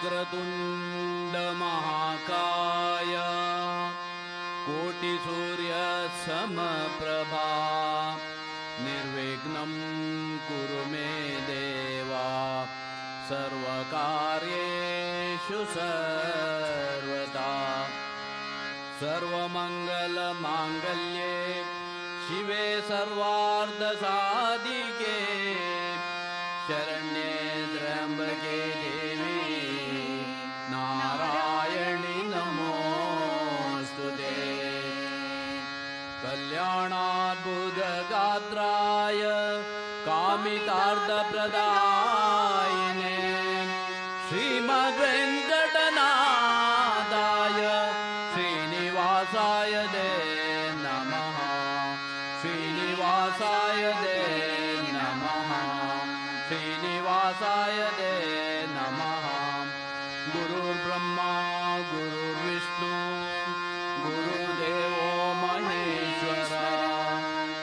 वक्रतुंड महाकाय कोटिसूर्यसमप्रभा निर्विघ्नं कुरु मे देवा सर्वकार्येषु सर्वदा सर्वमङ्गलमाङ्गल्ये शिवे सर्वार्धसाधिके शरण्ये त्र्यम्बके देवी नारायणि नमोऽस्तुते। कल्याणाद्भुतगात्राय कामितार्थप्रदायिने श्रीमद्वेङ्कटनाथाय श्रीनिवासाय ते नमः। श्रीनिवासाय ते नमः। श्रीनिवासाय ते नमः। गुरुर्ब्रह्मा गुरुर्विष्णु गुरुदेवो महेश्वरा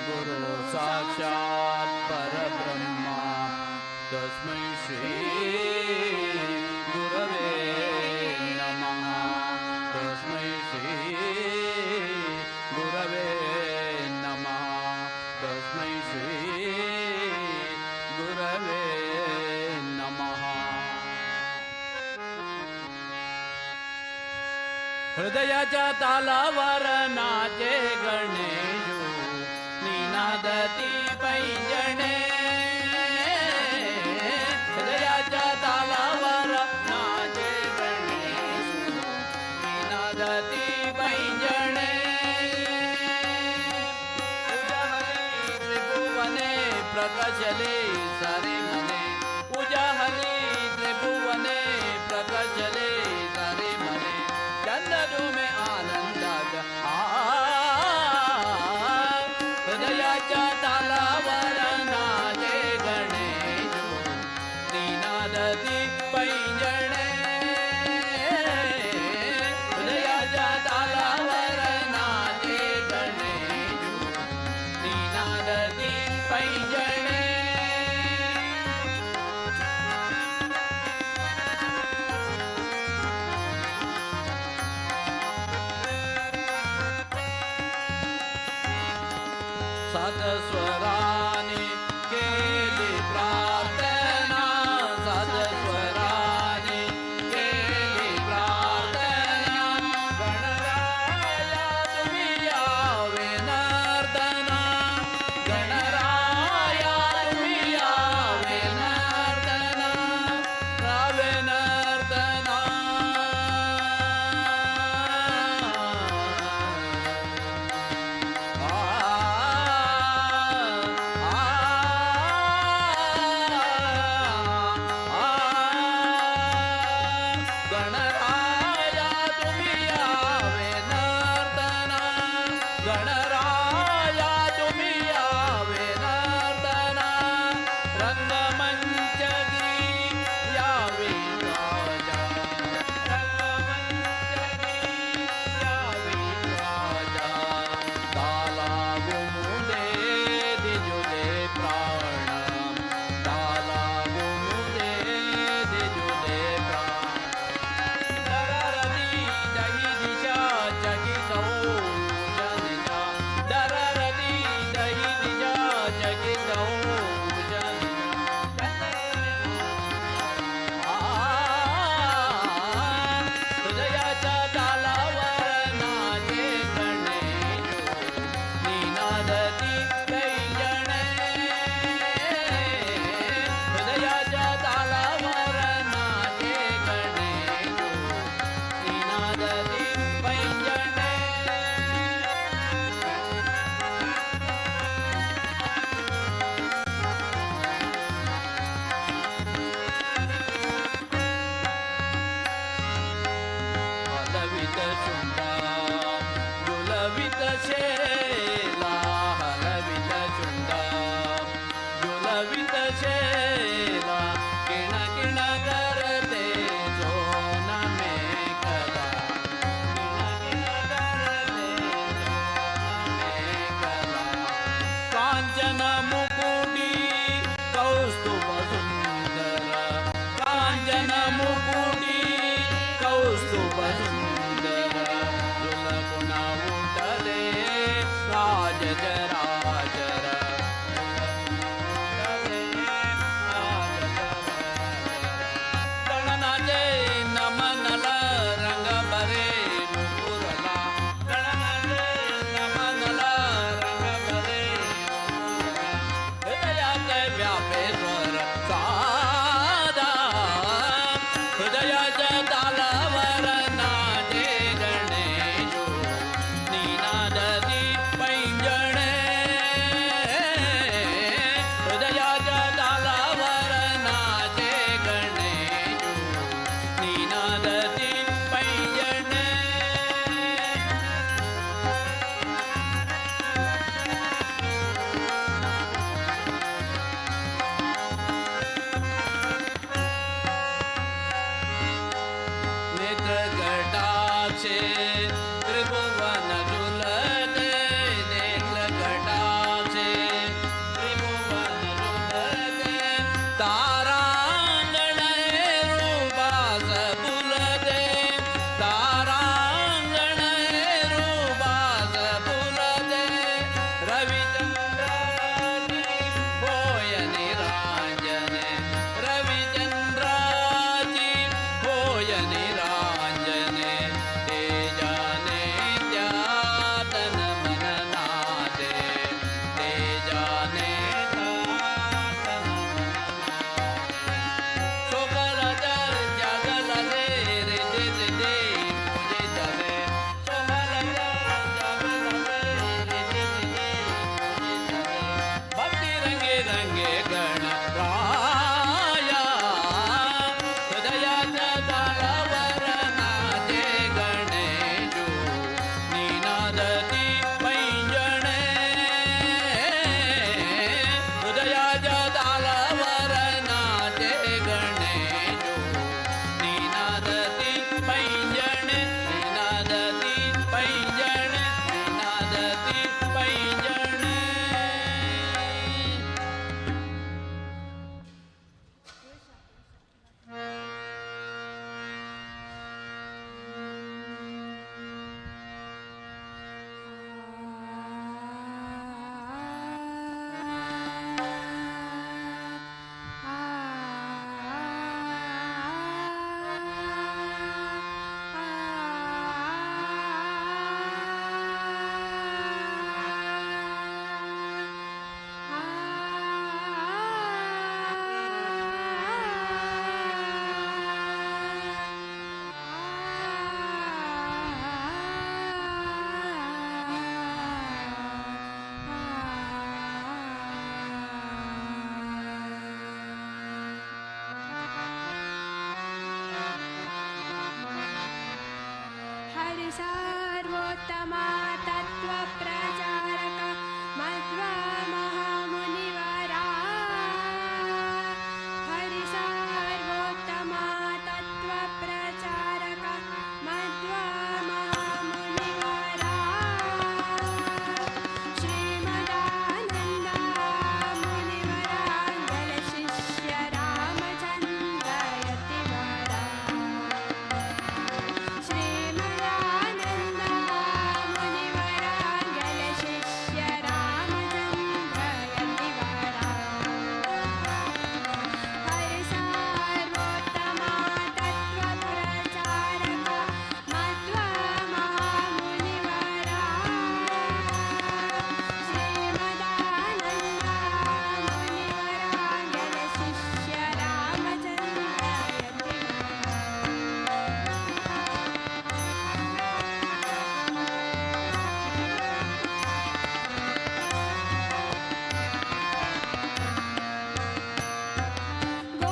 गुरु साक्षात् परब्रह्मा तस्मै श्री गुरवे नमः। तस्मै श्री गुरवे नमः। तस्मै श्री गुरवे नमः। हृदयाच्या तालावर नाचे गणेशू निनादती पैंजणे। हृदयाच्या तालावर नाचे गणेशू निनादती पैंजणे। त्रिभुवने प्रकाशले सारे मने उजाहले त्रिभुवने प्रकाशले सारे मने चंदरू में आनंद हृदयाच्या तालावर नाचे गणेशू निनादती पैंजणे। हृदयाच्या तालावर नाचे गणेशू निनादती पैंजणे। सात स्वराने केली प्रार्थना सात स्वराने केली प्रार्थना गणराया तुम्ही यावे नर्तना गणराया तुम्ही यावे नर्तना रावे नर्तना कांचन मुकुटी सर्वोत्तमा तत्त्वप्रचारक मध्वा महामुनिवरा हरि सर्वोत्तमा तत्त्वप्रचारक मध्वा महामुनिवरा श्रीमदानन्द मुनिवराङ्गल शिष्य रामचन्द्र यतिवरा श्रीमदानन्द मुनिवराङ्गल शिष्य रामचन्द्र यतिवरा हरि सर्वोत्तमा तत्त्वप्रचारक मध्वा महामुनिवरा श्रीमदानन्द मुनिवराङ्गल शिष्य रामचन्द्र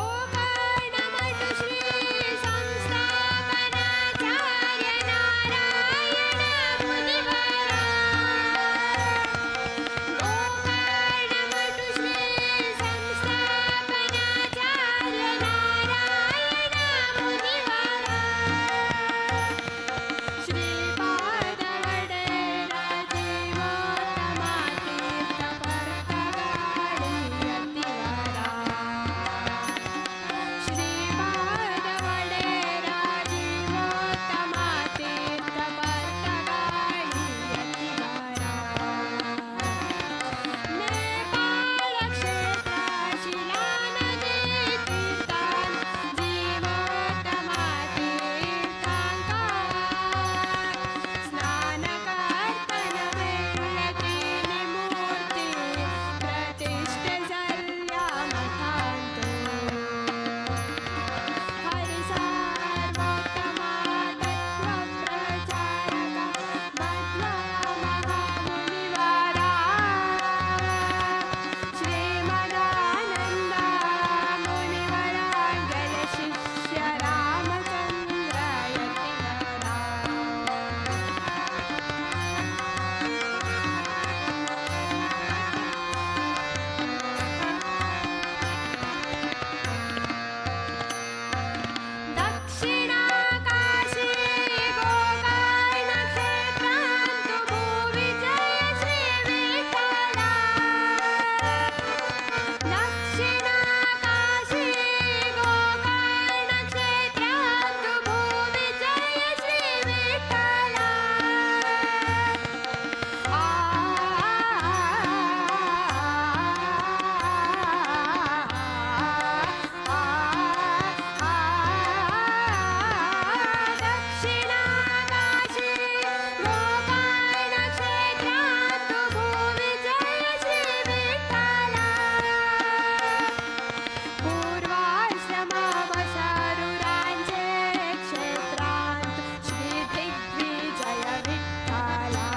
गोकर्णमठ श्री संस्थापनाचार्य नारायण मुनिवरा गोकर्णमठ श्री संस्थापनाचार्य नारायण मुनिवरा श्रीपादवडेरा जीवोत्तमा तीर्थपर्तगाळि यतिवरा श्रीपादवडेरा जीवोत्तमा तीर्थपर्तगाळि यतिवरा नेपालक्षेत्र शिलानदी तीर्थान् जीवोत्तमा तीर्थाङ्कार स्नानकर्तनवेळति निमूर्ति प्रतिष्ठे शल्यामठान्तो हरि सर्वोत्तमा तत्त्वप्रचारक मध्वा महामुनिवरा श्रीमदानन्द मुनिवराङ्गल शिष्य रामचन्द्र यतिवरा दक्षिणाकाशी गोकर्णक्षेत्रान्तु भुवि जय श्रीविठ्ठला दक्षिणाकाशी गोकर्णक्षेत्रान्तु भुवि जय श्रीविठ्ठला दक्षिणाकाशी गोकर्णक्षेत्रान्तु भुवि जय श्रीविठ्ठला पूर्वाश्रमवसरुराञ्चे क्षेत्रान्त श्रीदिग्विजय विठ्ठला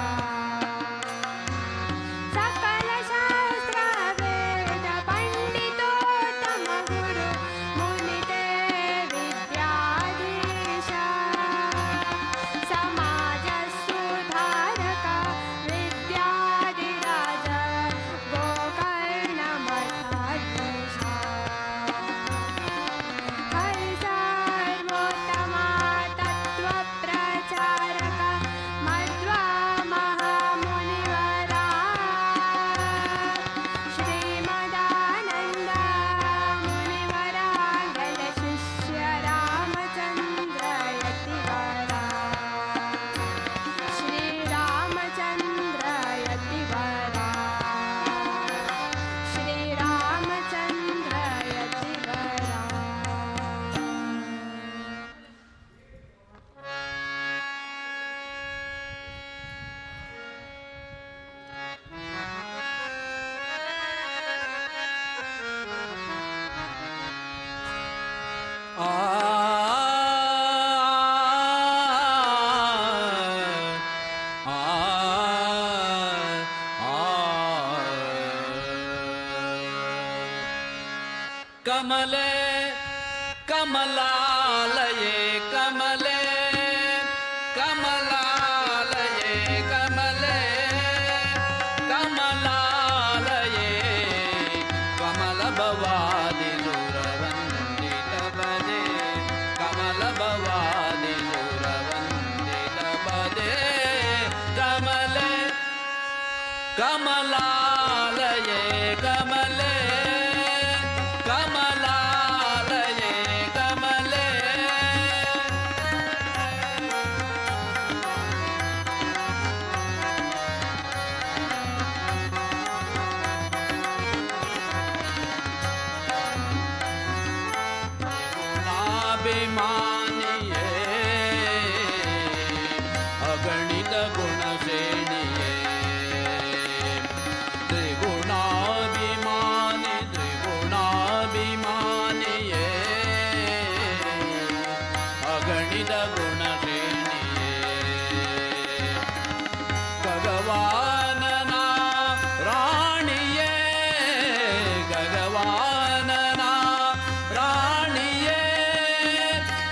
सकलशास्त्रवेद पण्डितोत्तम गुरु मुनिते विद्याधीश समाजसुधारक विद्याधिराज गोकर्णमठाधीश हरि सर्वोत्तमा तत्त्वप्रचारक मध्वा महामुनिवरा श्रीमदानन्द मुनिवराङ्गल शिष्य रामचन्द्र यतिवरा श्रीरामचन्द्र यतिवरा श्रीरामचन्द्र यतिवरा ಆ ಆ कमले कमलालये कमले कमला कमलालये कमले कमलालये कमले अभिमानिये अगणित गुणसेनिये त्रिगुणाभिमानिये अगणित गुणसेनिये भगवानना राणिये भगवानना राणिये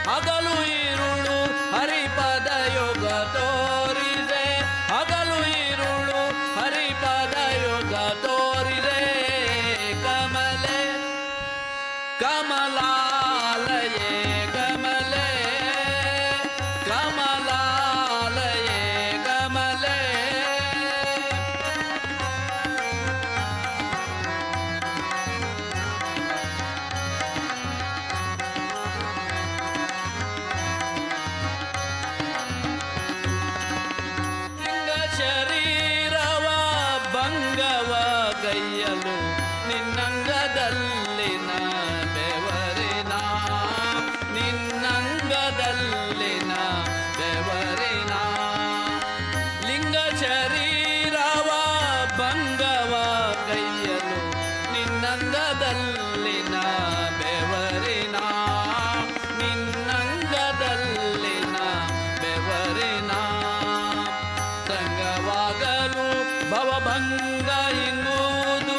ಹಗಲು ಇರುಳು ಹರಿಪದ ಯೋಗ ತೋರಿದೆ ಹಗಲು ಇರುಳು ಹರಿಪದ ಯೋಗ ತೋರಿದೆ ಕಮಲೆ ಕಮಲಾಲಯೇ ಕಮಲೆ ಕಮಲಾಲಯೇ ಕಮಲೆ ಶರೀರವ ಭಂಗವ ಗೈಯಲು ನಿನ್ನಂಗದಲ್ಲಿನ ಬೆವರಿನ ನಿನ್ನಂಗದಲ್ಲಿನ ಬೆವರಿನ ಲಿಂಗ ಶರೀರವ ಭಂಗವ ಗೈಯಲು ನಿನ್ನಂಗದಲ್ಲಿನ ಬೆವರಿನ ನಿನ್ನಂಗದಲ್ಲಿನ ಬೆವರಿನ ಸಂಗವಾಗಲು ಭವಭಂಗ ಎನ್ನುವುದು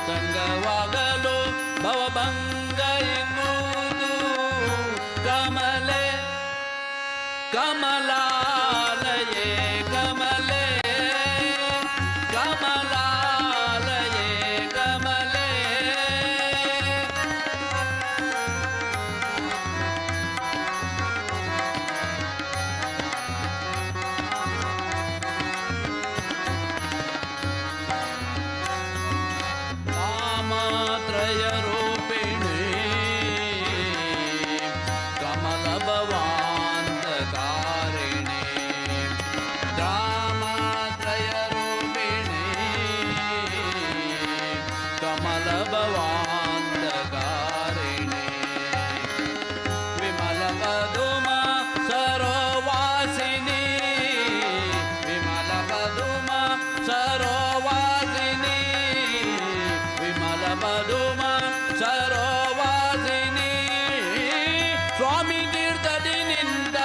ಸಂಗವಾಗಲು ಭವಭಂಗ ಎನ್ನುವುದು ಕಮಲೆ ಕಮಲಾಲಯೇ ಕಮಲೆ ಕಮಲಾಲಯೇ ಕಮಲೆ त्रय रूपिणी कमल भवान्तकारिणे त्रय रूपिणी कमल भवान्तकारिणे विमल पदुम सरोवासिनी विमल पदुम सरोवासिनी विमल पदुम सरोवासिनी स्वामी तीर्थदि निंत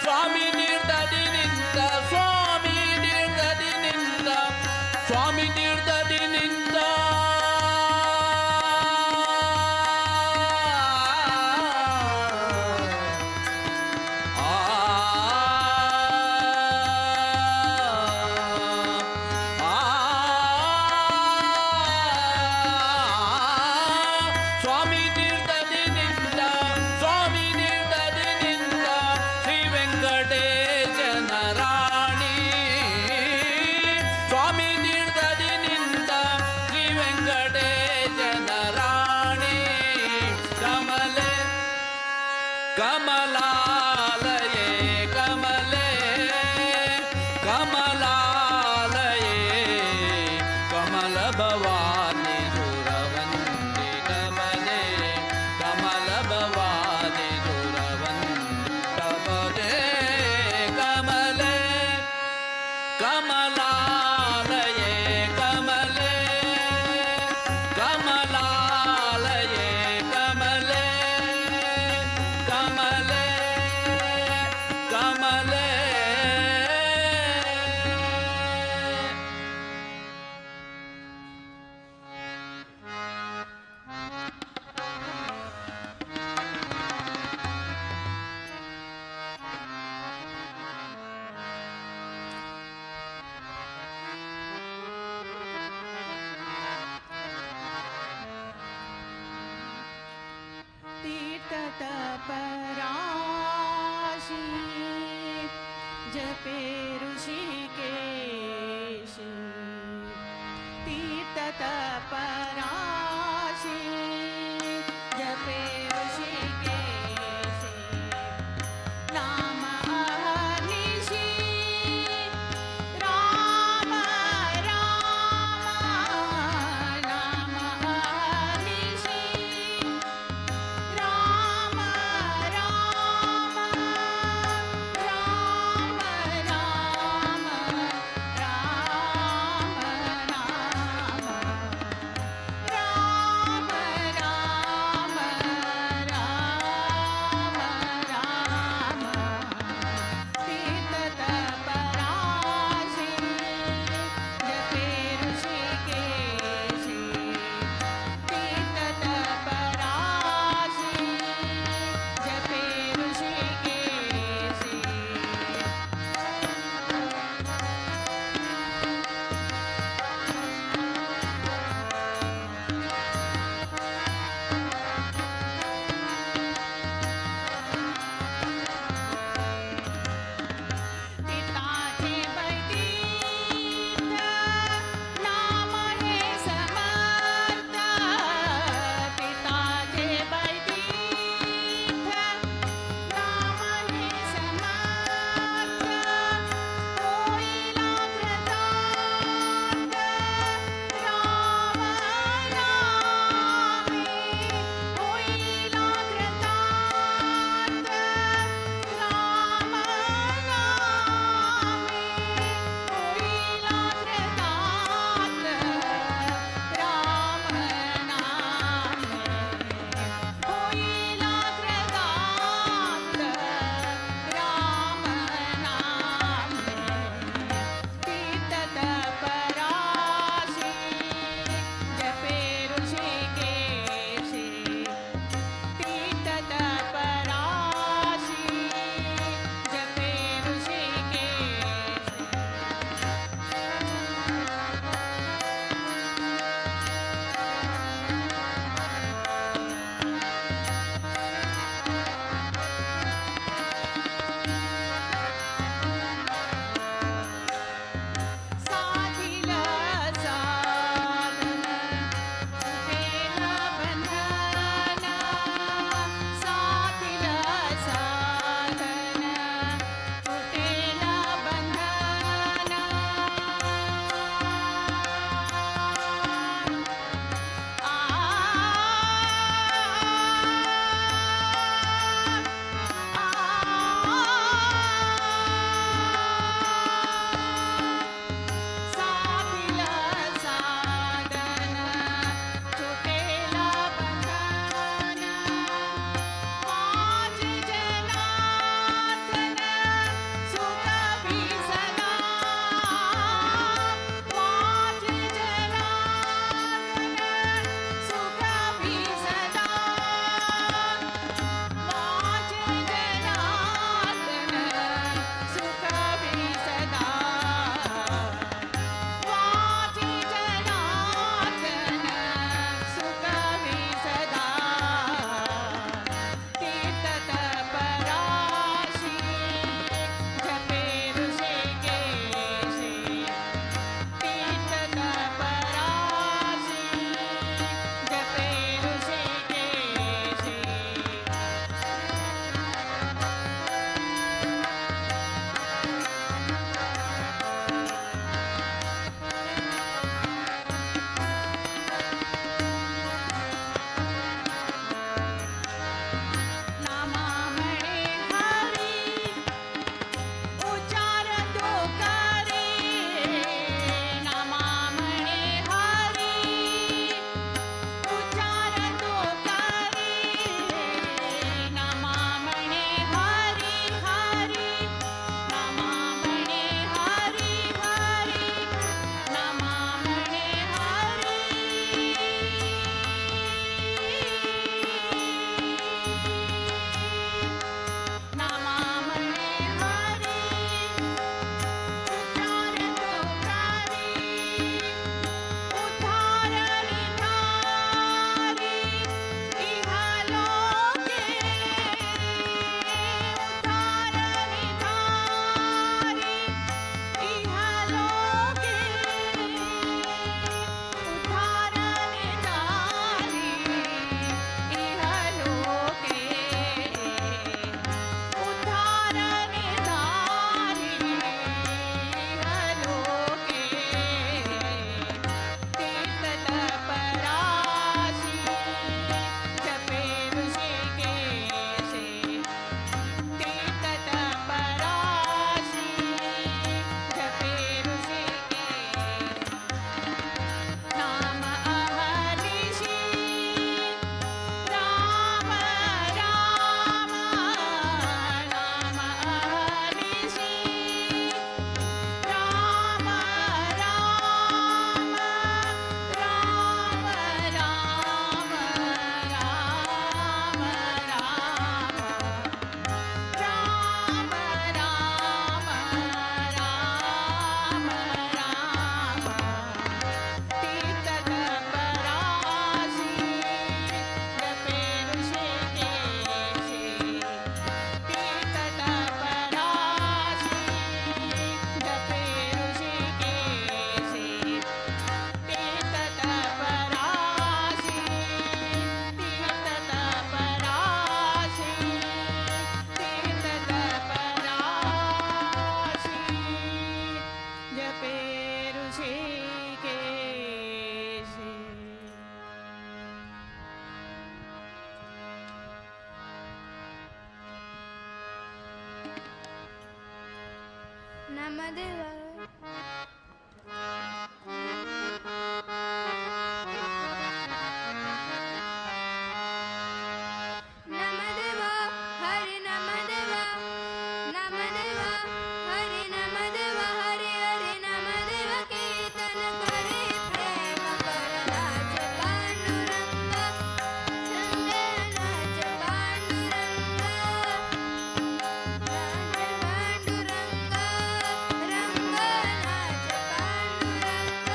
स्वामी तीर्थदि निंत स्वामी तीर्थदि निंत स्वामी तीर्थदि निंत कमलालये कमले कमलालये कमल भवानी सुरवन्ति कमले कमल भवानी सुरवन्ति कमले कमले कमलालये कमले कमलालये कमले कमले कमले तपराशि जपे ऋषिकेश तपराशि जपे ऋषिकेशि नाम अहर्निशि राम राम नाम अहर्निशि राम राम राम राम राम राम ನಮದೇವ ನಮದೇವ ಹರಿ ನಮದೇವ ನಮದೇವ ಹರಿ ನಮದೇವ ಹರಿ ಹರಿ ನಮದೇವ ಕೀರ್ತನ ಕರಿ ಪ್ರೇಮ ಪರರಾಜ ಪಾಂಡುರಂಗ ಚಂದ್ರರಾಜ ಪಾಂಡುರಂಗ ರಾಜ ಪಾಂಡುರಂಗ ರಂಗರಾಜ ಪಾಂಡುರಂಗ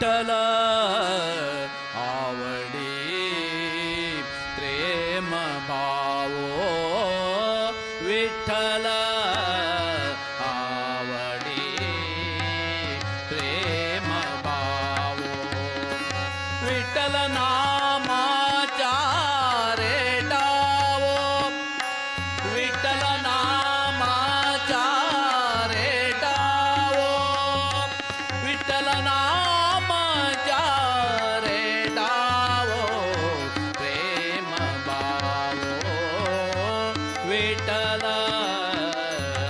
विठ्ठल आवडी प्रेम भावो विठ्ठल आवडी प्रेम भावो विठ्ठल नामाचा रे डावो विठ्ठल नामाचा रे डावो विठ्ठल नामाचा रे डावो प्रेम भावो विठ्ठल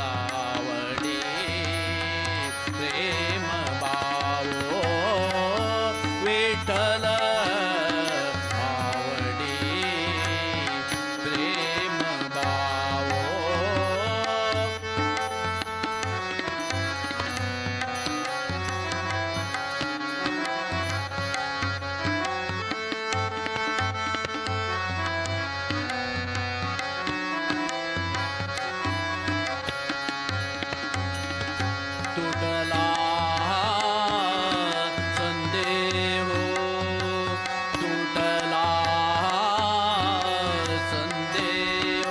आवडी प्रेम भावो विठ्ठल आवडी प्रेम भावो तुटला संदेह तुटला संदेह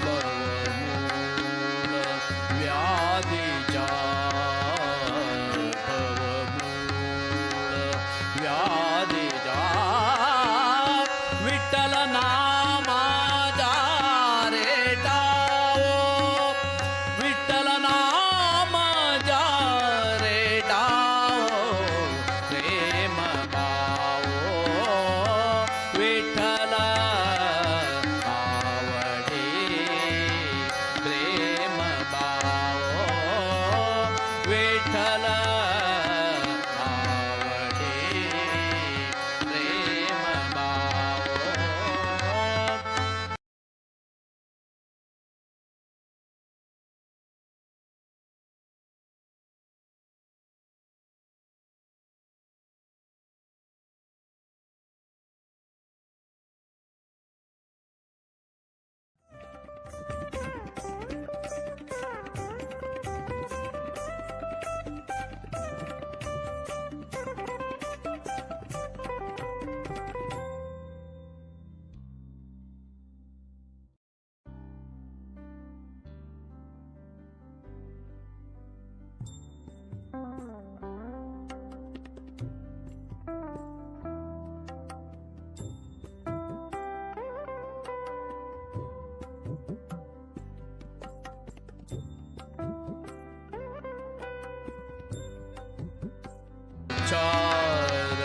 भवमूळ व्याधीच्या भवमूळ व्याधीच्या विठ्ठल नामाचा रे डावो विठ्ठल नामाचा रे डावो प्रेम भावो विठ्ठल आवडी प्रेम भावो विठ्ठल आवडी प्रेम भावो चार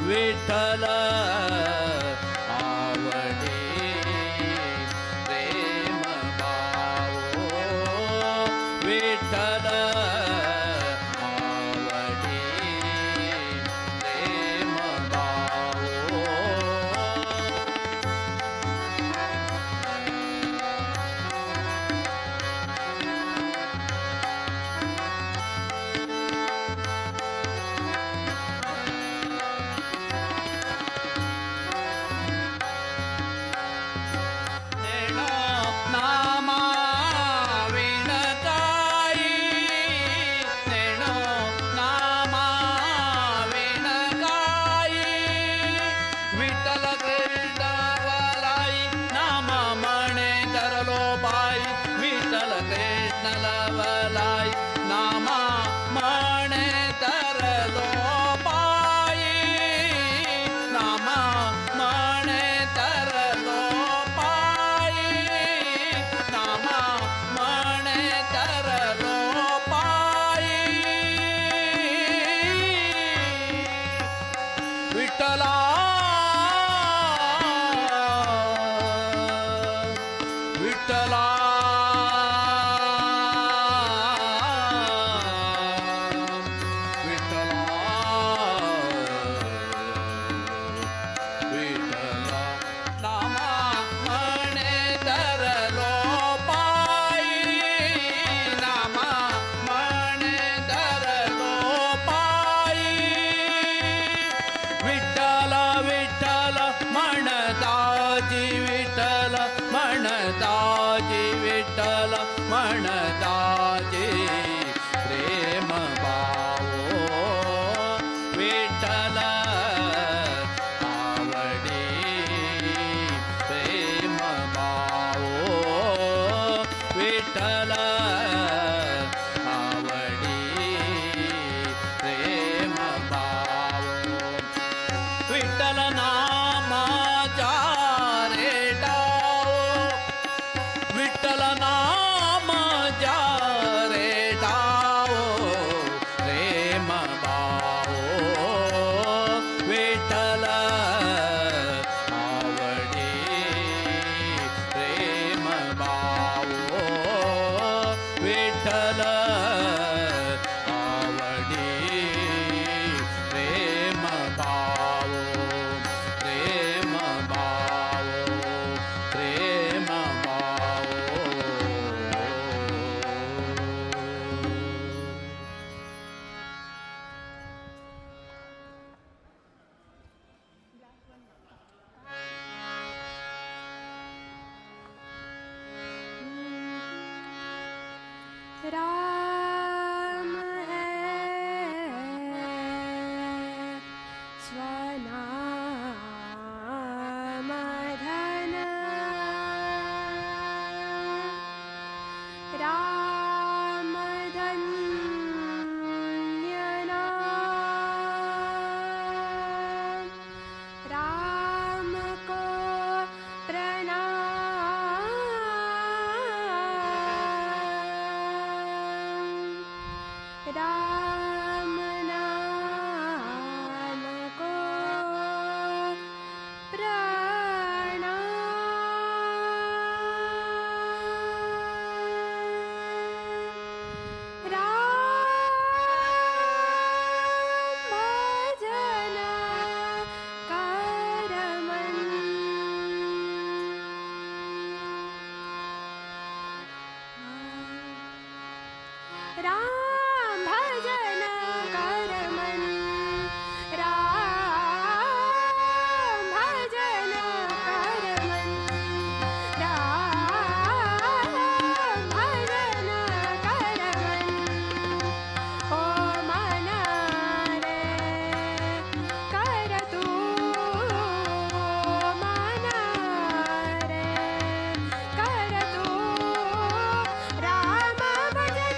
विठ्ठल आवडी प्रेम भावो विठ्ठल आवडी प्रेम भावो नामा विण काही मणदाजे प्रेम भावो विठ्ठल आवडे प्रेम भावो विठ्ठल आवडे प्रेम भावो विठ्ठल नामाचा रे डाओ विठ्ठल नाम जा रे डाओ प्रेम भावो विठ्ठल आवडे प्रेम भावो विठ्ठल आवडे प्रेम भावो प्रेम भावो प्रेम भावो राम है स्वनाम धन राम धन्य नाम राम को प्रणाम राम नाम को प्रणाम राम भजन कर मन राम भजन कर मन राम भजन कर मन राम भजन कर मन ओ मन रे कर तू मन रे कर तू राम भजन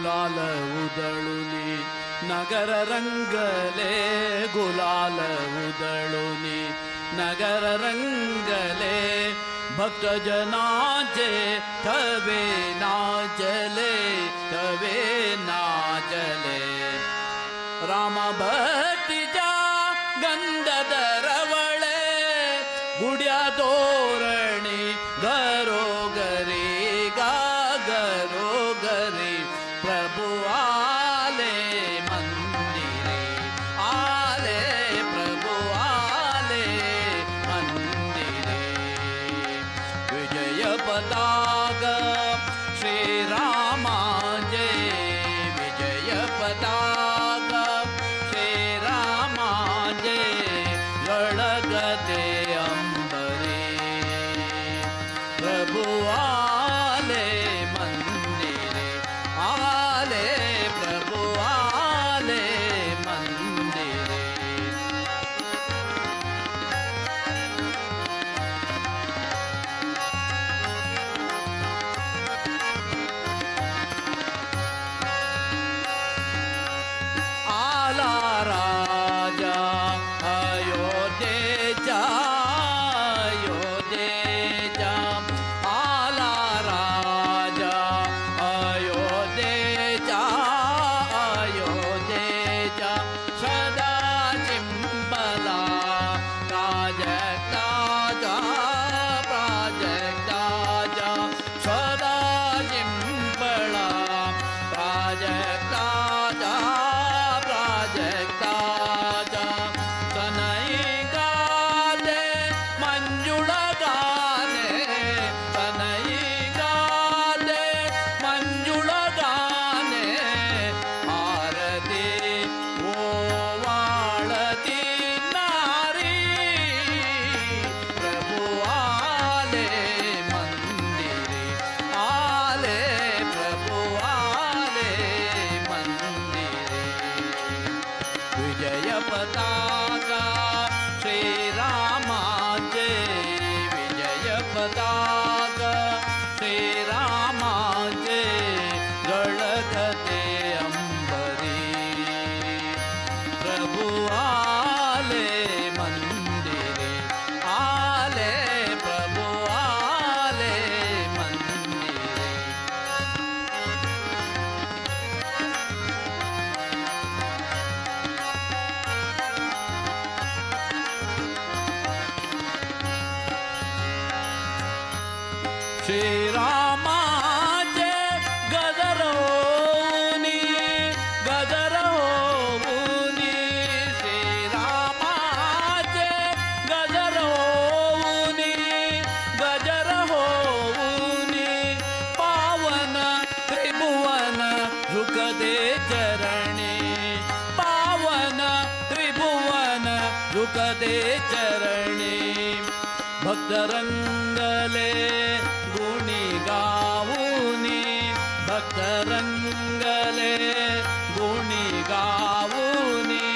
ಗುಲಾಲ ಉದಳುನಿ ನಗರ ರಂಗಲೆ ಗುಲಾಲ ಉದಳುನಿ नगर रंगले भक्त जनाचे तवे नाचले तवे नाचले राम भक्तीच्या गंधद रवळे गुड्या तोरणी घरोघरी गा घरोघरी प्रभु आले मंदिरे आले प्रभु आले मंदिरे विजय पताका श्रीरामा जय विजय पताका श्रीरामा जय जळगते अंबरे प्रभु आले मंदिरे आले प्रभु आले मंदिरे आला राजा अयोध्येचा अयोध्येचा आला राजा अयोध्येचा अयोध्येचा सदा चिंबला प्राजक्ताचा प्राजक्ताचा सदा चिंबला प्राजक्ताचा प्राजक्ताचा तनई गाले मंजुळ गाले तनई गाले मंजुळ गाले आरती ओवाळती नारी प्रभु आले मंदिरे आले प्रभु आले मंदिरे विजय पताका श्रीरामा जय विजय पताका श्रीरामा जय जळकते अंबरी प्रभु आले मंदिरे आले प्रभु आले मंदिरे श्रीरामाचे गजर होऊनी गजर होऊनी श्रीरामाचे गजर होऊनी गजर होऊनी पावन त्रिभुवन झुकदे चरणी पावन त्रिभुवन झुकदे चरणी भक्त रंगले गुणी गाऊनी भक्त रंगले गुणी गाऊनी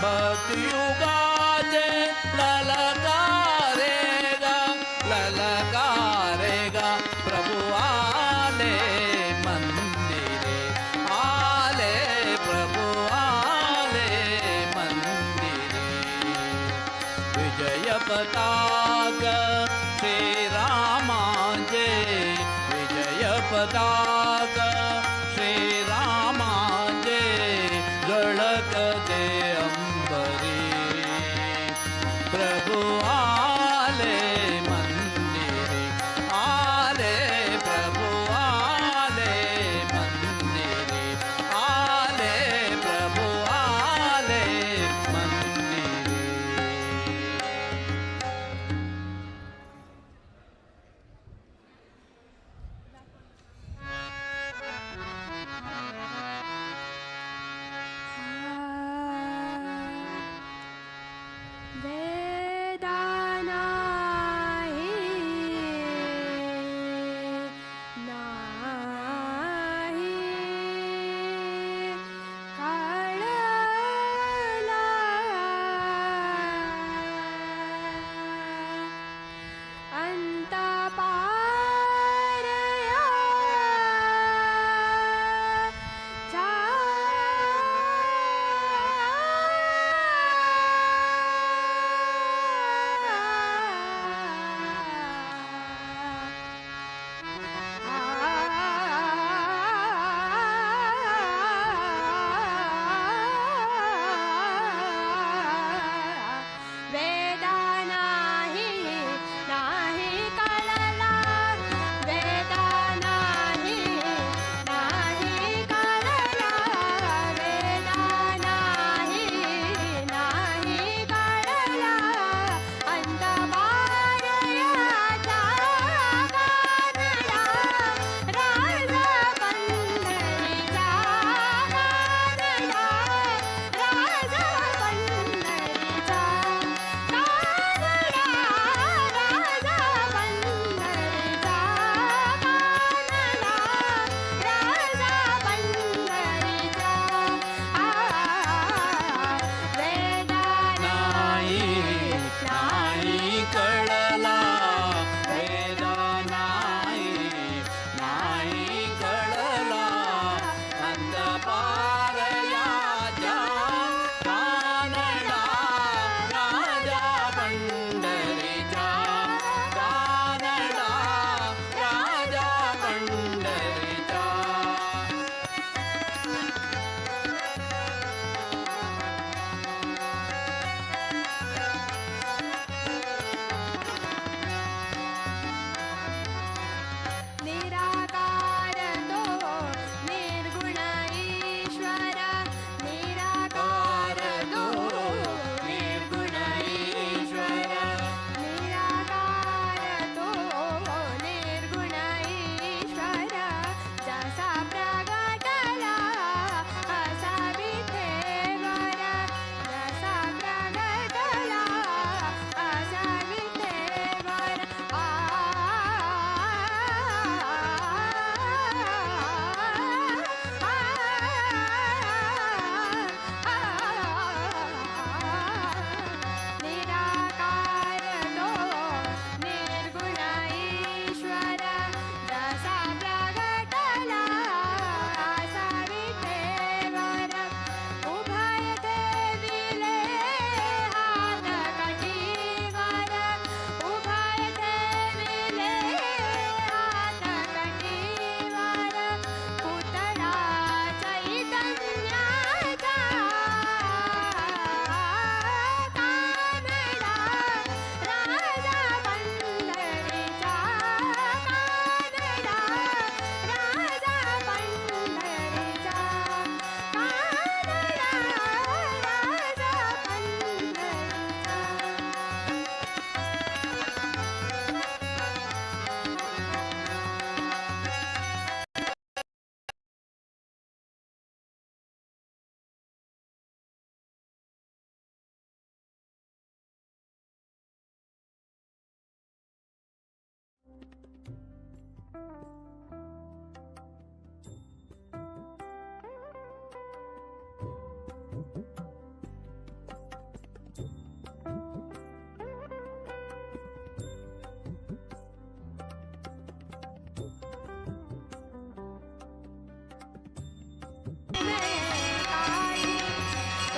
भक्तियुगाचे ललकारे गा प्रभु आले मंदिरे आले प्रभु आले मंदिरे विजय पताका श्रीरामा जय विजय पताका श्रीरामा जय जळकते अंबरी प्रभु आले मंदिरे आले प्रभु आले मंदिरे आले प्रभु आले मंदिरे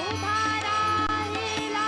उभा राहिला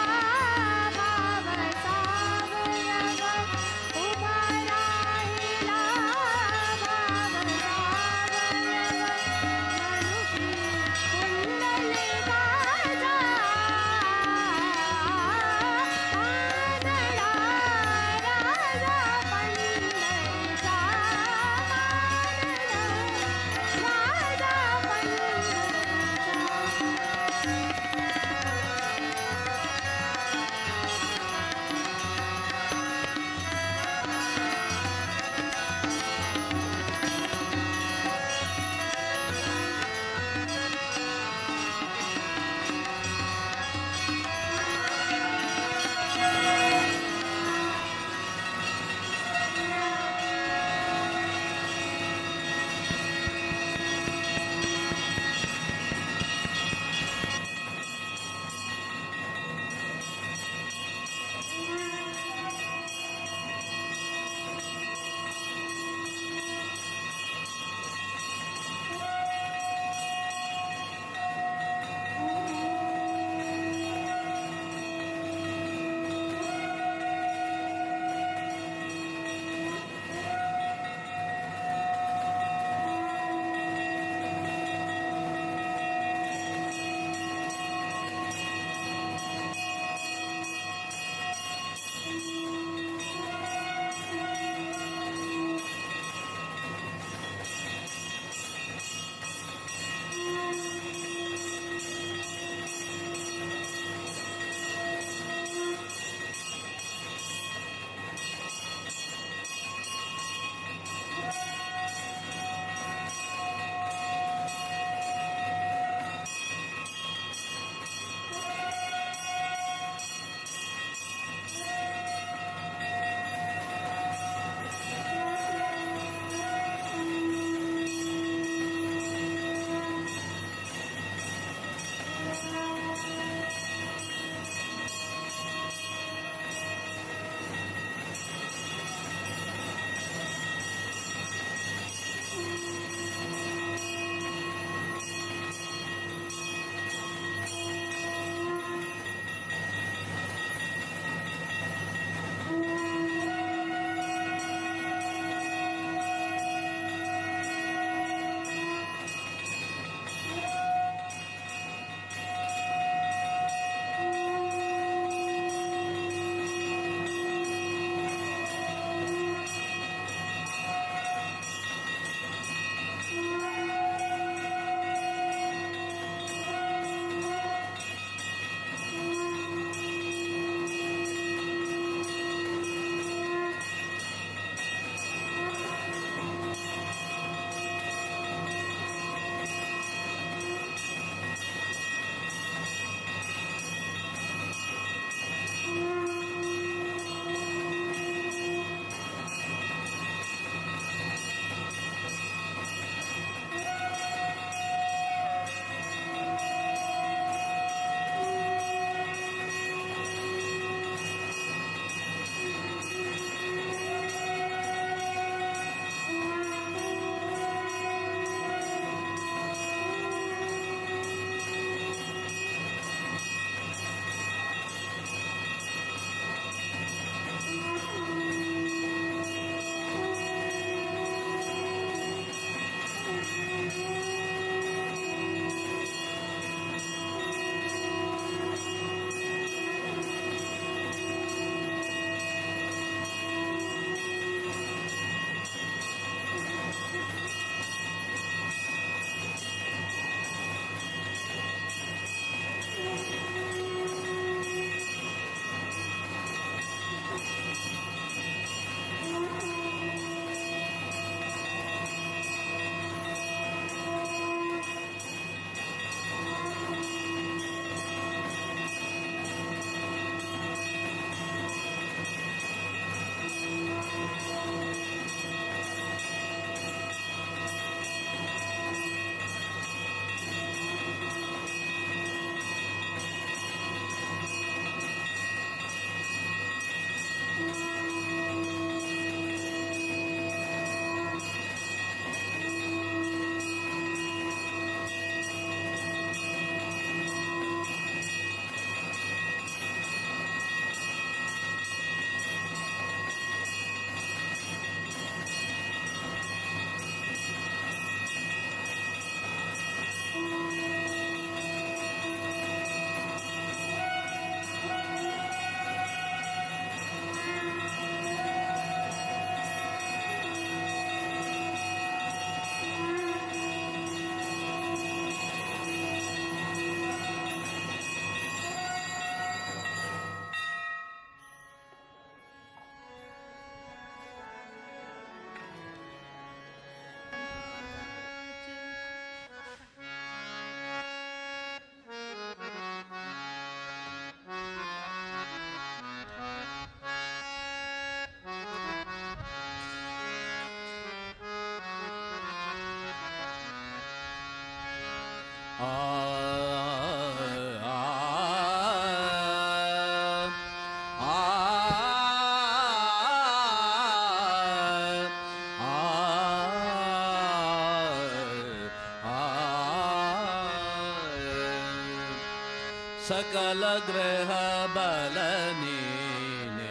सकल ग्रह बल नीने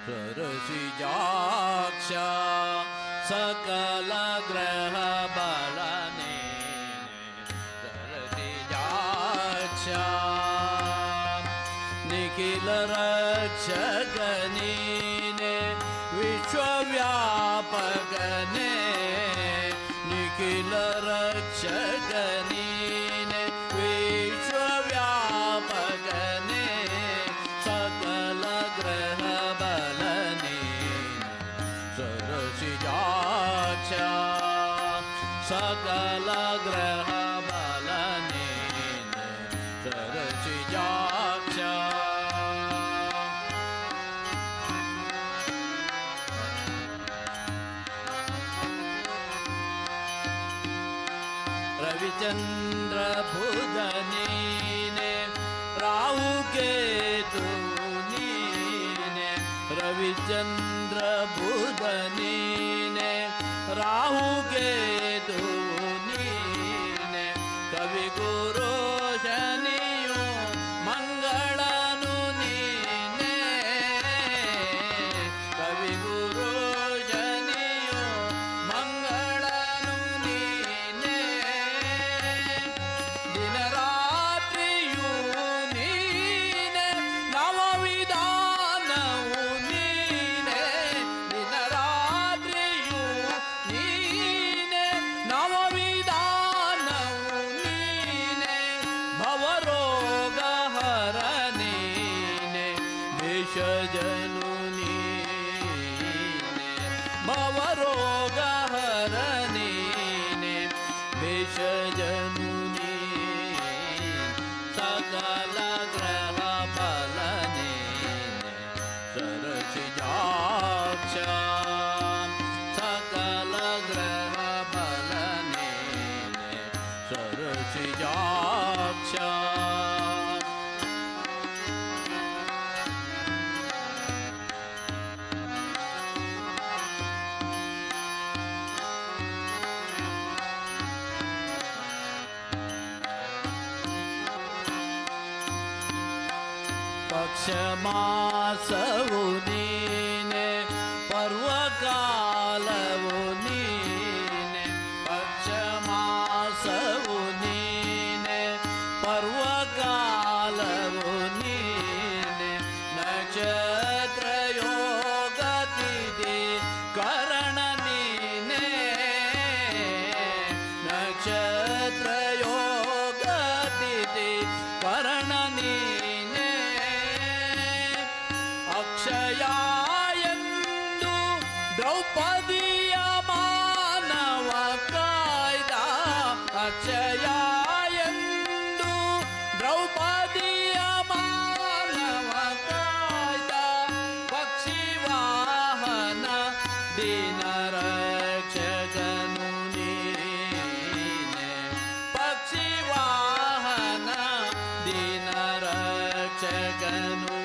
सरसिजाक्ष सकल ग्रह बल सरसिजाक्ष निखिल रक्षक नीने विश्वव्यापक ने निखिल रक्षक नीने विश्वव्यापक ने सकल ग्रह बल सरसिजाक्ष सकल ग्रह बल सरसिजाक्ष रविचंद्र बुध नीने राहु केतु नीने रविचंद्र बुध नीने राहु केतु नीने कवि गुरु शनियो मंगलनु नीने कवि गुरु शनियो मंगलनु नीने दिन रात्रियु नीने नवविधानವು ನೀನೆ ದಿನ ರಾತ್ರಿಯು ನೀನೆ ನವವಿಧಾನವು ನೀನೆ ಭವರೋಗ ಹರ ನೀನೆ ವಿಷಜನು ನೀನೆ ಭವರೋಗ ಹರ ನೀನೆ ವಿಷಜನು ನೀನೆ सकल ग्रह बल सरसिजाक्ष सकल ग्रह बल सरसिजाक्ष पक्ष मासवु नीने पर्वकालवु नीने पक्ष मासवु नीने पर्वकालवु नीने नक्षत्र योगतिथि करण नीने नक्षत्र योगतिथि करण नीने ಅಕ್ಷಯಾಯಂದು ದ್ರೌಪದಿಯ ಮಾನವ ಕಾಯ್ದ ಅಕ್ಷಯಾಯಂದು ದ್ರೌಪದಿಯ ಮಾನವ ಕಾಯ್ದ ಪಕ್ಷಿ ವಾಹನ ದೀನ ರಕ್ಷಕನು ನೀನೆ ಪಕ್ಷಿ ವಾಹನ ದೀನ ರಕ್ಷಕನು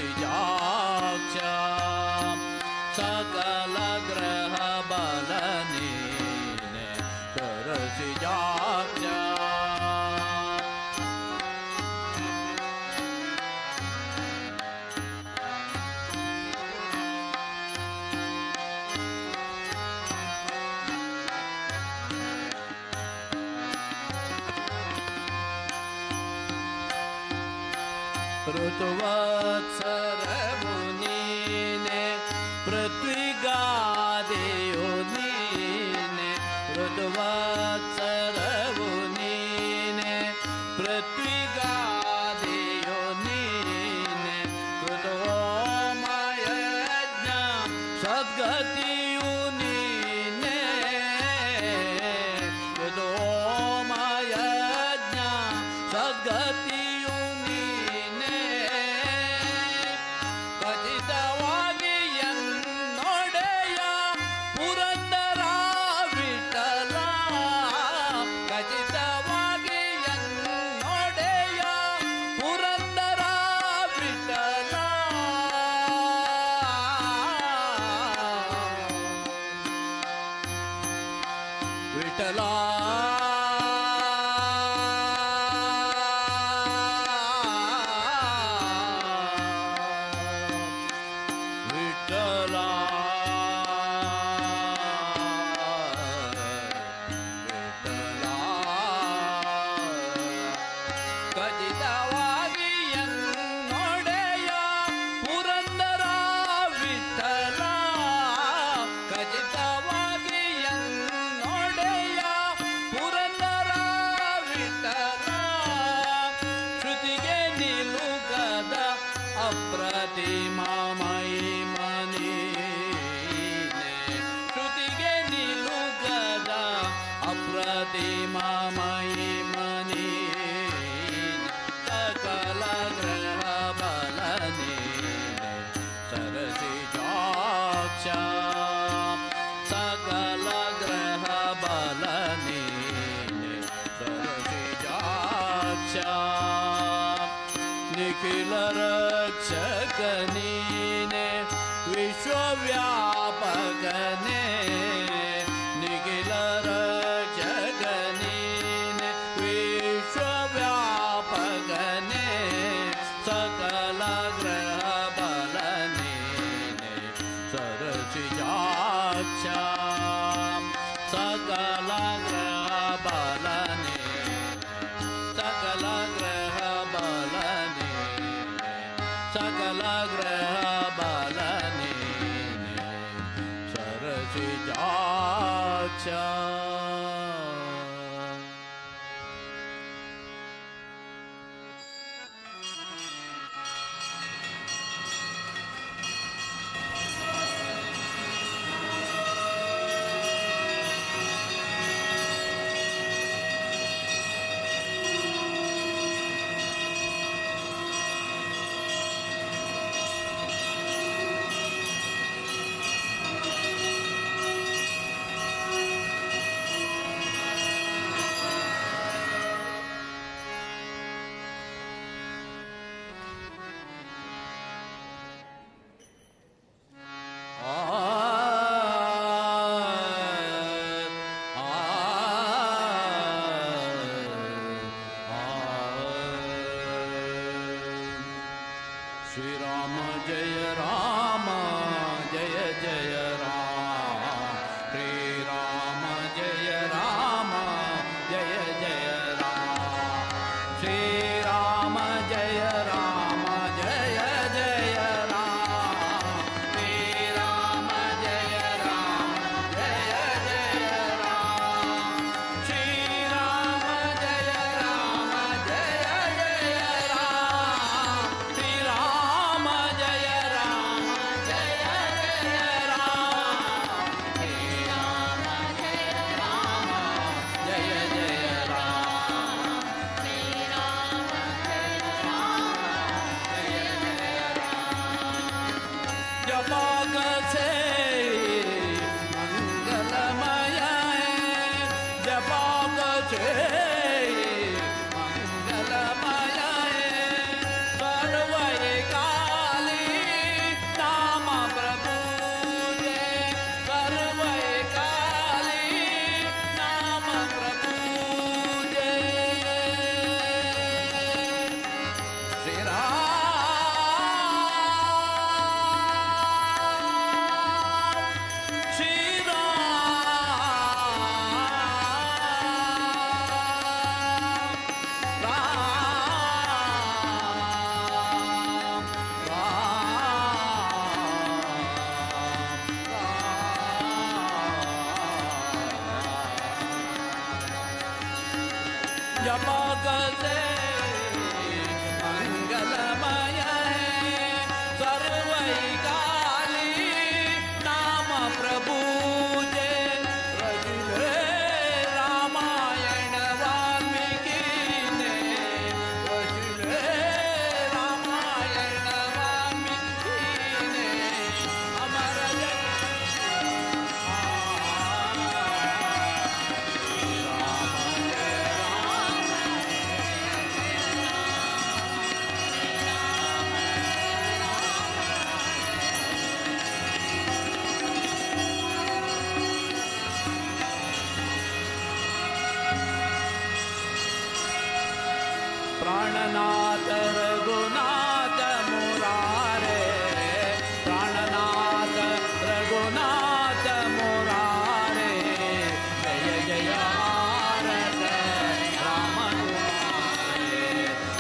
सरसिजाक्ष सकल ग्रह बल नीने सरसिजाक्ष ಋತುವತ್ಸರವು ನೀನೆ ಪೃಥ್ವಿಗಾದೆಯು ನೀನೆ ಋತುವತ್ಸರವು ನೀನೆ ಪೃಥ್ವಿಗಾದೆಯು ನೀನೆ ಕೃತೋಮಯಜ್ಞ ಸದ್ಗತಿಯು ನೀನೆ ಕೃತೋಮಯಜ್ಞ ಸದ್ಗತಿಯು ಮಯಿ ಮನಿ ಸಕಲ ಗ್ರಹ ಬಲ ನೀನೆ ಸರಸಿ ಜಾಕ್ಷ ಸಕಲ ಗ್ರಹ ಬಲ ನೀನೆ ಸರಸಿ ಜಾಕ್ಷ ನಿಖಿಲ ರಕ್ಷಕ ನೀನೆ ವಿಶ್ವವ್ಯಾಪಕನೇ ನಿಖಿಲ ರಕ್ಷಕ ನೀನೆ ವಿಶ್ವವ್ಯಾಪಕನೇ ಸಕಲ ಗ್ರಹ ಬಲ ನೀನೆ ಸರಸಿ ಜಾಕ್ಷ ಸಕಲ ಗ್ರಹ ಬಲ ನೀನೆ ಸಕಲ ಗ್ರಹ ಬಲ ನೀನೆ ಸಕಲ ಗ್ರಹ ಬಲ ನೀನೆ ಸರಸಿ ಜಾಕ್ಷ श्रीराम जय राम जय जय राम श्रीराम जय राम जय जय राम श्रीराम जय राम जय जय राम श्रीराम जय राम जय जय राम श्रीराम जय राम जय जय राम श्रीराम जय राम जय जय राम श्रीराम जय राम जय जय राम श्रीराम जय राम जय जय राम जपक से मंगलमय जपक से मंगलमय सर्वै काली नाम प्रपूजे सर्वै काली नाम प्रपूजे श्री राम श्री जपक से मंगलमय सर्वै काली नाम प्रभुजे रचिले रामायण वाल्मीकि ने रचिले रामायण वाल्मीकि ने अमर प्राणनाथ रघुनाथ मुरारे प्राणनाथ रघुनाथ मुरारे जय जय भारत राम तुम्हारे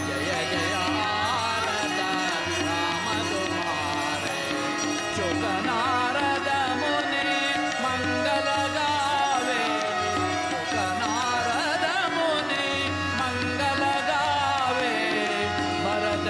जय जय भारत राम तुम्हारे शुक नारद मुनि मंगल गावे शुक नारद मुनि मंगल गावे भरत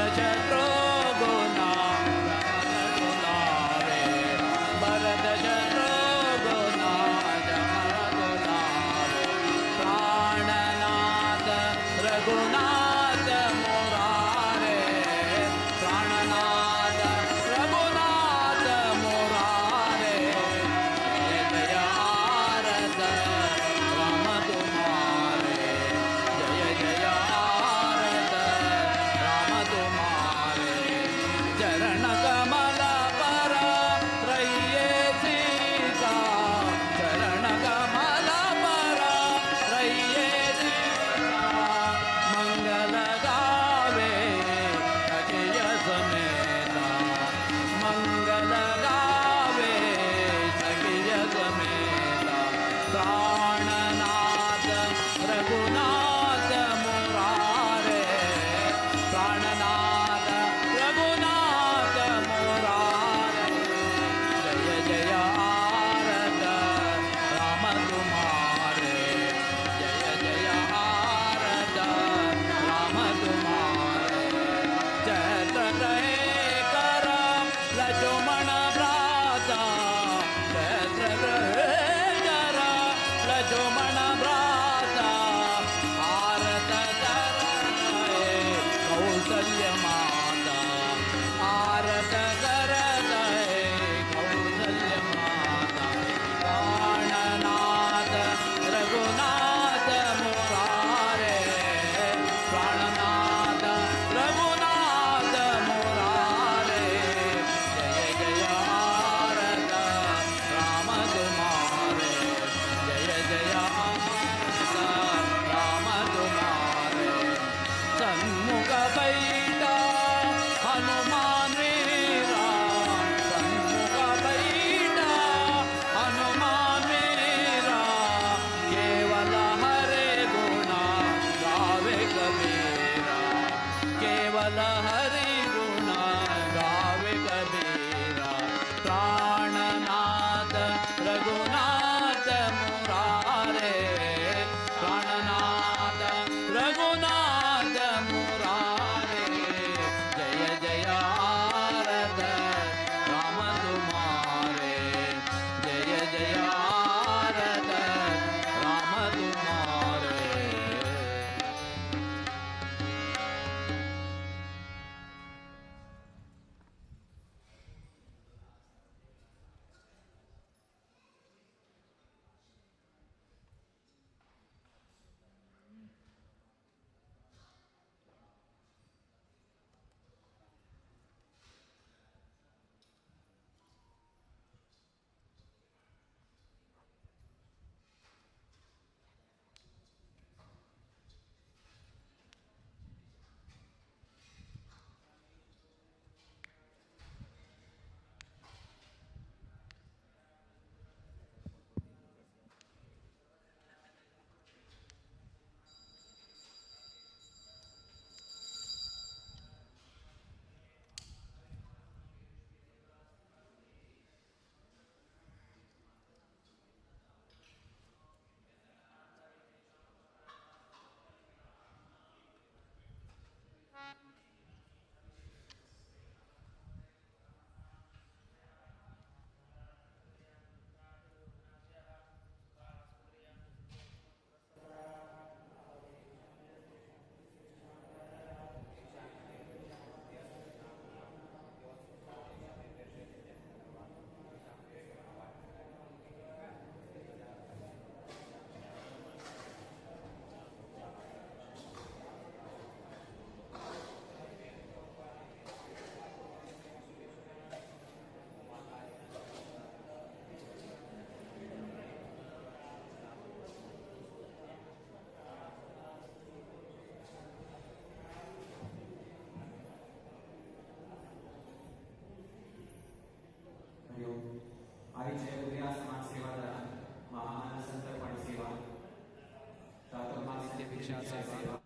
भिक्षा सेवा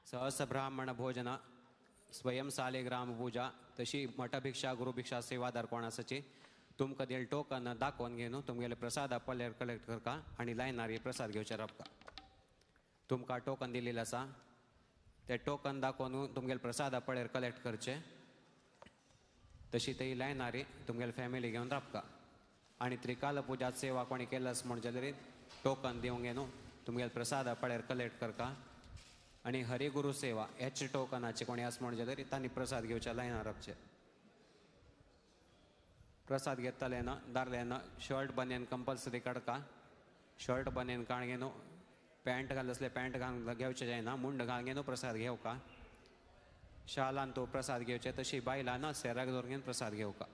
सहस्र ब्राह्मण भोजना स्वयं सालेग्राम पूजा तशी मठभिक्षा गुरुभिक्षा सेवादार कोण आसाची तुमकां दिल टोकन दाखोवन घेवन तुमगेले प्रसाद पल्लेर कलेक्ट करका आनी लायनार प्रसाद घेवचे रावका तुमकां टोकन दिलेलें आसा ते टोकन दाखोवन तुमगेले प्रसाद पळेर कलेक्ट करचे तशी ती लायनारी तुमगेले फॅमिली घेवन रावका आनी त्रिकाल पुजा सेवा कोणी केल्यास म्हण जाल्यार टोकन दिवंक न्हू तुमगेले प्रसाद पळेर कलेक्ट करका आनी हरिगुरू सेवा हेच टोकनाचे कोणी आस म्हण जाल्यार तांणी प्रसाद घेवच्या लायनार रावचे प्रसाद घेतले ना दारले ना शर्ट बनियन कंपल्सरी काडका शर्ट बनियन काण घेवन पॅन्ट घाल असले पॅन्ट घालून घेवचे जायना मुंड घाल घेवन प्रसाद घेवका शालान तो प्रसाद घेवचे तशी बायलां ना सेराक दवरून प्रसाद घेवका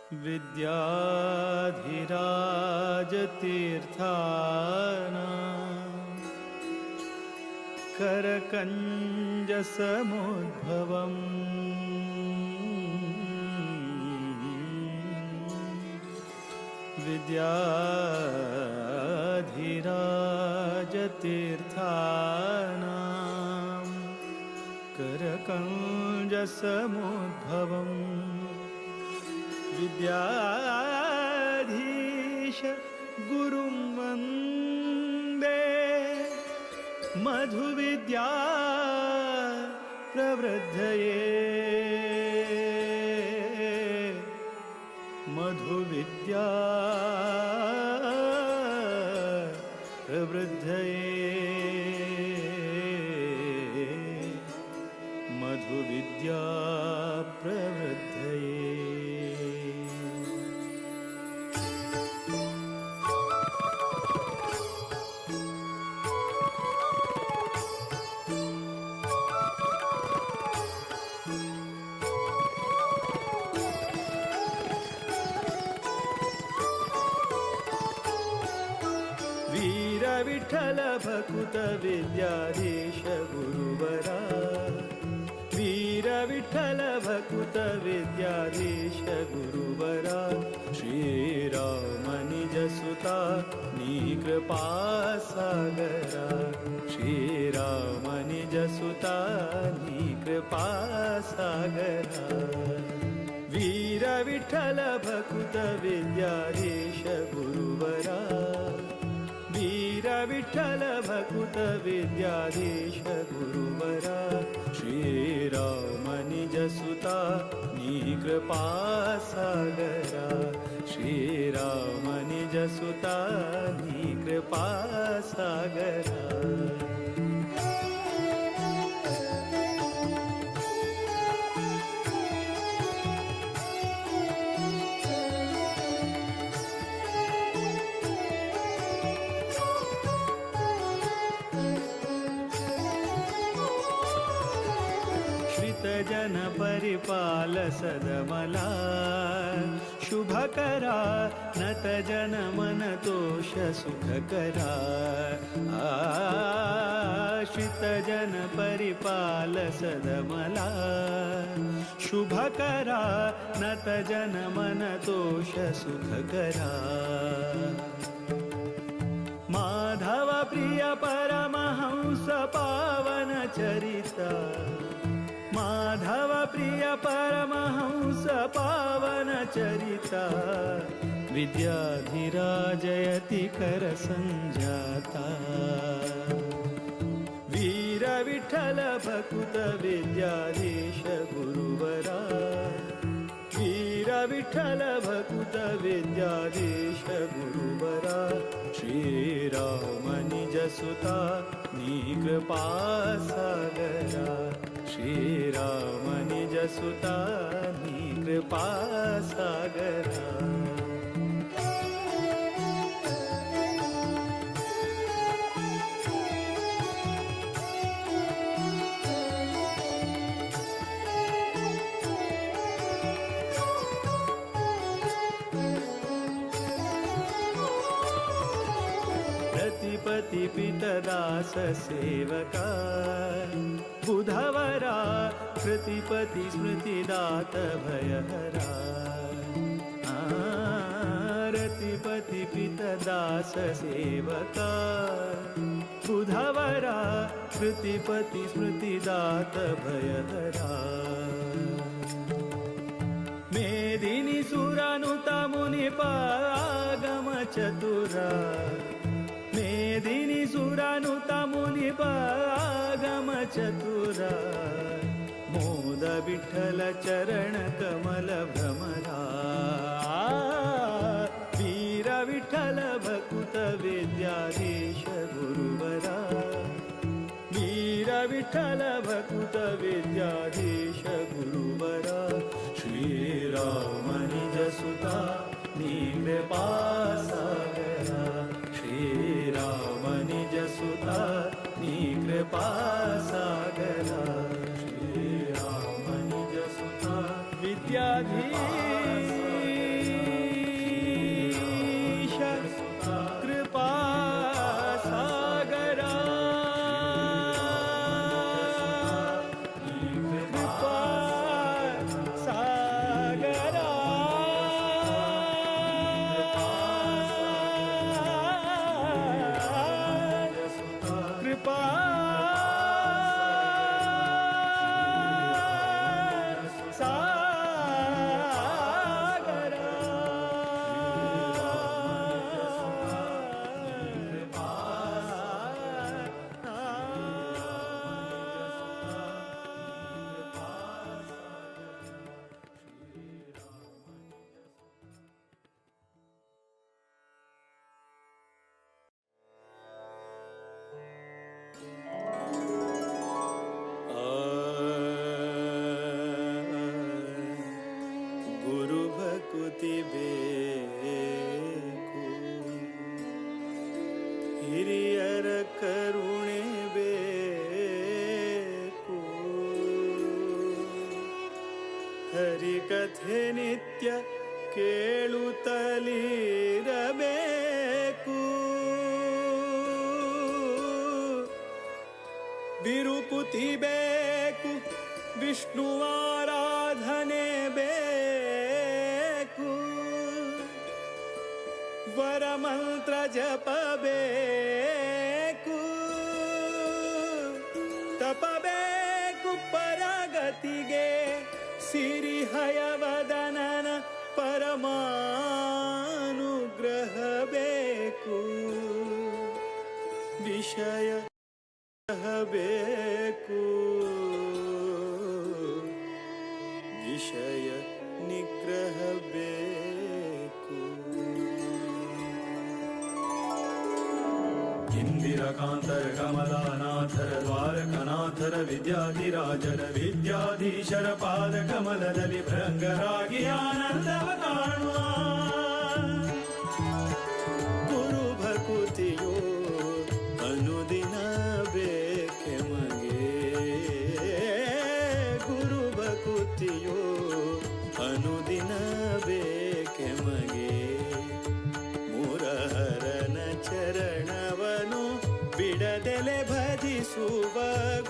विद्याधिराजतीर्थानां करकञ्जसमुद्भवम् विद्याधिराजतीर्थानां करकञ्जसमुद्भवम् विद्याधीश गुरुं वन्दे मधुविद्या प्रवृद्धये मधुविद्या प्रवृद्धये मधुविद्या प्रवृद्धये विठ्ठल भकुत विद्याधीश गुरुवरा वीर विठ्ठल भकुत विद्याधीश गुरुवरा श्रीराम निज सुता नी कृपा सागरा श्रीराम निज सुता नी कृपा सागरा वीर विठ्ठल भकुत विद्याधीश गुरुवरा वीर विठ्ठल भकुत विद्याधीश गुरुवरा श्रीराम निज सुता नी कृपा सागरा श्रीराम निज सुता नी कृपा सागरा जन परिपाल सदमला शुभकरा नत जन मन तोष सुखकरा आश्रित जन परिपाल सदमला शुभकरा नत जन मन तोष सुखकरा माधव प्रिय परमहंस पावन चरिता माधव प्रिय परमहंस पावन चरिता विद्याधिराजयति कर संजाता वीर विठ्ठल भकुत विद्याधीश गुरुवरा वीर विठ्ठल भकुत विद्याधीश गुरुवरा श्रीराम निज सुता नी कृपा सागरा श्रीराम निज सुता नी कृपा सागरा प्रतिपति पितदास सेवका बुधवरा कृतिपति स्मृतिदात भयहरा रतिपति पितदास सेवका बुधवरा कृतिपति स्मृतिदात भयहरा मेदिनी सुरानुता मुनिपागम चतुरा मेदिनी सुरानुता मुनिपागम चतुरा मोद विठ्ठल चरण कमल भ्रमरा वीर विठ्ठल भकुत विद्याधीश गुरुवरा वीर विठ्ठल भकुत विद्याधीश गुरुवरा श्रीराम निज सुता नी कृपा सागरा श्रीराम निज सुता नी कृपा सागरा श्रीराम निज सुता विद्याधीश ಗುರು ಭಕುತಿ ಬೇಕು, ಹಿರಿಯರ ಕರುಣೆ ಬೇಕು, ಹರಿಕಥೆ ನಿತ್ಯ ಕೇಳುತ್ತಲಿರಬೇಕು, ವಿರುಪುತಿ ಬೇಕು, ವಿಷ್ಣುವಾರಾಧನೆ ಬೇಕು, ವರಮಂತ್ರ ಜಪಬೇಕು, ತಪಬೇಕು ಪರಗತಿಗೆ, ಸಿರಿಹಯವದನನ ಪರಮಾನುಗ್ರಹ ಬೇಕು, ವಿಷಯ ಬೇಕು, ವಿಷಯ ನಿಗ್ರಹ ಬೇಕು. ಇಂದಿರಕಾಂತರ ಕಮಲಾನಾಥರ ದ್ವಾರಕನಾಥರ ವಿದ್ಯಾಧಿರಾಜರ ವಿದ್ಯಾಧೀಶರ ಪಾದ ಕಮಲದಲ್ಲಿ ಭೃಂಗರಾಗಿ ಆನಂದವ ಕಾಣುವ ಗುರು ಭಕುತಿಯೋ ಅನುದಿನ ಬೇಕೆಮಗೆ, ಗುರು ಭಕುತಿಯೋ ಅನುದಿನ ಬೇಕೆಮಗೆ, ಮುರಹರನ ಚರಣವನು ಬಿಡದೆಲೆ ಭಜಿಸುವ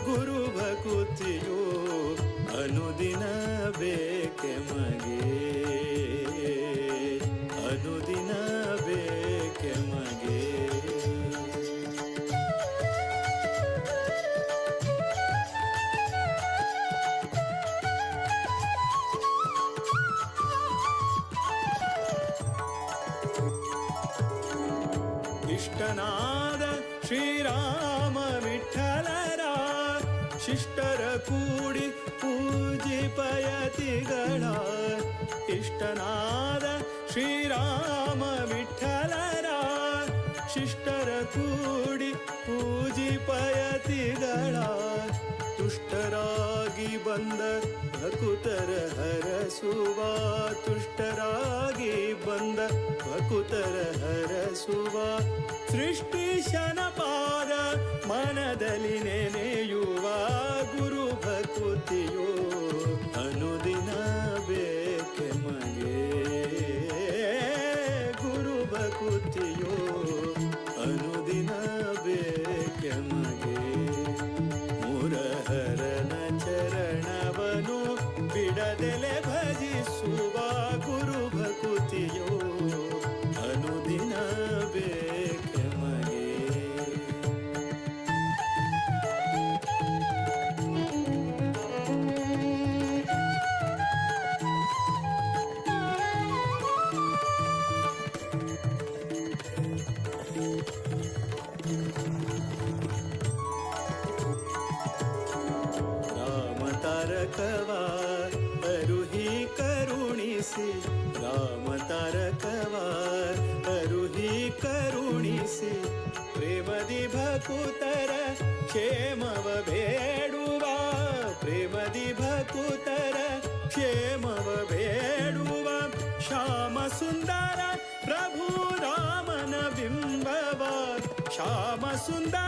ಗುರು ಭಕುತಿಯೋ ಅನುದಿನ ಬೇಕೆಮಗೆ, ಅನುದಿನ ಬೇಕೆಮಗೆ. ಇಷ್ಟನಾದ ಶ್ರೀರಾಮ ವಿಠಲರ ಶಿಷ್ಟರ ಕೂಡಿ ಪೂಜಿಪಯತಿಗಳ, ಇಷ್ಟನಾದ ಶ್ರೀರಾಮ ವಿಠಲರ ಶಿಷ್ಟರ ಕೂಡಿ ಪೂಜಿಪಯತಿಗಳ, ತುಷ್ಟರಾಗಿ ಬಂದ ಭಕುತರ ಹರಸುವ, ತುಷ್ಟರಾಗಿ ಬಂದ ಭಕುತರ ಹರಸುವ, ಸೃಷ್ಟಿಶನ ಪಾದ ಮನದಲ್ಲಿ ನೆನೆಯುವ ಗುರು ಭಕುತಿಯೋ ಅನುದಿನ ಬೇಕೆಮಗೆ, ಗುರು ಭಕುತಿಯೋ ಅನುದಿನ ಬೇಕೆಮಗೆ, ಮುರಹರನ ಚರಣವನು ಬಿಡದೆಲೆ ಭಜಿಸುವ ಗುರು ಭಕುತಿಯೋ ಅನುದಿನ ಬೇಕೆಮಗೆ. ರಾಮ ತಾರಕವ ಅರುಹಿ ಕರುಣಿಸಿ, ರಾಮ ತಾರಕವ ಅರುಹಿ ಕರುಣಿಸಿ, ಪ್ರೇಮದಿ ಭಕುತರ ಕ್ಷೇಮವ ಬೇಡುವ, ಪ್ರೇಮದಿ ಭಕುತರ ಕ್ಷೇಮವ ಬೇಡುವ, ಶ್ಯಾಮ ಸುಂದರ ಪ್ರಭು ರಾಮನ ಬಿಂಬವ, ಶ್ಯಾಮ ಸುಂದರ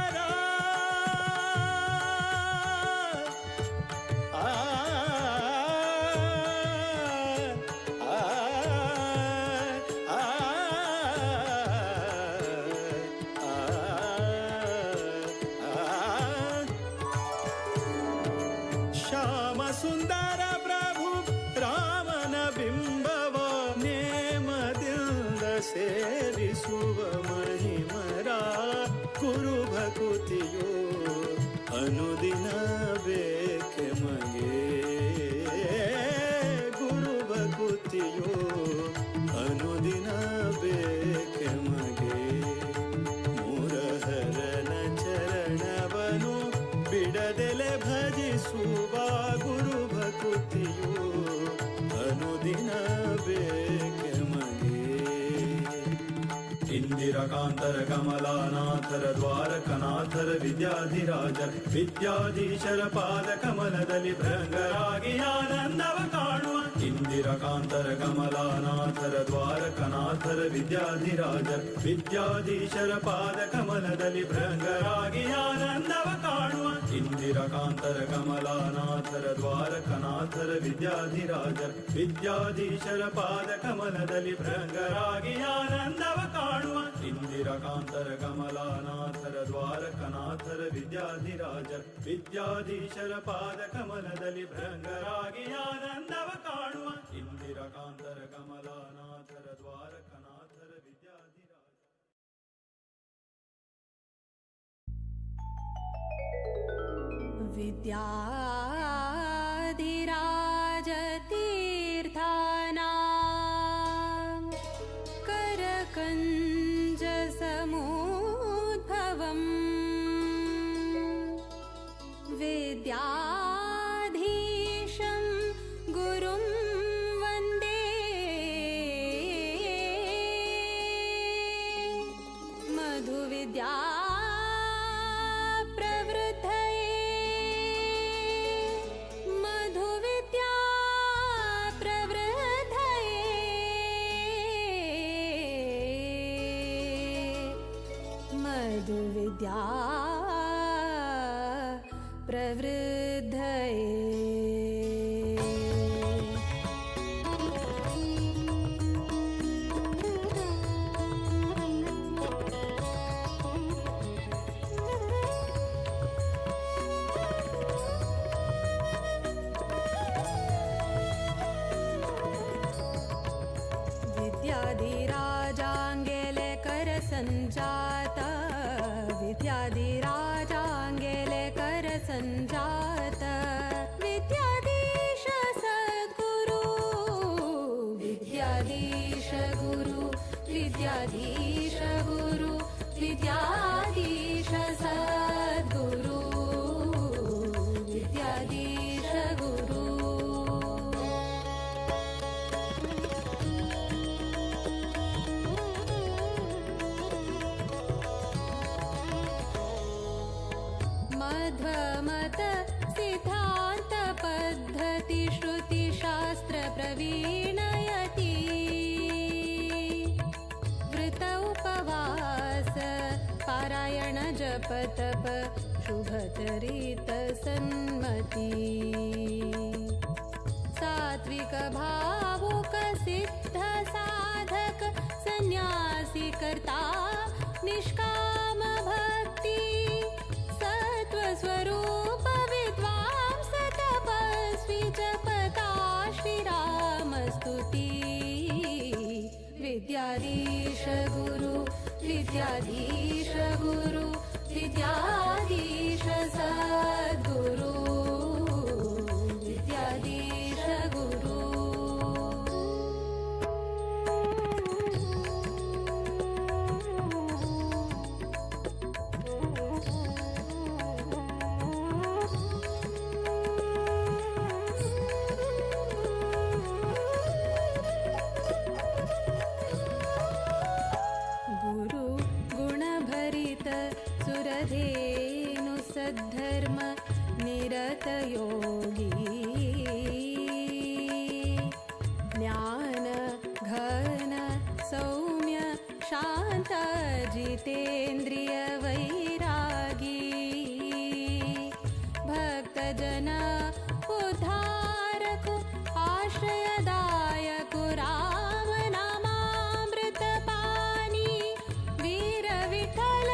ಶ್ಯಾಮ ಸುಂದರ ಪ್ರಭು ರಾಮನ ಬಿಂಬವ, ನೇಮದಿಂದ ಸೇವಿಸುವ ಮಹಿಮರ ಗುರು ಭಕುತಿಯೋ ಅನುದಿನ ಬೇಕೆಮಗೆ, ಗುರು ಭಕುತಿಯೋ ಅನುದಿನ ಬೇಕೆಮಗೆ, ಮುರಹರನ ಚರಣವನು ಬಿಡದೆಲೆ ಭಜಿಸುವ ಗುರು ಭಕುತಿಯೋ ಅನುದಿನ ಬೇಕೆಮಗೆ. ಇಂದಿರಕಾಂತರ ಕಮಲಾನಾಥರ ದ್ವಾರಕನಾಥರ ವಿದ್ಯಾಧಿರಾಜರ ವಿದ್ಯಾಧೀಶರ ಪಾದ ಕಮಲದಲ್ಲಿ ಭೃಂಗರಾಗಿ ಆನಂದವ ಕಾಣುವ ಇಂದಿರಕಾಂತರ ಕಮಲಾನಾಥರ ದ್ವಾರಕನಾಥರ ವಿದ್ಯಾಧಿರಾಜರ ವಿದ್ಯಾಧೀಶರ ಪಾದ ಕಮಲದಲ್ಲಿ ಭೃಂಗರಾಗಿ ಆನಂದವ ಕಾಣುವ ಇಂದಿರಕಾಂತರ ಕಮಲಾನಾಥರ ದ್ವಾರಕನಾಥರ ವಿದ್ಯಾಧಿರಾಜರ ವಿದ್ಯಾಧೀಶರ ಪಾದ ಕಮಲದಲ್ಲಿ ಭೃಂಗರಾಗಿ ಆನಂದವ ಕಾಣುವ ಇಂದಿರಕಾಂತರ ಕಮಲಾನಾಥರ ದ್ವಾರಕನಾಥರ ವಿದ್ಯಾಧಿರಾಜರ ವಿದ್ಯಾಧೀಶರ ಪಾದ ಕಮಲದಲ್ಲಿ ಭೃಂಗರಾಗಿ ಆನಂದವ ಕಾಣುವ ಇಂದಿರಕಾಂತರ ಕಮಲಾನಾಥರ ದ್ವಾರಕನಾಥರ ವಿದ್ಯಾಧಿರಾಜರ विद्याधिराजतीर्थानां करकञ्जसमुद्भवम् विद्याधीशं गुरुं वन्दे मधुविद्या विद्या प्रवृद्धये विद्याधिराजाङ्गेले करसञ्जाता विद्याधिराजाङ्गेले करसञ्जात विद्याधीश सद्गुरु विद्याधीश गुरु विद्याधीश गुरु विद्याधीश सद्गुरु विद्याधीश गुरु मध्वमत सिद्धान्त पद्धति श्रुति शास्त्र प्रवीणयति वृत उपवास पारायण जप तप शुभचरित सन्मति सात्विक भावुक सिद्ध साधक सन्यासी कर्ता निष्काम भक्ति स्वरूप विद्वांस तपस्वी जपता श्रीरामस्तुति विद्याधीश गुरु विद्याधीश गुरु विद्याधीश सद्गुरु विद्याधीश गुरु सुरधेनु सद्धर्म निरत योगी ज्ञान घन सौम्य शांत जितेन्द्रिय वैरागी भक्त जन उद्धारक आश्रयदायक राम नामामृत पानी वीर विठल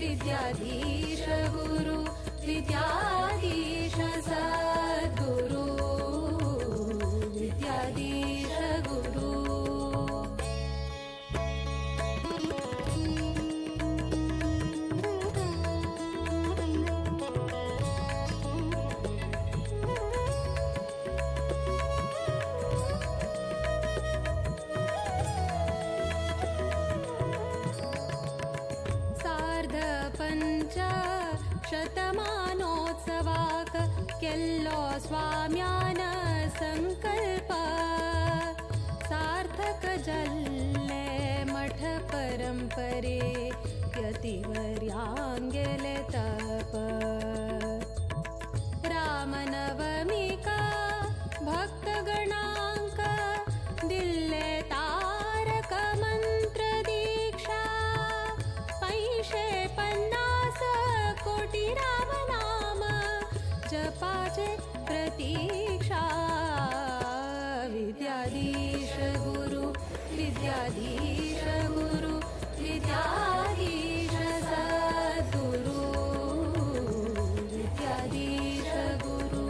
विद्याधीश गुरु विद्याधीश सद्गुरु विद्याधीश गुरु शतमानोत्सवाक केल्लो स्वाम्यान संकल्प सार्थक जल्ले मठ परम परम्परे यतिवर्यांगेले तप रामनवमिका भक्तगणांक दिल्ले तारक मंत्र दीक्षा 550 कोटी रामनाम जपाचे प्रतीक्षा विद्याधीश गुरु विद्याधीश गुरु विद्याधीश सद्गुरु विद्याधीश गुरु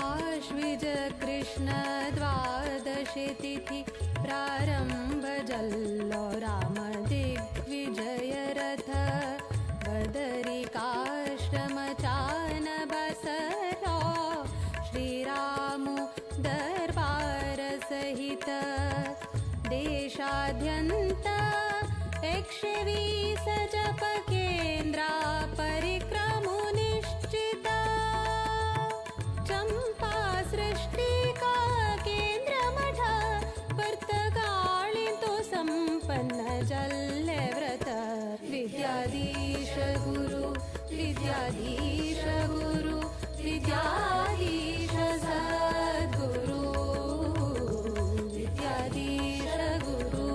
आश्विज कृष्ण द्वादशी तिथि प्रारंभ जल्लो राम दिग्विजय रथ बदरिकाश्रम चान बसरो श्रीरामु दरबार सहित देशाद्यंत 120 जप केंद्रा परिक्रमु निश्चित चंपा सृष्टि का केंद्र मठ वर्तगाळि तो संपन्न जल्ले व्रत विद्याधीश गुरु विद्याधीश गुरु विद्याधीश सद्गुरु विद्याधीश गुरु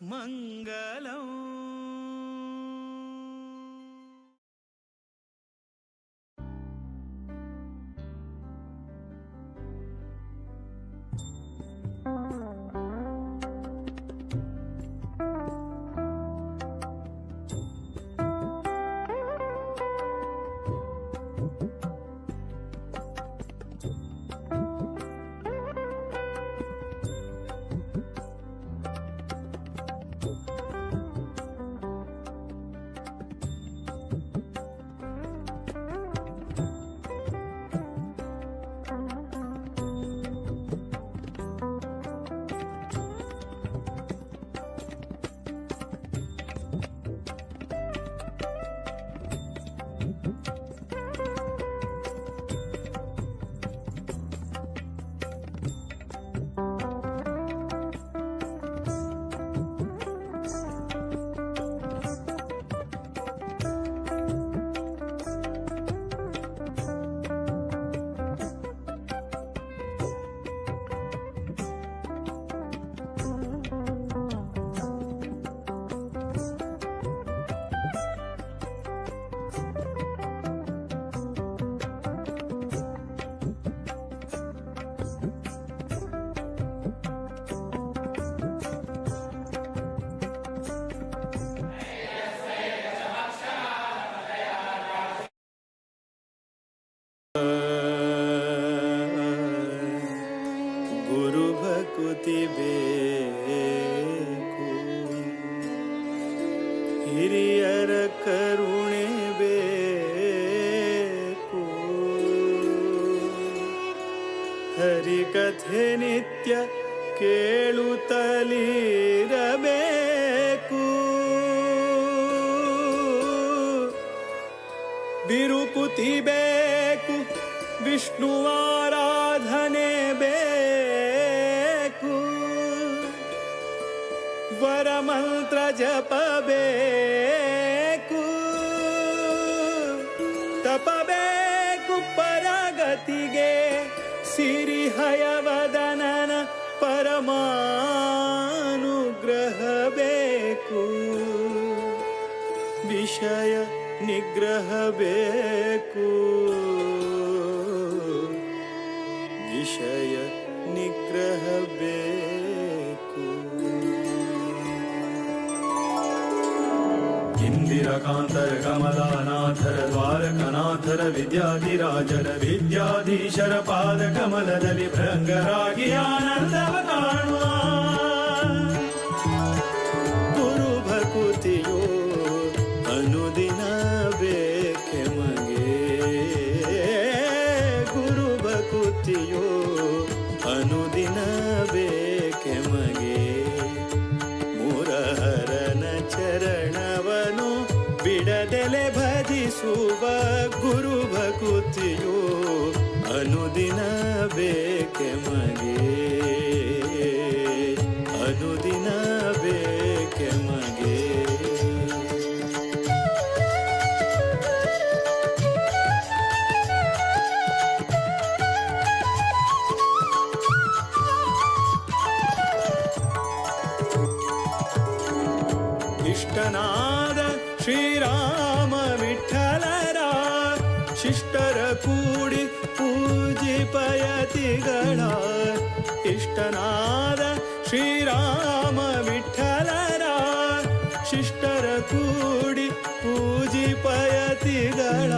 ಮಂಗಲಂ. ಗುರು ಭಕುತಿ ಬೇಕು, ಹಿರಿಯರ ಕರುಣೆ ಬೇಕು, ಹರಿಕಥೆ ನಿತ್ಯ ಕೇಳುತ್ತಲಿರಬೇಕು, ಬಿರುಕುತಿ ಬೇಕು, ವಿಷ್ಣುವಾರಾಧನೆ ಬೇಕು, ವರಮಂತ್ರ ಜಪಬೇಕು, ತಪಬೇಕು ಪರಗತಿಗೆ, ಸಿರಿಹಯವದನನ ಪರಮಾನುಗ್ರಹ ಬೇಕು, ವಿಷಯ ನಿಗ್ರಹ ಬೇಕು, ವಿಷಯ ನಿಗ್ರಹ ಬೇಕು. ಇಂದಿರಕಾಂತರ ಕಮಲಾನಾಥರ ದ್ವಾರಕನಾಥರ ವಿದ್ಯಾಧಿರಾಜರ ವಿದ್ಯಾಧೀಶರ ಪಾದ ಕಮಲದಲ್ಲಿ ಭೃಂಗರಾಗಿ ಆನಂದವ ಕಾಣುವ ಗುರು ಭಕುತಿಯೋ ಅನುದಿನ ಬೇಕೆ ಮಗೆ, ಗುರು ಭಕುತಿಯೋ ಅನುದಿನ ಬೇಕೆ ಮಗೆ, ಮುರಹರನ ಚರಣವನು ಬಿಡದೆಲೆ ಭಜಿಸುವ ಗುರು ಭಕುತಿಯೋ ಅನುದಿನ ಬೇಕೆ ಮಗೆ, ಅನುದಿನ ಬೇಕೆ ಮಗೆ. ಇಷ್ಟನಾದ ಶ್ರೀರಾಮ ವಿಠಲರ ಶಿಷ್ಟರ ಕೂಡಿ ಪೂಜಿಪಯತಿಗಳ, ಇಷ್ಟನಾದ ಶ್ರೀರಾಮ ವಿಠಲರ ಶಿಷ್ಟರ ಕೂಡಿ ಪೂಜಿಪಯತಿಗಳ,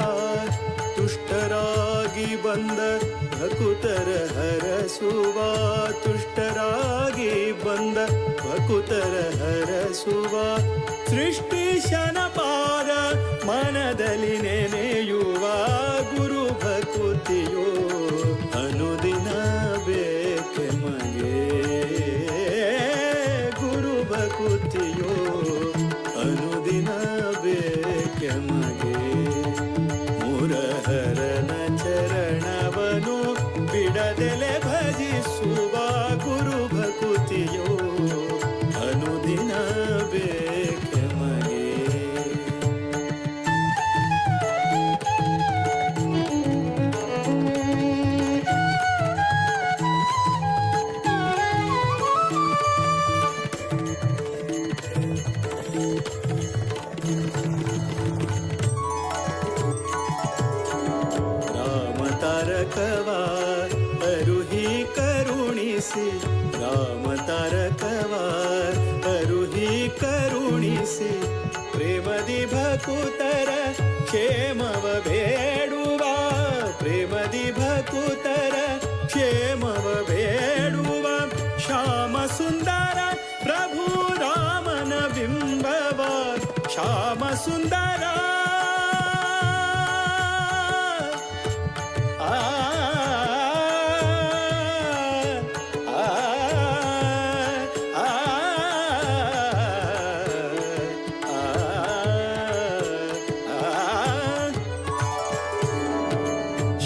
ತುಷ್ಟರಾಗಿ ಬಂದ ಭಕುತರ ಹರಸುವ, ತುಷ್ಟರಾಗಿ ಬಂದ ಭಕುತರ ಹರಸುವ, ಸೃಷ್ಟಿಶನ ಪಾದ ಮನದಲ್ಲಿ ನೆನೆಯುವ ಗುರು ಭಕುತಿಯೋ ಅನುದಿನ ಬೇಕೆ ಮಗೆ, ಗುರು ಭಕುತಿಯೋ ಅನುದಿನ ಬೇಕೆ ಮಗೆ, ಮುರಹರನ ಚರಣವನು ಬಿಡದೆಲೆ ಭಜಿಸುವ ಗುರು ಭಕುತಿಯೋ ಅನುದಿನ ಬೇಕೆ ಮಗೆ. ಭಕುತರ ಕ್ಷೇಮವ ಬೇಡುವ ಪ್ರೇಮದಿ ಭಕುತರ ಕ್ಷೇಮವ ಬೇಡುವ ಶ್ಯಾಮ ಸುಂದರ ಪ್ರಭು ರಾಮನ ಬಿಂಬವ ಶ್ಯಾಮ ಸುಂದರ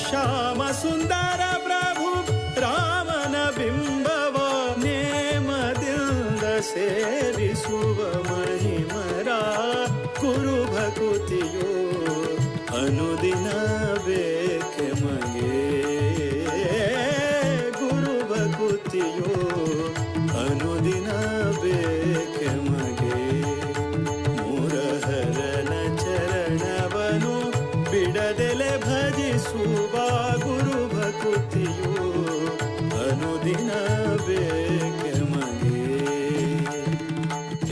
ಶ್ಯಾಮ ಸುಂದರ ಪ್ರಭು ರಾಮನ ಬಿಂಬವ ನೇಮದಿಂದ ಸೇರಿಸುವ ಮಹಿಮರ ಕುರು ಭಕುತಿಯೋ ಅನುದಿನ ಬೇಕೆ ಮಗೆ ಗುರು ಭಕುತಿಯೋ ಅನುದಿನ ಬೇಕೆ ಮಗೆ ಮುರಹರನ ಚರಣವನು ಬಿಡದೆಲೆ ಭಜಿಸುವ ಗುರು ಭಕುತಿಯೋ ಅನುದಿನ ಬೇಕೆ ಮಗೆ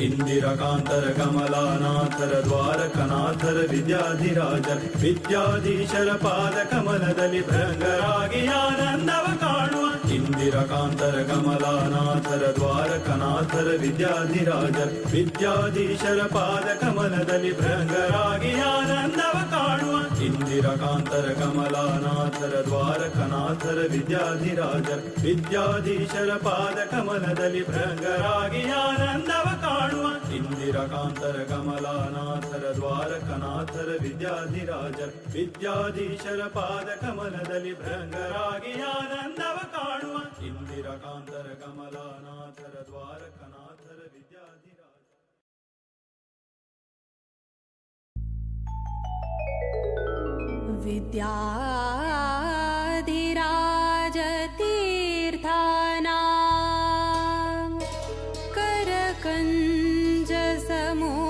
ಇಂದಿರಕಾಂತರ ಕಮಲಾನಾಥರ ದ್ವಾರಕನಾಥರ ವಿದ್ಯಾಧಿರಾಜರ ವಿದ್ಯಾಧೀಶರ ಪಾದ ಕಮಲದಲ್ಲಿ ಭೃಂಗರಾಗಿ ಆನಂದವ ಕಾಣುವ ಇಂದಿರಕಾಂತರ ಕಮಲಾನಾಥರ ದ್ವಾರಕನಾಥರ ವಿದ್ಯಾಧಿರಾಜರ ವಿದ್ಯಾಧೀಶರ ಪಾದ ಕಮಲದಲ್ಲಿ ಭೃಂಗರಾಗಿ ಆನಂದವ ಕಾಣುವ ಇಂದಿರಕಾಂತರ ಕಮಲಾನಾಥರ ದ್ವಾರಕನಾಥರ ವಿದ್ಯಾಧಿರಾಜರ ವಿದ್ಯಾಧೀಶರ ಪಾದ ಕಮಲದಲ್ಲಿ ಭೃಂಗರಾಗಿ ಆನಂದವ ಕಾಣುವ ಇಂದಿರಕಾಂತರ ಕಮಲಾನಾಥರ ದ್ವಾರಕನಾಥರ ವಿದ್ಯಾಧಿರಾಜರ ವಿದ್ಯಾಧೀಶರ ಪಾದ ಕಮಲದಲ್ಲಿ ಭೃಂಗರಾಗಿ ಆನಂದವ ಕಾಣುವ ಇಂದಿರಕಾಂತರ ಕಮಲಾನಾಥರ ದ್ವಾರಕನಾಥರ ವಿದ್ಯಾಧಿರಾಜರ विद्याधिराजतीर्थानां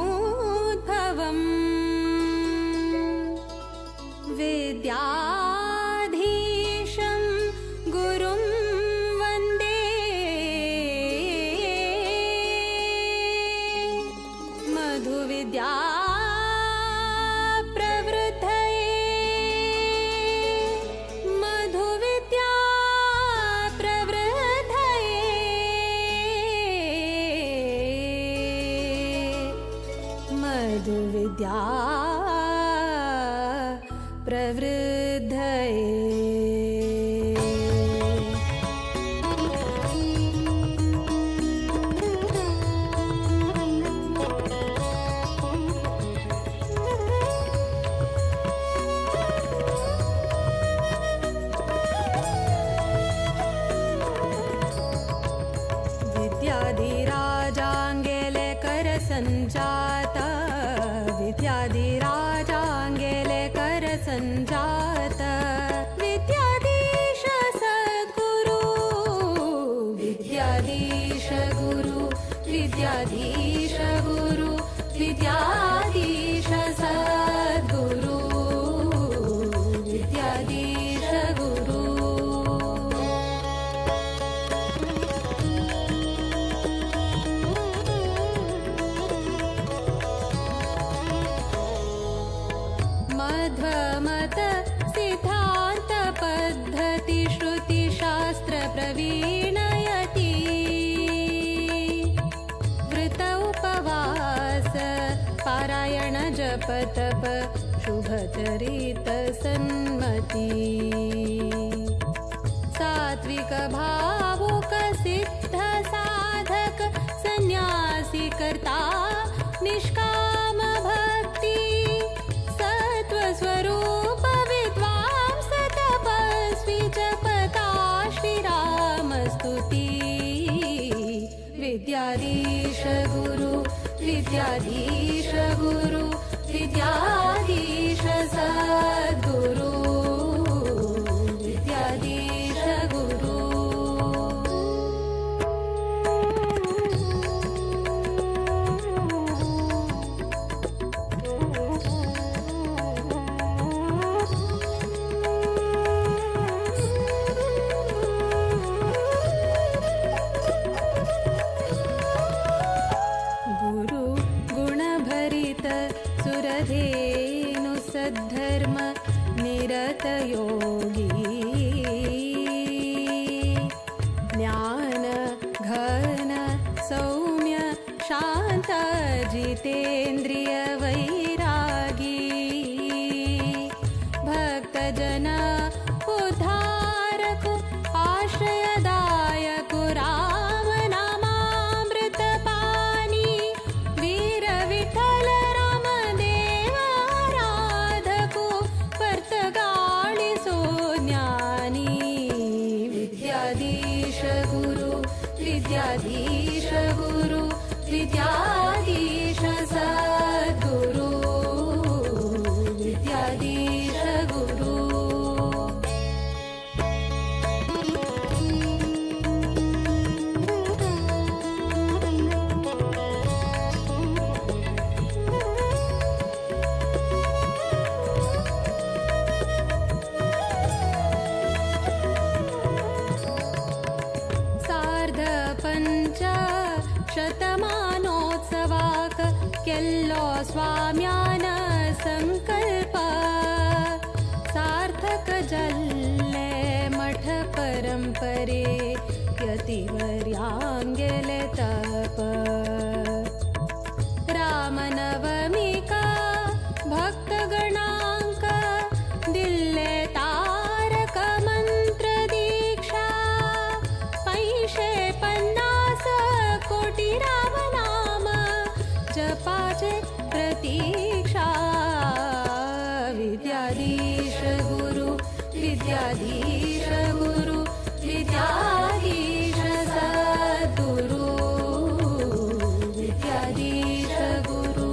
करकञ्जसमुद्भवम् विद्याधीशं गुरुं वन्दे मधुविद्या विद्या प्रवृद्धये विद्याधिराजाङ्गेले करसञ्जाता विद्याधिराजाङ्गेले करसञ्जाता विद्याधीश सद्गुरु विद्याधीश गुरु विद्याधीश गुरु विद्याधीश सद्गुरु विद्याधीश गुरु मध्वमत सिद्धान्त पद्धति श्रुति शास्त्र प्रवीणयति वृत उपवास पारायण जप तप शुभचरित सन्मति सात्विक भावुक सिद्ध साधक सन्यासी कर्ता निष्काम भक्ति स्वरूप विद्वांस तपस्वी जपता श्रीराम स्तुति विद्याधीश गुरु विद्याधीश गुरु विद्याधीश सद्गुरु विद्याधीश गुरु गुरु गुणभरित सुरधे रेणु सद्धर्म निरत योगी ज्ञान घन सौम्य शांत जितेन्द्रिय वैरागी भक्तजन उद्धारक आश्रयदायक राम नामामृत पानी वीर विठ्ठल राम देव आराधको वर्तगाळिसो ज्ञानी विद्याधीश गुरु विद्याधीश गुरु विद्याधीश सद्गुरु विद्याधीश गुरु सार्ध पंच शतमानोत्सवाक केल्लो स्वाम्यान संकल्प सार्थक जल्ले मठ परंपरे यतिवर्यांगेले तप रामनवमिका भक्तगणांक दिल्ले तारक मंत्र दीक्षा 550 कोटी रामनाम जपाचे प्रतीक्षा विद्याधीश गुरु विद्याधीश गुरु विद्याधीश सद्गुरु विद्याधीश गुरु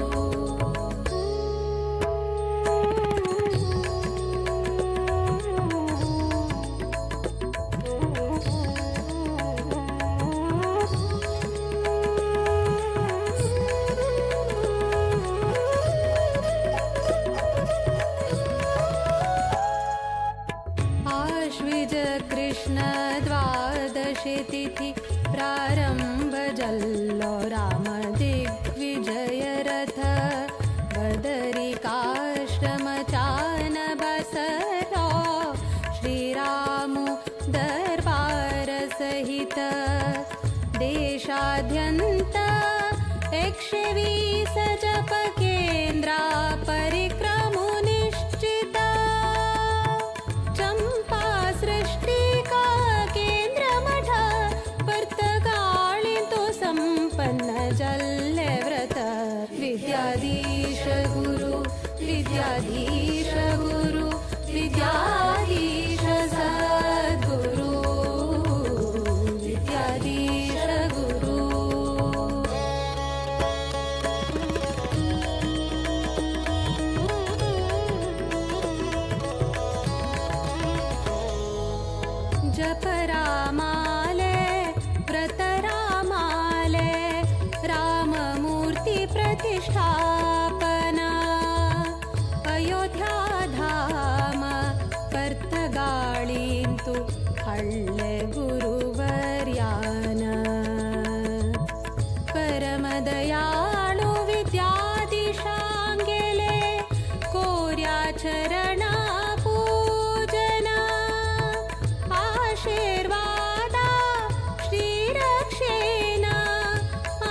आश्विज कृष्ण द्वादशी तिथि प्रारंभ जल्लो राम दिग्विजय रथ बदरिकाश्रम चान बसरो श्रीरामु दरबार सहित देशाद्यंत 120 जप केंद्रा परिक्रमु निश्चिता चंपा सृष्टि का केंद्र मठ वर्तगाळि तो संपन्न जल्ले व्रत विद्याधीश गुरु विद्याधीश गुरु विद्याधीश सद्गुरु विद्याधीश गुरु जप रामाले व्रत रामाले राममूर्ति प्रतिष्ठापना अयोध्या धाम वर्तगाळिंतु हळ्ळे गुरुवर्यान परमदयाळु विद्याधीशांगेले कोर्या चरण पूजन आशीर्वाद श्रीरक्षेण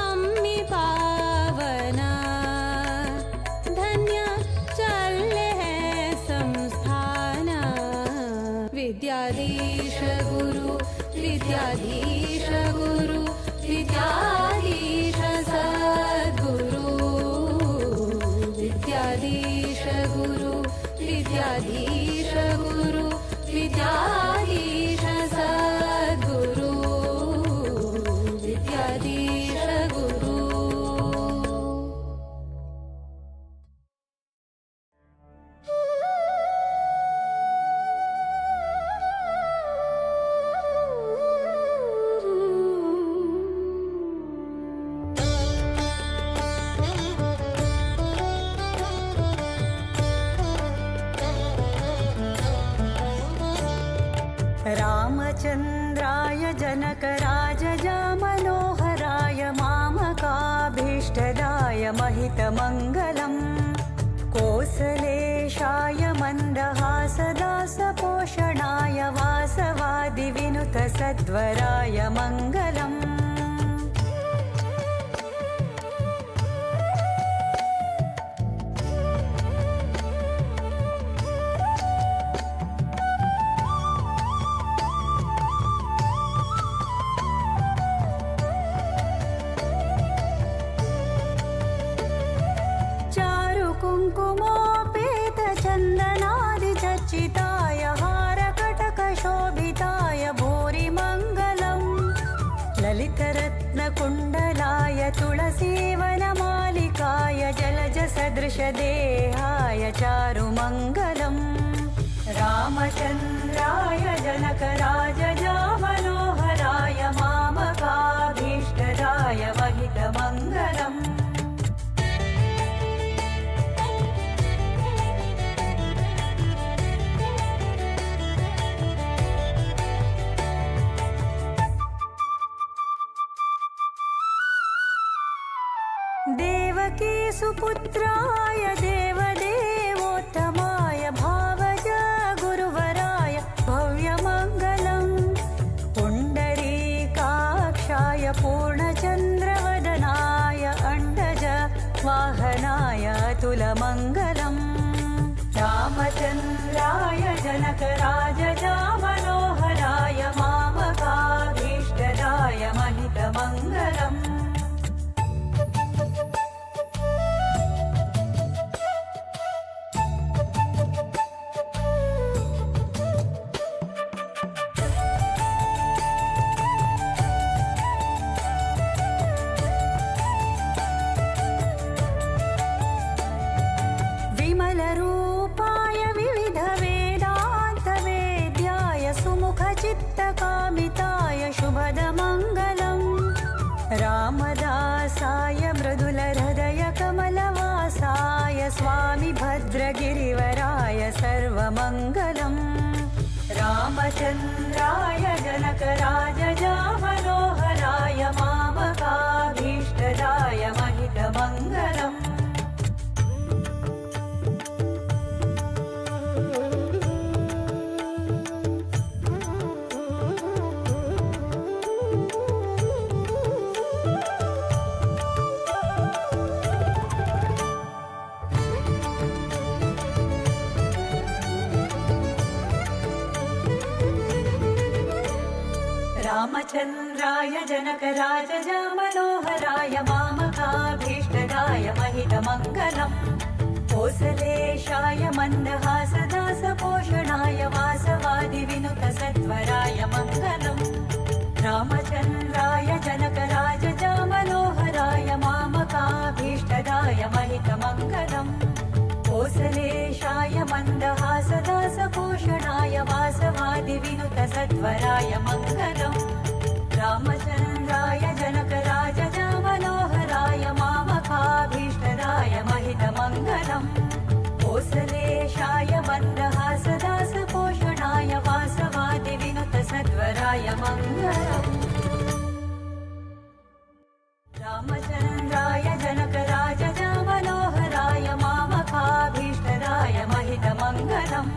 अम्मि पावन धन्य चल्ले संस्थान विद्याधीश गुरु विद्याधीश गुरु विद्याधीश सद्गुरु विद्याधीश गुरु विद्याधीश गुरु विद्याधीश सद्गुरु विद्याधीश गुरु रामचन्द्राय जनकराजजा मनोहराय मामकाभीष्टदाय महितमङ्गलम् कोसलेशाय मन्दहासदासपोषणाय वासवादिविनुतसद्वराय मङ्गलम् कुङ्कुमोपेतचन्दनादिचर्चिताय हारकटकशोभिताय भूरिमङ्गलम् ललितरत्नकुण्डलाय तुलसीवनमालिकाय जलजसदृशदेहाय चारुमङ्गलम् रामचन्द्राय जनकराजजामनोहराय मामकाभीष्टदाय महितमङ्गलम् देवकी सुपुत्राय देवदेवोत्तमाय भावज गुरुवराय भव्यमङ्गलम् पुण्डरीकाक्षाय पूर्णचन्द्रवदनाय अण्डज वाहनाय अतुलमङ्गलम् रामचन्द्राय जनकराजजामनोहराय मामकाभीष्टदाय महितमङ्गलम् विमलरूपाय विविधवेदान्तवेद्याय सुमुखचित्तकामिताय शुभदमङ्गलम् रामदासाय मृदुलहृदयकमलवासाय स्वामि भद्रगिरिवराय सर्वमङ्गलम् रामचन्द्राय जनकराजजामनोहराय मामकाभीष्टदाय महितमङ्गलम् रामचन्द्राय जनकराजजामनोहराय मामकाभीष्टदाय महितमङ्गलम् कोसलेशाय मन्दहासदासपोषणाय वासवादिविनुतसत्वराय मङ्गलम् रामचन्द्राय जनकराजजामनोहराय मामकाभीष्टदाय महितमङ्गलम् कोसलेशाय मन्दहासदासपोषणाय वासवादिविनुतसत्वराय मङ्गलम् रामचन्द्राय जनकराजजामनोहराय मामकाभीष्टदाय महितमङ्गलम् कोसलेशाय मन्दहासदासपोषणाय वासवादिविनुतसत्वराय मङ्गलम् रामचन्द्राय जनकराजजामनोहराय मामकाभीष्टदाय महितमङ्गलम्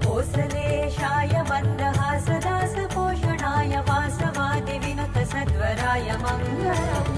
कोसलेशाय मन्दहासदासपोषणाय वासवादिविनुतसत्वराय मङ्गलम्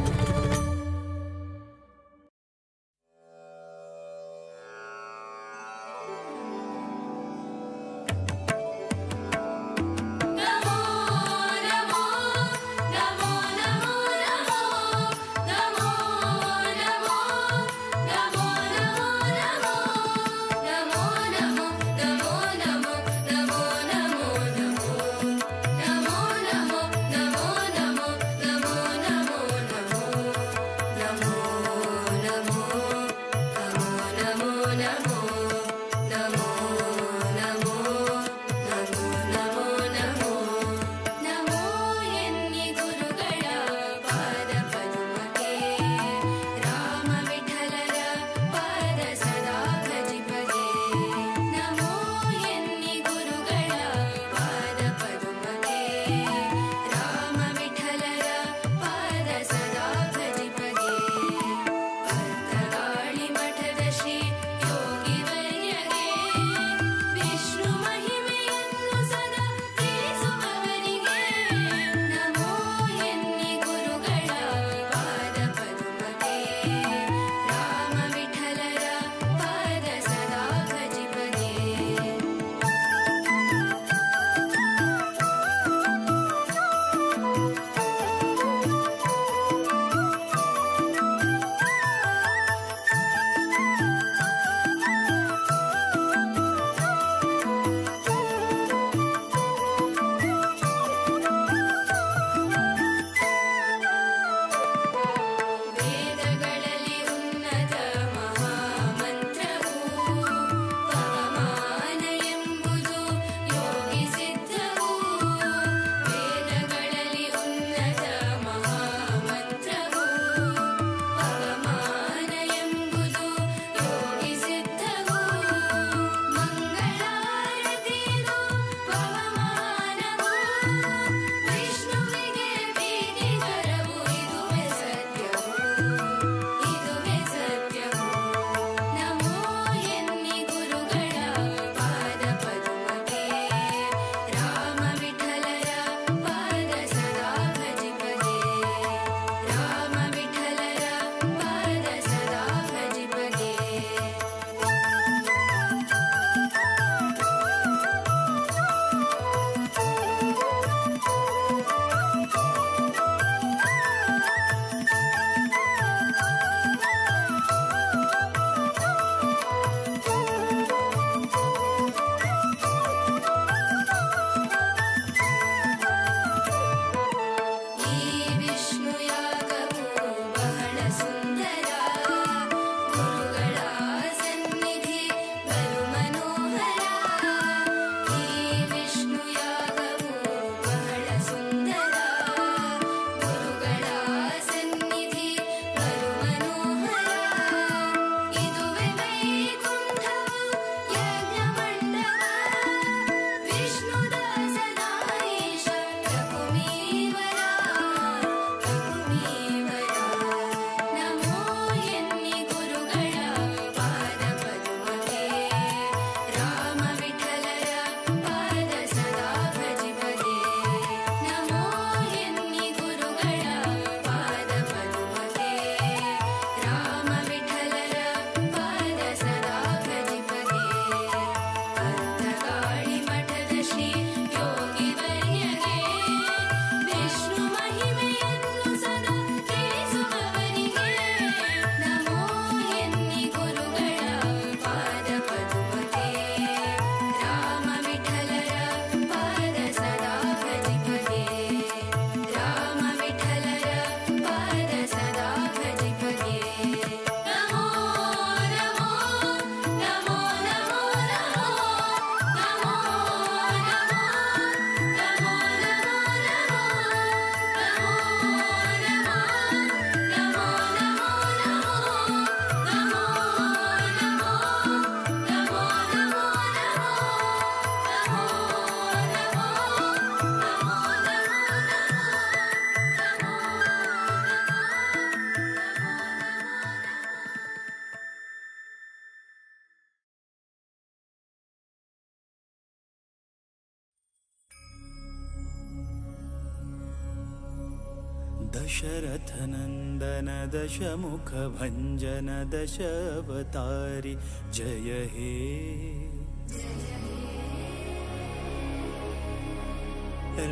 दशरथनन्दन दशमुखभञ्जन दशावतारि जय हे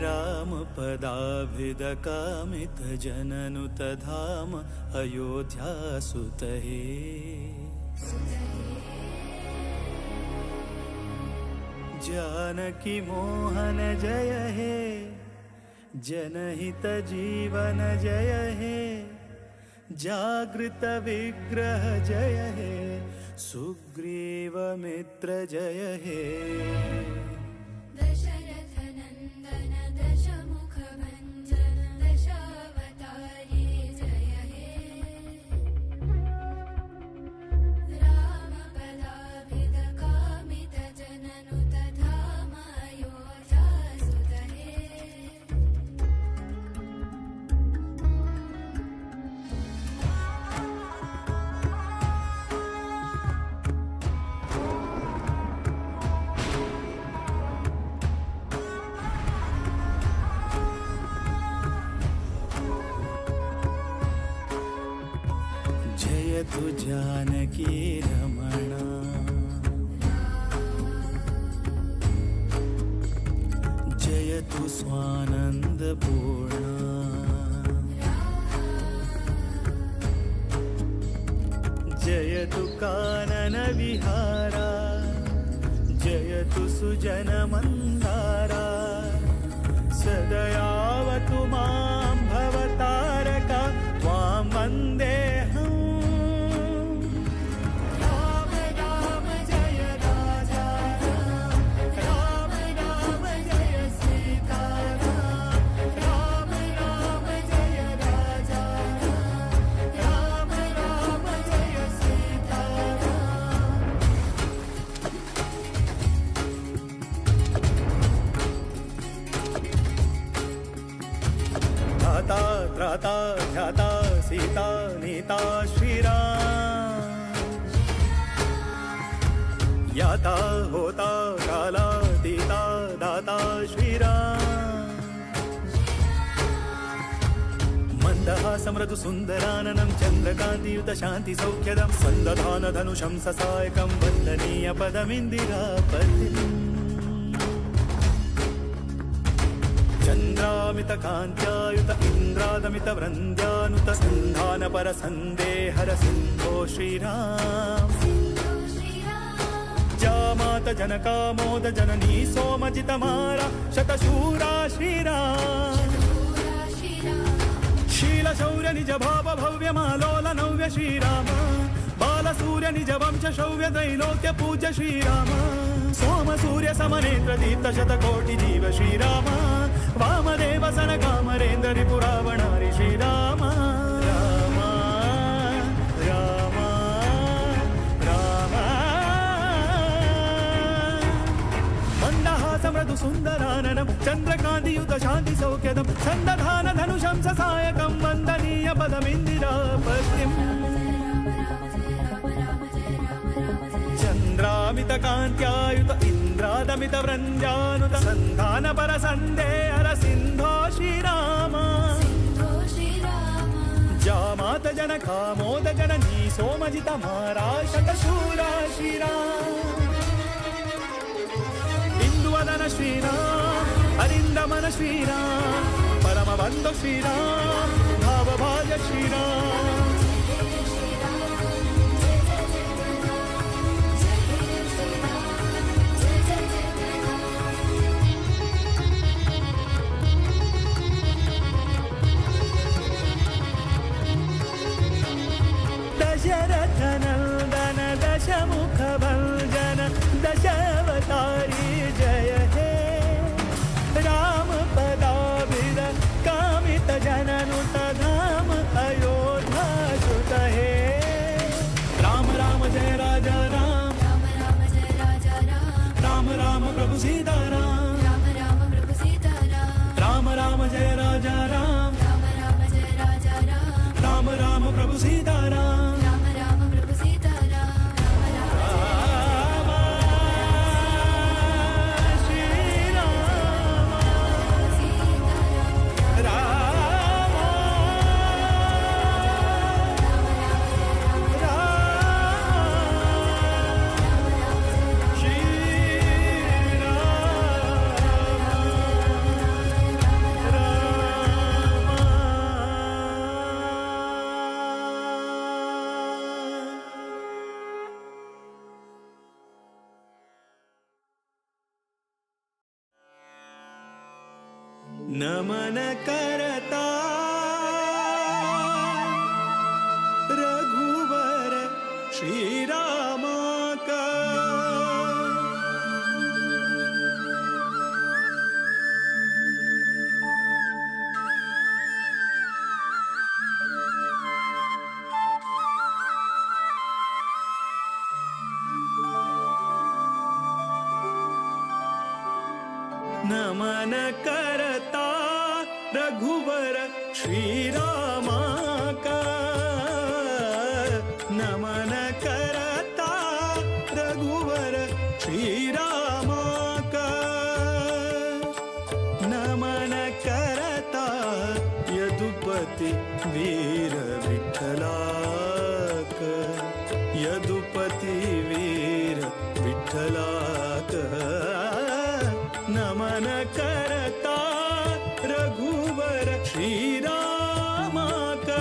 रामपदाभिदकामितजननुत धाम अयोध्यासुत हे जानकी मोहन जय हे जनहित जीवन जय हे जागृत विग्रह जय हे सुग्रीव मित्र जय हे दशरथनन्दन दशमुखभञ्जन दशावतारि जय हे रामपदाभिदकामितजननुत धाम अयोध्यासुत हे जयतु जानकी रमणा जयतु स्वानन्दपूर्णा जयतु काननविहारा जयतु सुजनमन्दारा सदयावतु मां भवतारका त्वां वन्देऽहम् राम राम जय राजा राम राम जय सीताराम राम राम जय राजा राम राम जय सीताराम धाता त्राता ध्याता सीता नीता श्रीराम याता होता कालातीता दाता श्रीराम मन्दहासमृदु सुन्दराननं चन्द्रकान्तियुत शान्ति सौख्यदं सन्दधान धनुषं ससायकं वन्दनीय पदमिन्दिरापतिम् चन्द्रामितकान्त्यायुत इन्द्रादमितवृन्द्यानुत सन्धानपर सन्देहर सिन्धो श्रीराम जामात जनकामोद जननी सोमजितमारा शतशूरा श्रीराम शीलशौर्य निज भाव भव्यमालोल नव्य श्रीराम बालसूर्य निज वंश शौर्य त्रैलोक्य पूज्य श्रीराम सोम सूर्य समनेत्र दीप्त शतकोटि जीव श्रीराम वामदेव सनकामरेन्द्र रिपुरावणारि श्रीराम राम राम राम मन्दहासमृदु सुन्दराननं चन्द्रकान्तियुत शान्ति सौख्यदं सन्दधान धनुषं ससायकं वन्दनीय पदमिन्दिरापतिम् चन्द्रामितकान्त्यायुत इन्द्रादमितवृन्द्यानुत सन्धानपर सन्देहर सिन्धो श्रीराम जामात जनकामोद जननी सोमजितमारा शतशूरा श्रीराम इंदुवदन श्रीराम अरिन्दमन श्रीराम परमबन्धु श्रीराम भावभाज श्रीराम दशरथनन्दन दशमुखभञ्जन दशावतारि जय हे रामपदाभिद कामितजननुत धाम अयोध्यासुत हे राम राम जय राजा राम राम राम प्रभु सीताराम राम राम जय राजा राम राम राम प्रभु सीताराम नमन करता रघुवर श्रीरामा का नमन करता रघुवर श्रीरामा का नमन करता रघुवर श्रीरामा का नमन करता यदुपति वीर विठ्ठला का यदुपति वीर विठ्ठला का नमन करता रघुवर श्रीरामा का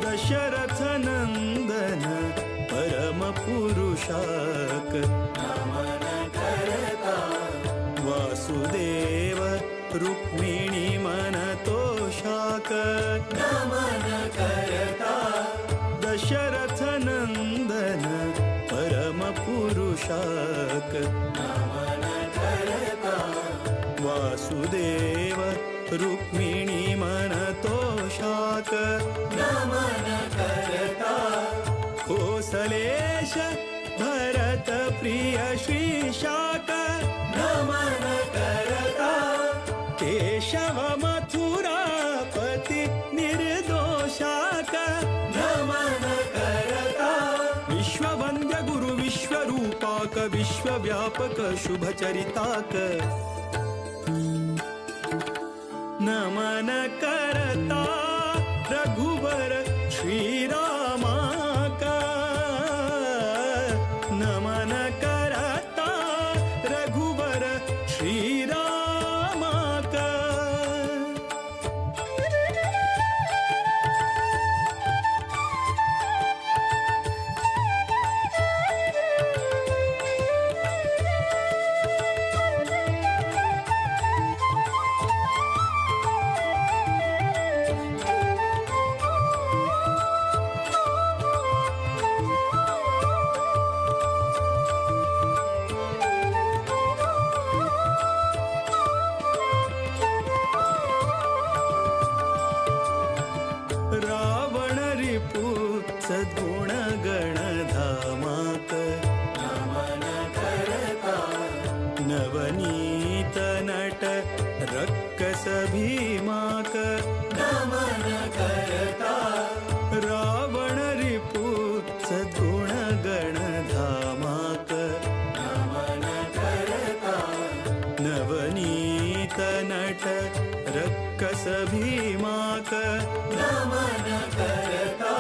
दशरथ नंदन परम पुरुषाक नमन करता वासुदेव रुक्मिणी मन तोषाक नमन करता दशरथ नंदन परम पुरुषाक नमन करता वासुदेव रुक्मिणी मन तोषाक नमन करता कोसलेश भरत प्रिय श्रीशाक नमन करता केशव मथुरापति निर्दोषाक नमन करता विश्ववन्द्य गुरु विश्वरूपाक विश्वव्यापक शुभचरिताक नमन करता रघुवर श्रीरामा का नमन करता रघुवर श्रीरामा का रावण रिपु सद्गुण गणधामाक नमन करता नवनीत नट रक्कस भीमाक नमन करता रावण रिपु सद्गुण गणधामाक नमन करता नवनीत नट रक्कस भीमाक नमन करता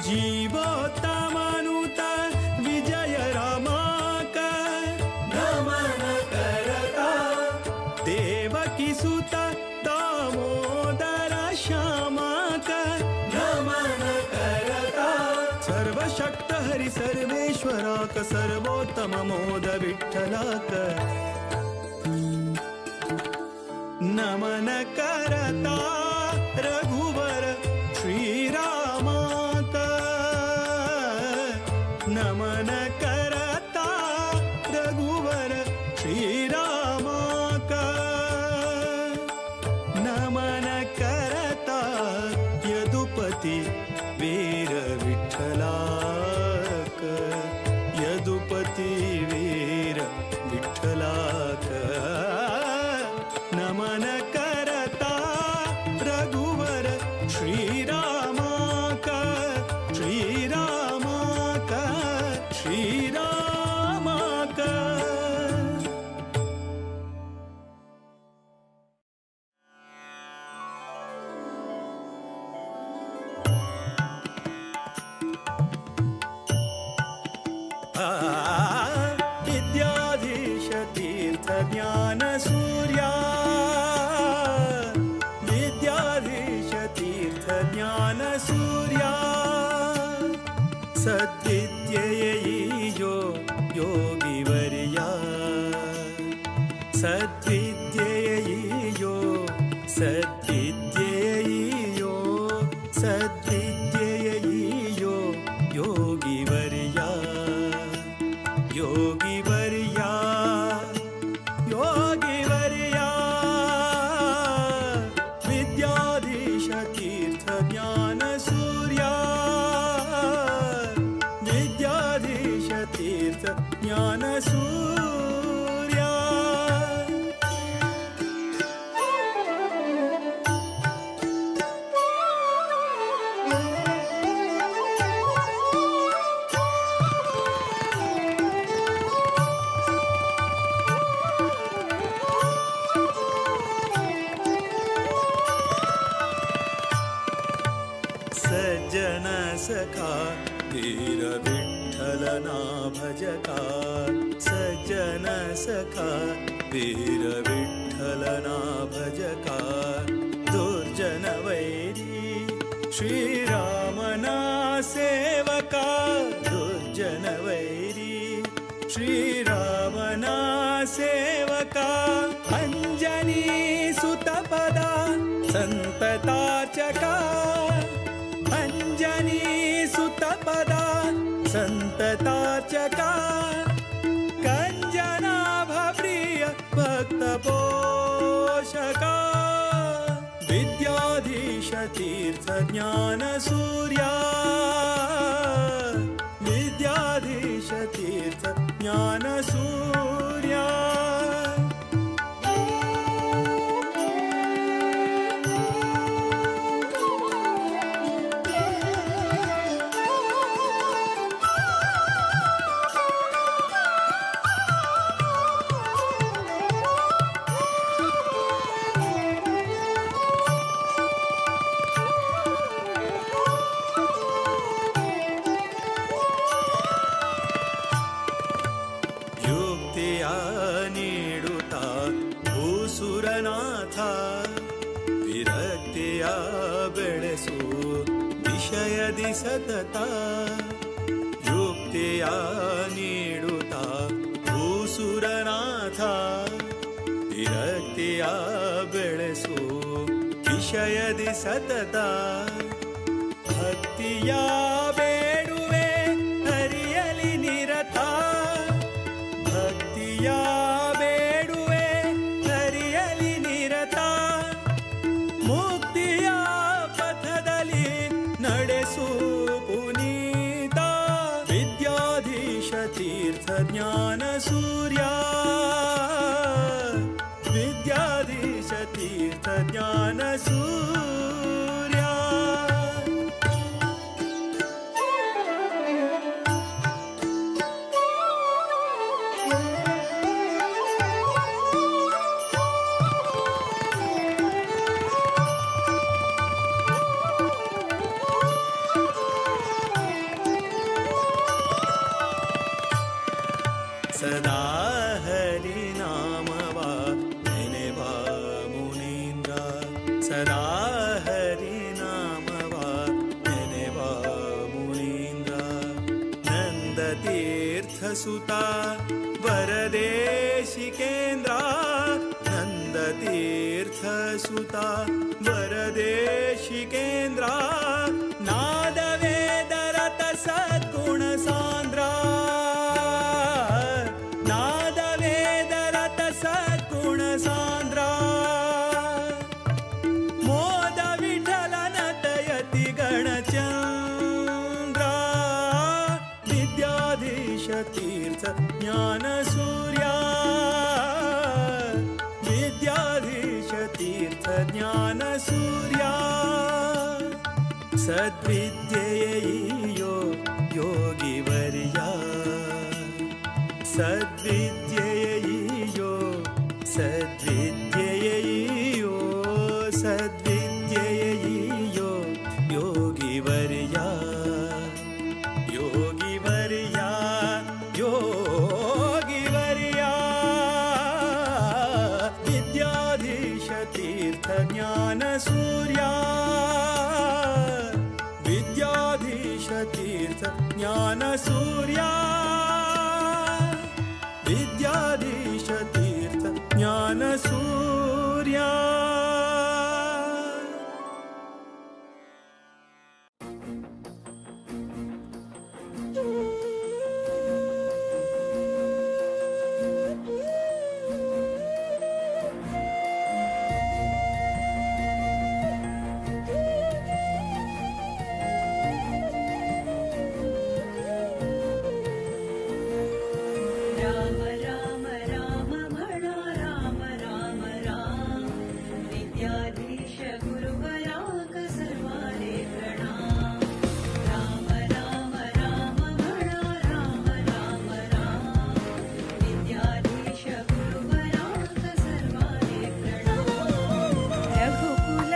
जीवोत्तमानुत विजय रामाक नमन करता देवकी सुत दामोदर श्यामाक नमन करता सर्वशक्त हरि सर्वेश्वराक सर्वोत्तम मोद विठ्ठलाक नमन करता रघुवर श्रीरामा का नमन करता रघुवर श्रीरामा का नमन करता यदुपति वीर विठ्ठला का यदुपति वीर विठ्ठला का नमन करता रघुवर श्रीरामा का श्रीरामा का श्रीरामा का ज्ञानसूर्या विद्याधीश तीर्थ ज्ञानसूर्या सद्विद्येयो योगिवर्या सद्विद्येयो सद्विद्येयो सद्विद्येयो योगिवर्या योगिवर्या योगिवर्या विद्याधीश तीर्थ ज्ञानसूर्या विद्याधीश तीर्थ ज्ञानसूर्या सज्जन सखा धीर विठ्ठलना भजका सज्जन सखा धीर विठ्ठलना भजका दुर्जन वैरी श्रीरामना सेवका दुर्जन वैरी श्रीरामना सेवका अंजनी सुतपदा संतताचका अंजनी सुतपदा संतताचका कंजनाभप्रिय भक्तपोषका विद्याधीश तीर्थ ज्ञानसूर्या विद्याधीश तीर्थ ज्ञानसूर्या ನೀಡುತ್ತಾ ಭೂಸುರನಾಥ ವಿರಕ್ತಿಯ ಬೆಳೆಸು ವಿಷಯದಿ ಸತತ ಯುಕ್ತಿಯ ನೀಡುತ್ತಾ ಭೂಸುರನಾಥ ವಿರಕ್ತಿಯ ಬೆಳೆಸು ವಿಷಯದಿ ಸತತ ಭಕ್ತಿಯ ಬೇಡುವೆ ಹರಿಯಲಿ ನಿರತ ಭಕ್ತಿಯ ಬೇಡುವೆ ಹರಿಯಲಿ ನಿರತ ಮುಕ್ತಿಯ ಪಥದಲ್ಲಿ ನಡೆಸು ಪುನೀತ ವಿದ್ಯಾಧೀಶ ತೀರ್ಥ ಜ್ಞಾನಸೂರ್ಯ ವಿದ್ಯಾಧೀಶ ತೀರ್ಥ ಜ್ಞಾನಸೂರ್ಯ ಸದಾ ಹರಿ ನಾಮವ ನೆನೆವಾ ಮುನೀಂದ್ರ ಸದಾ ಹರಿ ನಾಮವ ನೆನೆವಾ ಮುನೀಂದ್ರ ನಂದ ತೀರ್ಥ ಸುತ ವರದೇಶಿಕೇಂದ್ರ ನಂದ ತೀರ್ಥ ಸುತ ವರದೇಶಿಕೇಂದ್ರ ನಾದ ವೇದರತ ಸದ್ಗುಣ ಸಾಂದ್ರ ಸದ್ಗುಣ ಸಾಂದ್ರ ಮೋದ ವಿಠಲನ ದಯತಿ ಗಣಚಂದ್ರ ವಿದ್ಯಾಧೀಶ ತೀರ್ಥ ಜ್ಞಾನಸೂರ್ಯ ವಿದ್ಯಾಧೀಶ ತೀರ್ಥ ಜ್ಞಾನಸೂರ್ಯ ಸದ್ವಿದ್ಯೆಯೋ ಯೋಗಿವರ್ಯ ಸದ್ವಿದ್ಯೆಯೋ ಸದ್ವಿದ್ಯೆಯೋ ಸದ್ವಿದ್ಯೆಯೋ ಯೋಗಿವರ್ಯ ಯೋಗಿವರ್ಯ ಯೋಗಿವರ್ಯ ज्ञानसूर्या राम राम राम म्हणा राम राम राम विद्याधीश गुरुवराक सर्वाले प्रणाम राम राम राम म्हणा राम राम राम विद्याधीश गुरुवराक सर्वाले प्रणाम रघुकुल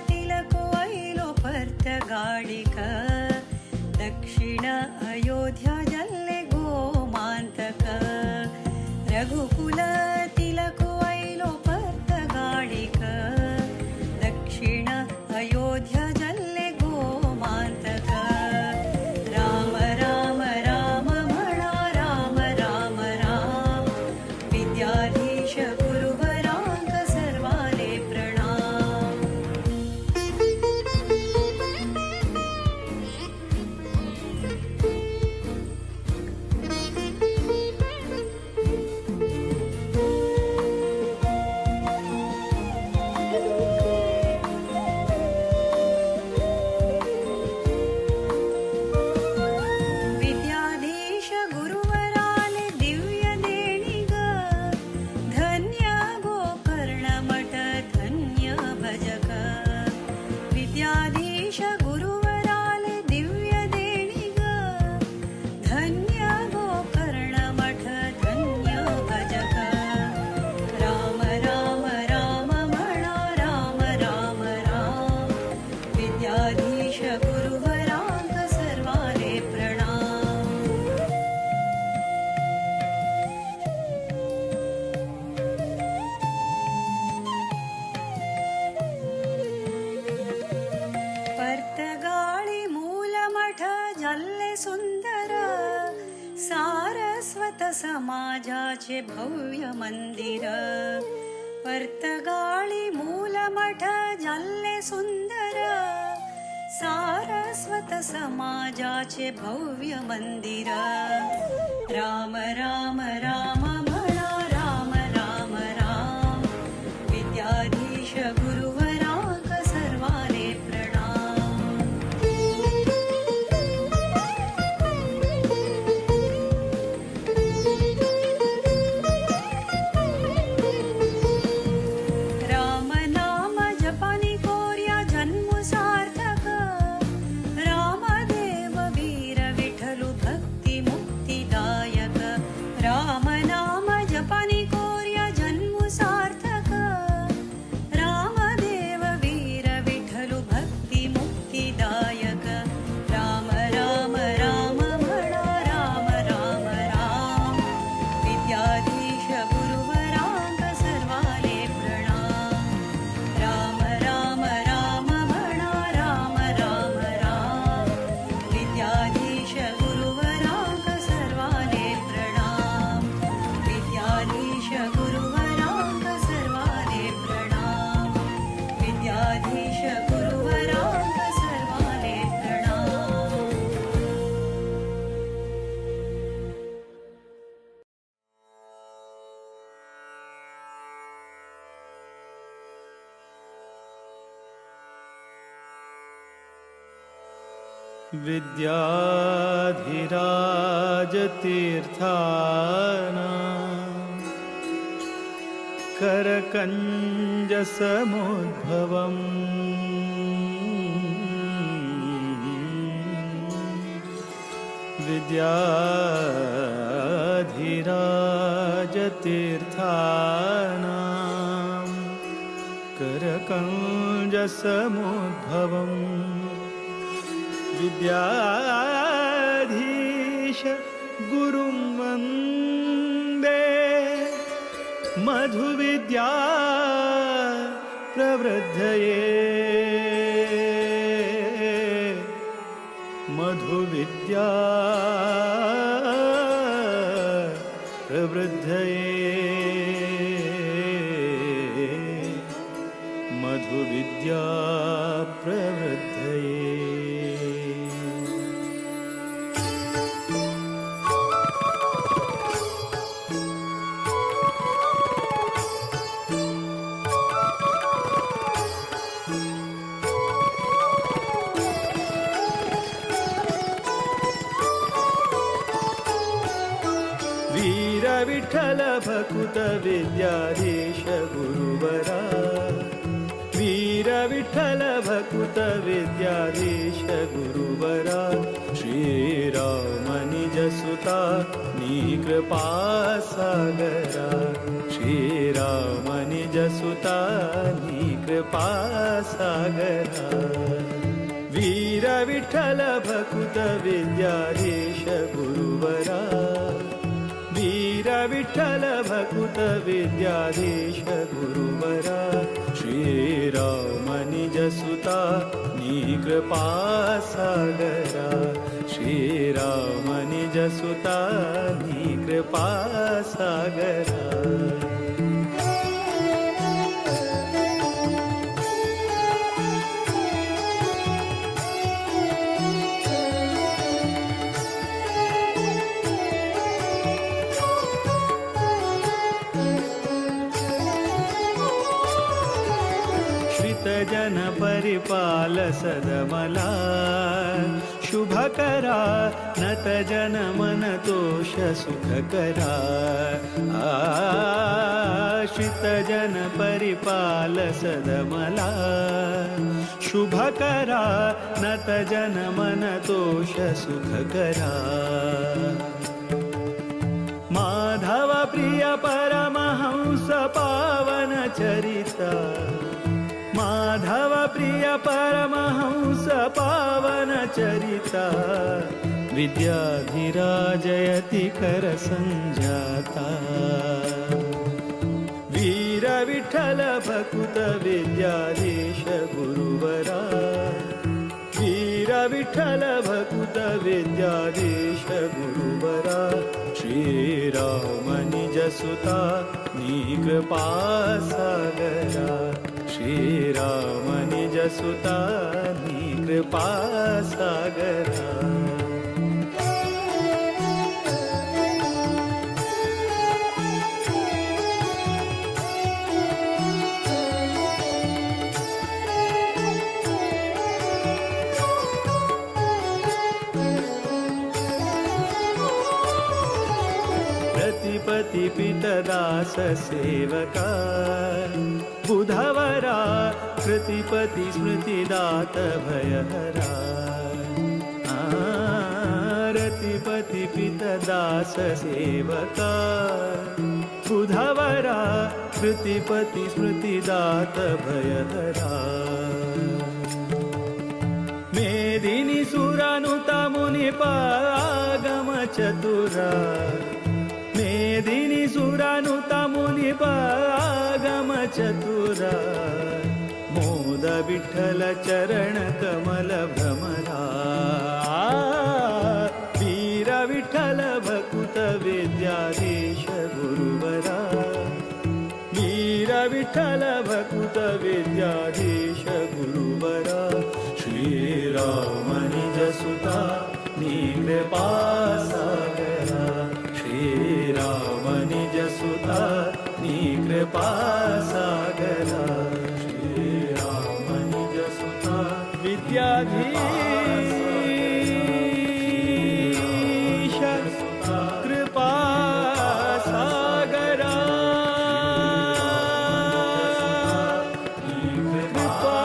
तिलक वैलो पर्त गाडिक दक्षिण अयोध्या जल्ले गोमांतक रघुकुल तिलक वैलो पर्त गाडिक दक्षिण अयोध्या जल्ले गोमांतक राम राम राम म्हणा राम राम राम विद्याधीश गुरुवराक सर्वाले प्रणाम विद्याधीश गुरुवराले दिव्य देणिग धन्य गोकर्ण मठ धन्य भजक विद्याधीश गुरुवराले दिव्य देणिग धन्य गोकर्ण मठ धन्य भजक राम राम राम म्हणा राम राम राम विद्याधीश गुरुवराक सर्वाले प्रणाम पर्तगाळी मूलमठ जल्ले सुंदर सारस्वत समाजाचे भव्य मंदिर पर्तगाळी मूलमठ जल्ले सुंदर सारस्वत समाजाचे भव्य मंदिर राम राम राम म्हणा राम राम राम विद्याधीश गुरुवराक सर्वाले प्रणाम राम नाम जपानी कोर्या जन्म सार्थक रामदेव वीर विठ्ठल भक्ती मुक्तिदायक राम नाम जपानी कोर्या जन्म सार्थक रामदेव वीर विठ्ठल भक्ती मुक्तिदायक राम राम राम म्हणा राम राम राम विद्याधीश गुरुवराक सर्वाले प्रणाम राम राम राम म्हणा राम राम राम विद्याधीश गुरुवराक सर्वाले प्रणाम विद्याधीश गुरुवराक सर्वाले प्रणाम विद्याधीश गुरुवराक सर्वाले प्रणाम विद्याधिराजतीर्थाना करकञ्जसमुद्भवम् विद्याधिराजतीर्थानां करकञ्जसमुद्भवम् विद्याधीश गुरुं वन्दे मधुविद्या प्रवृद्धये मधुविद्या प्रवृद्धये विद्या प्रवृद्धये। वीर विठ्ठल भकुत विद्याधीश गुरुवरा, वीर विठ्ठल भकुत विद्याधीश गुरुवरा, श्रीराम निज सुता नी कृपा सागरा, श्रीराम निज सुता नी कृपा सागरा। वीर विठ्ठल भकुत विद्याधीश गुरुवरा, वीर विठ्ठल भकुत विद्याधीश गुरुवरा, श्रीराम निज सुता नी कृपा सागरा, श्रीराम निज सुता नी कृपा सागरा। जन परिपाल सदमला, शुभ करा नत जन मन तोष सुख करा। आश्रित जन परिपाल सदमला, शुभ करा नत जन मन तोष सुख करा। माधव प्रिय परमहंस पावन चरिता, माधव प्रिय परमहंस पावन चरिता, विद्याधिराजयति कर संजाता। वीर विठ्ठल भकुत विद्याधीश गुरुवरा, वीर विठ्ठल भकुत विद्याधीश गुरुवरा, श्रीराम निज सुता नी कृपा सागरा, श्रीराम निज सुता नी कृपा सागरा। प्रतिपति पितदास सेवका, बुधवरा कृतिपति स्मृतिदात भयहरा। रतिपति पितदास सेवका, बुधवरा कृतिपति स्मृतिदात भयहरा। मेदिनी सुरानुता मुनिपागम चतुरा, मेदिनी सुरानुता मुनिपागम चतुरा। मोद विठ्ठल चरण कमल भ्रमरा, वीर विठ्ठल भकुत विद्याधीश गुरुवरा, वीर विठ्ठल भकुत विद्याधीश गुरुवरा, श्रीराम निज सुता नी कृपा सागरा, श्रीराम निज सुता नी कृपा सागरा, श्रीराम निज सुता विद्याधीश कृपा सागरा, कृपा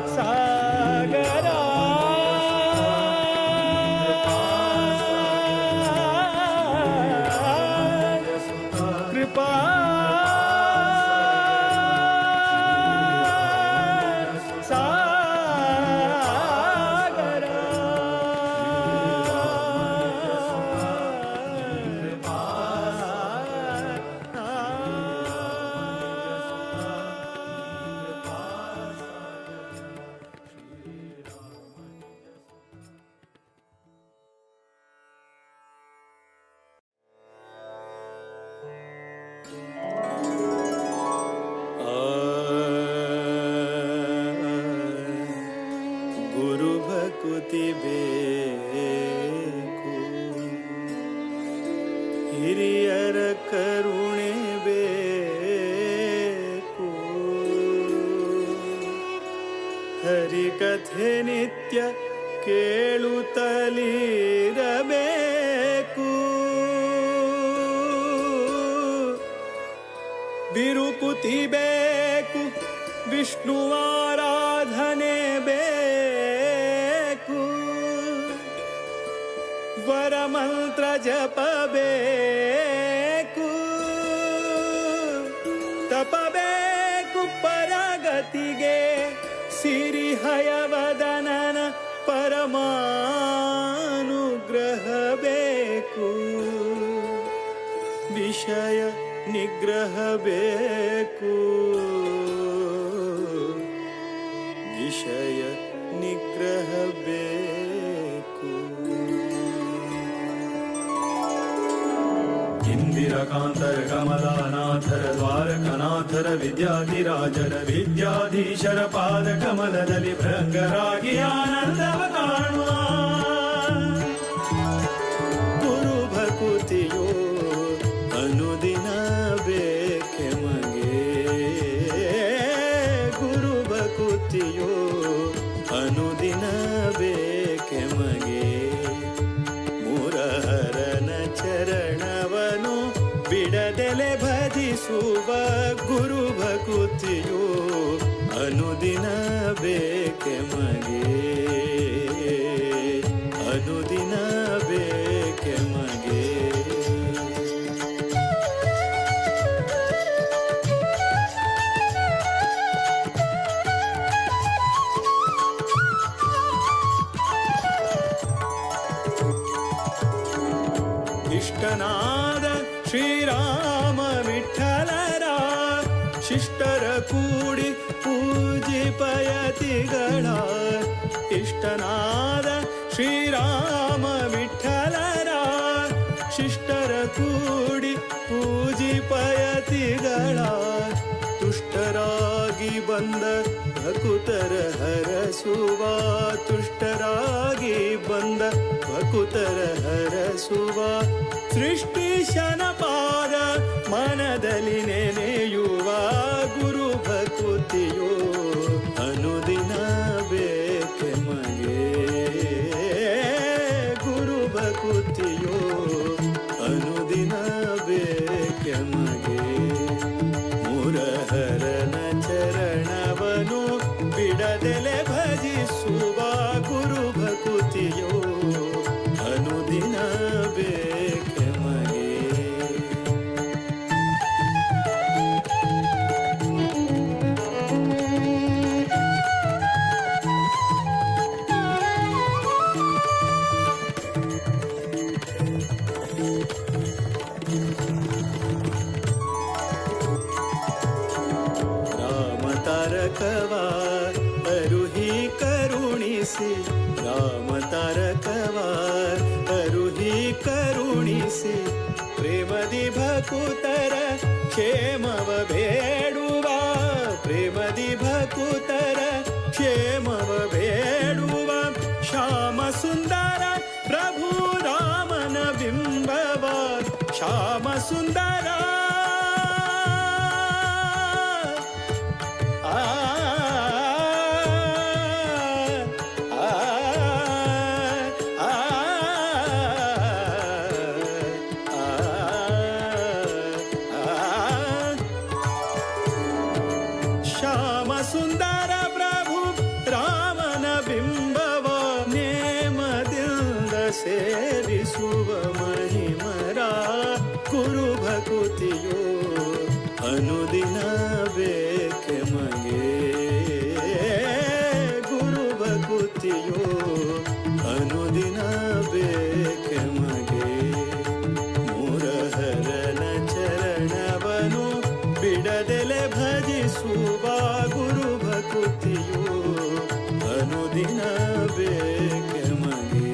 सागरा। कृपा ಹರಿಕಥೆ ನಿತ್ಯ ಕೇಳುತ್ತಲಿರಬೇಕು. ಬಿರುಕುತಿ ಬೇಕು, ವಿಷ್ಣುವಾರಾಧನೆ ಬೇಕು, ವರಮಂತ್ರ ಜಪಬೇಕು, ತಪಬೇಕು ಪರಗತಿಗೆ, ಸಿರಿಹಯವದನನ ಪರಮಾನುಗ್ರಹ ಬೇಕು, ವಿಷಯ ನಿಗ್ರಹ ಬೇಕು, ವಿಷಯ ನಿಗ್ರಹ ಬೇಕು. ಇಂದಿರಕಾಂತರ ಕಮಲಾನಾಥರ ದ್ವಾರಕನಾಥರ ವಿದ್ಯಾಧಿರಾಜರ ವಿದ್ಯಾಧೀಶರ ಪಾದ ಕಮಲದಲ್ಲಿ ಭೃಂಗರಾಗಿ ಆನಂದವ ಕಾಣುವ. ಗುರು ಭಕುತಿಯೋ ಅನುದಿನ ಬೇಕೆ ಮಗೆ, ಗುರು ಭಕುತಿಯೋ ಅನುದಿನ ಬೇಕೆ ಮಗೆ. ಮುರಹರನ ಚರಣವನು ಬಿಡದೆಲೆ ಭಜಿಸುವ ಗುರು ಭಕುತಿಯೋ ಅನುದಿನ ಬೇಕೆ ಮಗೆ, ಅನುದಿನ ಬೇಕೆ ಮಗೆ. ಇಷ್ಟನಾದ ಶ್ರೀರಾಮ ವಿಠಲರ ಶಿಷ್ಟರ ಕೂಡಿ ಪೂಜಿಪಯತಿಗಳ. ಇಷ್ಟನಾದ ಶ್ರೀರಾಮ ವಿಠಲರ ಶಿಷ್ಟರ ಕೂಡಿ ಪೂಜಿಪಯತಿಗಳ. ತುಷ್ಟರಾಗಿ ಬಂದ ಭಕುತರ ಹರಸುವ, ತುಷ್ಟರಾಗಿ ಬಂದ ಭಕುತರ ಹರಸುವ. ಸೃಷ್ಟಿಶನ ಪಾದ ಮನದಲ್ಲಿ ನೆನೆಯುವ ಗುರು ಭಕುತಿಯೋ ಅನುದಿನ ಬೇಕೆ ಮಗೆ, ಗುರು ಭಕುತಿಯೋ ಅನುದಿನ ಬೇಕೆ ಮಗೆ. ಮುರಹರನ ಚರಣವನು ಬಿಡದೆಲೆ ಭಜಿಸುವ ಗುರು ಭಕುತಿಯೋ ಅನುದಿನ ಬೇಕೆ ಮಗೆ. ರಾಮ ತಾರಕವ ಅರುಹಿ ಕರುಣಿಸಿ, ರಾಮ ತಾರಕವ ಅರುಹಿ ಕರುಣಿಸಿ. ಪ್ರೇಮದಿ ಭಕುತರ ಕ್ಷೇಮವ ಬೇಡುವ, ಪ್ರೇಮದಿ ಭಕುತರ ಕ್ಷೇಮವ ಬೇಡುವ. ಶ್ಯಾಮ ಸುಂದರ ಪ್ರಭು ರಾಮನ ಬಿಂಬವ, ಶ್ಯಾಮ ಸುಂದರ ಶ್ಯಾಮ ಸುಂದರ ಪ್ರಭು ರಾಮನ ಬಿಂಬವ ನೇಮದಿಂದ ಸೇರಿಸುವ ಮಹಿಮರ ಗುರು ಭಕುತಿಯೋ ಅನುದಿನ ಬೇಕೆ ಮಗೆ, ಗುರು ಭಕುತಿಯೋ ಅನುದಿನ ಬೇಕೆ ಮಗೆ. ಮುರಹರನ ಚರಣವನು ಬಿಡದೆಲೆ ಭಜಿಸುವ ಗುರು ಭಕುತಿಯೋ ಅನುದಿನ ಬೇಕೆ ಮಗೆ.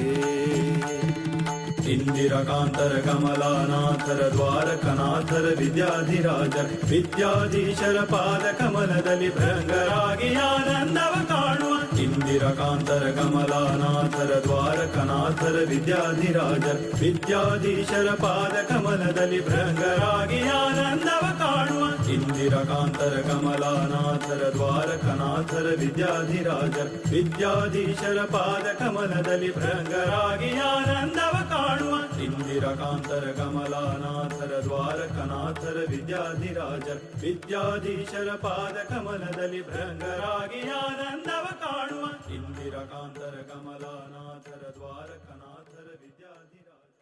ಇಂದಿರಕಾಂತರ ಕಮಲಾನಾಥರ ದ್ವಾರಕನಾಥರ ವಿದ್ಯಾಧಿರಾಜರ ವಿದ್ಯಾಧೀಶರ ಪಾದ ಕಮಲದಲ್ಲಿ ಭೃಂಗರಾಗಿ ಆನಂದವ ಕಾಣುವ. ಇಂದಿರಕಾಂತರ ಕಮಲಾನಾಥರ ದ್ವಾರಕನಾಥರ ವಿದ್ಯಾಧಿರಾಜರ ವಿದ್ಯಾಧೀಶರ ಪಾದ ಕಮಲದಲ್ಲಿ ಭೃಂಗರಾಗಿ ಆನಂದವ ಕಾಣುವ. ಇಂದಿರಕಾಂತರ ಕಮಲಾನಾಥರ ದ್ವಾರಕನಾಥರ ವಿದ್ಯಾಧಿರಾಜರ ವಿದ್ಯಾಧೀಶರ ಪಾದ ಕಮಲದಲ್ಲಿ ಭೃಂಗರಾಗಿ ಆನಂದವ ಕಾಣುವ ಇಂದಿರಕಾಂತರ ಕಮಲಾನಾಥರ ದ್ವಾರಕನಾಥರ ವಿದ್ಯಾಧಿರಾಜರ ವಿದ್ಯಾಧೀಶರ ಪಾದ ಕಮಲದಲ್ಲಿ ಭೃಂಗರಾಗಿ ಆನಂದವ ಕಾಣುವ ಇಂದಿರಕಾಂತರ ಕಮಲಾನಾಥರ ದ್ವಾರಕನಾಥರ ವಿದ್ಯಾಧಿರಾಜ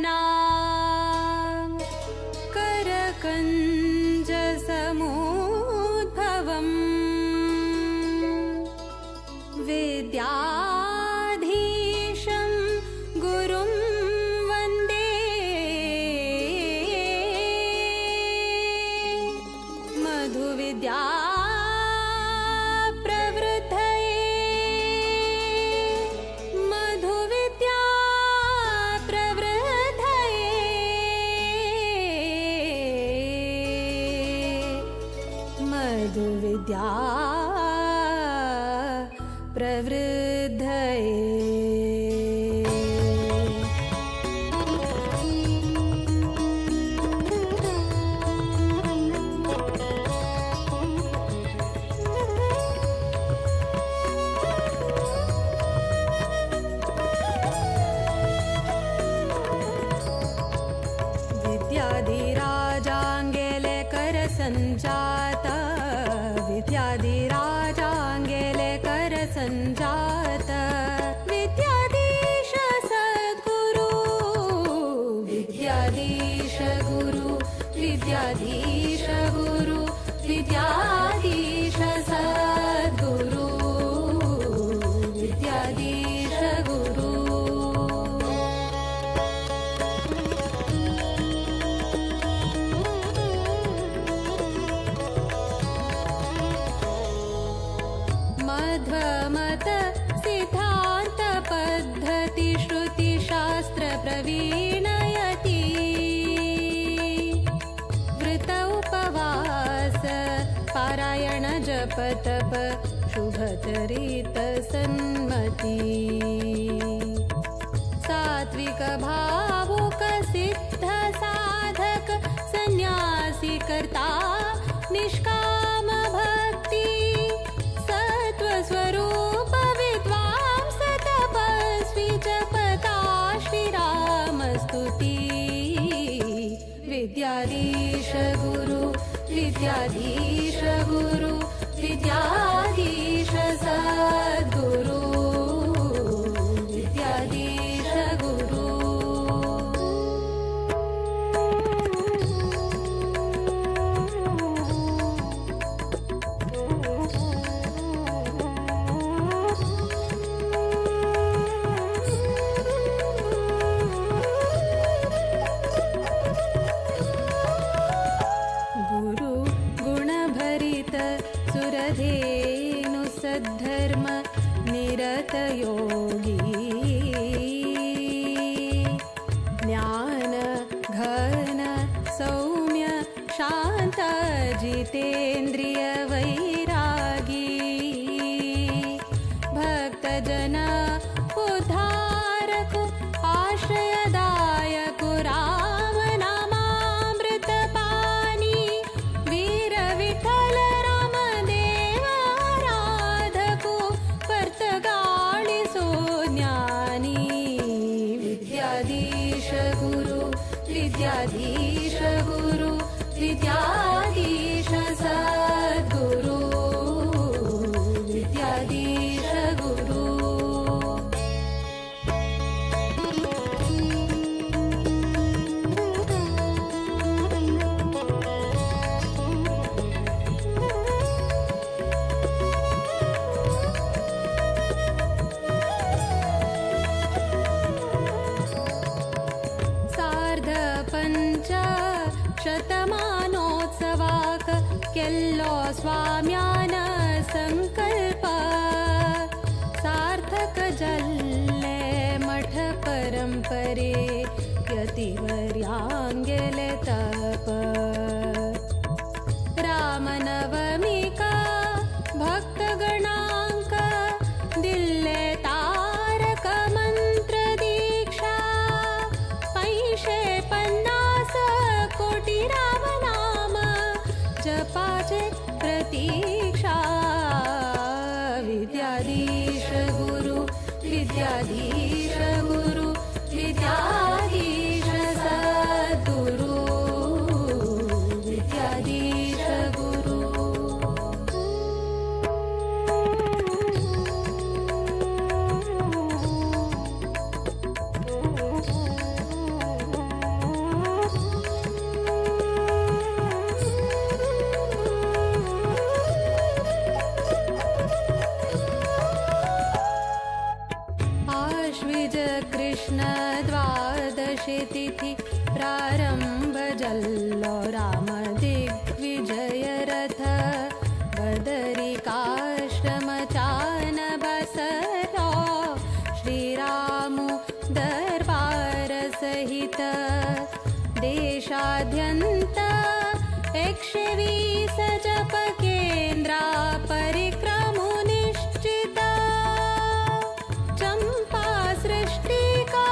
विद्याधिराजतीर्थानां करकञ्जसमुद्भवम् विद्याधीशं गुरुं वन्दे मधुविद्या विद्या प्रवृद्धये विद्याधिराजाङ्गेले करसञ्जाता विद्याधिराजाङ्गेले करसञ्जात विद्याधीश सद्गुरु विद्याधीश गुरु विद्याधीश गुरु विद्याधीश सद्गुरु विद्याधीश गुरु मध्वमत सिद्धान्त पद्धति श्रुति शास्त्र प्रवीणयति वृत उपवास पारायण जप तप शुभचरित सन्मति सात्विक भावुक सिद्ध साधक सन्यासी कर्ता निष्काम भक्ति स्वरूप विद्वांस तपस्वी जपता श्रीरामस्तुति विद्याधीश गुरु विद्याधीश गुरु विद्याधीश सद्गुरु विद्याधीश गुरु सुरधेनु सद्धर्म निरत योगी ज्ञान घन सौम्य शांत जितेन्द्रिय वैरागी भक्त जना उद्धारक आश्रयदायक राम नामामृत पानी वीर विठल विद्याधीश गुरु विद्याधीश सद्गुरु विद्याधीश गुरु शतमानोत्सवाक केल्लो स्वाम्यान संकल्प सार्थक जल्ले मठ परंपरे यतिवर्यांगेले तप रामनवमिका भक्तगणांक प्रतीक्षा विद्याधीश गुरु विद्याधीश गुरु विद्याधीश सद्गुरु विद्याधीश गुरु आश्विज कृष्ण द्वादशी तिथि प्रारंभ जल्लो राम दिग्विजय रथ बदरिकाश्रम चान बसरो श्रीरामु दरबार सहित देशाद्यंत 120 जप केंद्रा परिक्रमु निश्चिता चंपा सृष्टि का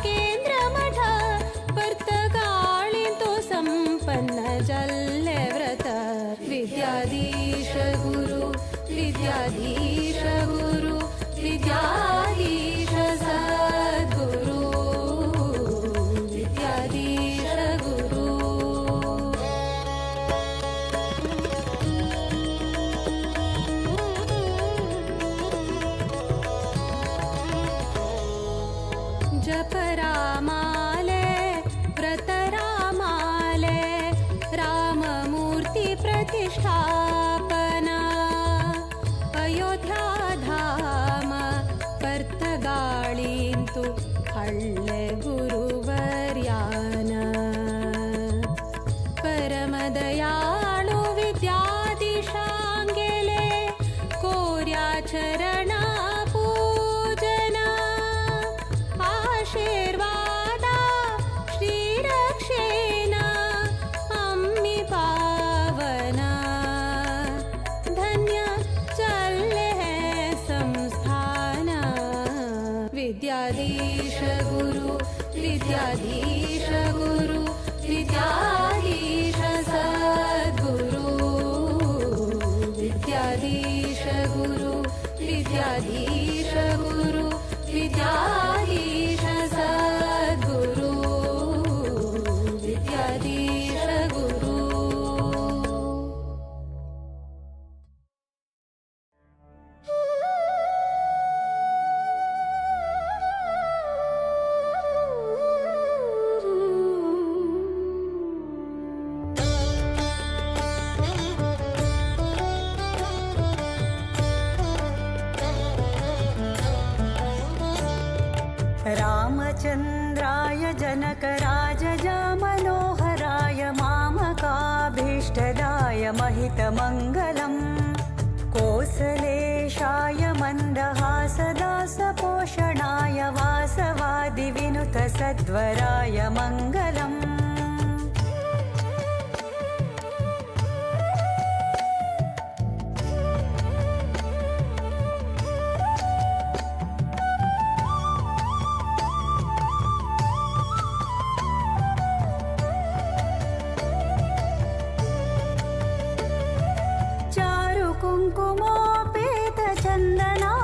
केंद्र मठ पर्तगाळि तो संपन्न जल्ले व्रत विद्याधीश गुरु विद्याधीश गुरु विद्याधीश सद्गुरु विद्याधीश गुरु जप रामाले व्रत रामाले राममूर्ति प्रतिष्ठापना अयोध्या धाम पर्तगाळिंतु हಳ್ಳೆ गुरुवर्यान परमदयाळु विद्याधीशांगेले कोर्या चरण पूजना आशीर्वाद श्रीरक्षेण अम्मि पावना धन्य चले संस्थान विद्याधीश गुरु विद्याधीश गुरु विद्याधीश सद्गुरु विद्याधीश गुरु विद्याधीश गुरु विद्याधीश सद्गुरु विद्याधीश गुरु रामचन्द्राय जनकराजजा मनोहराय मामकाभीष्टदाय महितमङ्गलम् कोसलेशाय मन्दहासदासपोषणाय वासवादिविनुतसद्वराय मङ्गलम्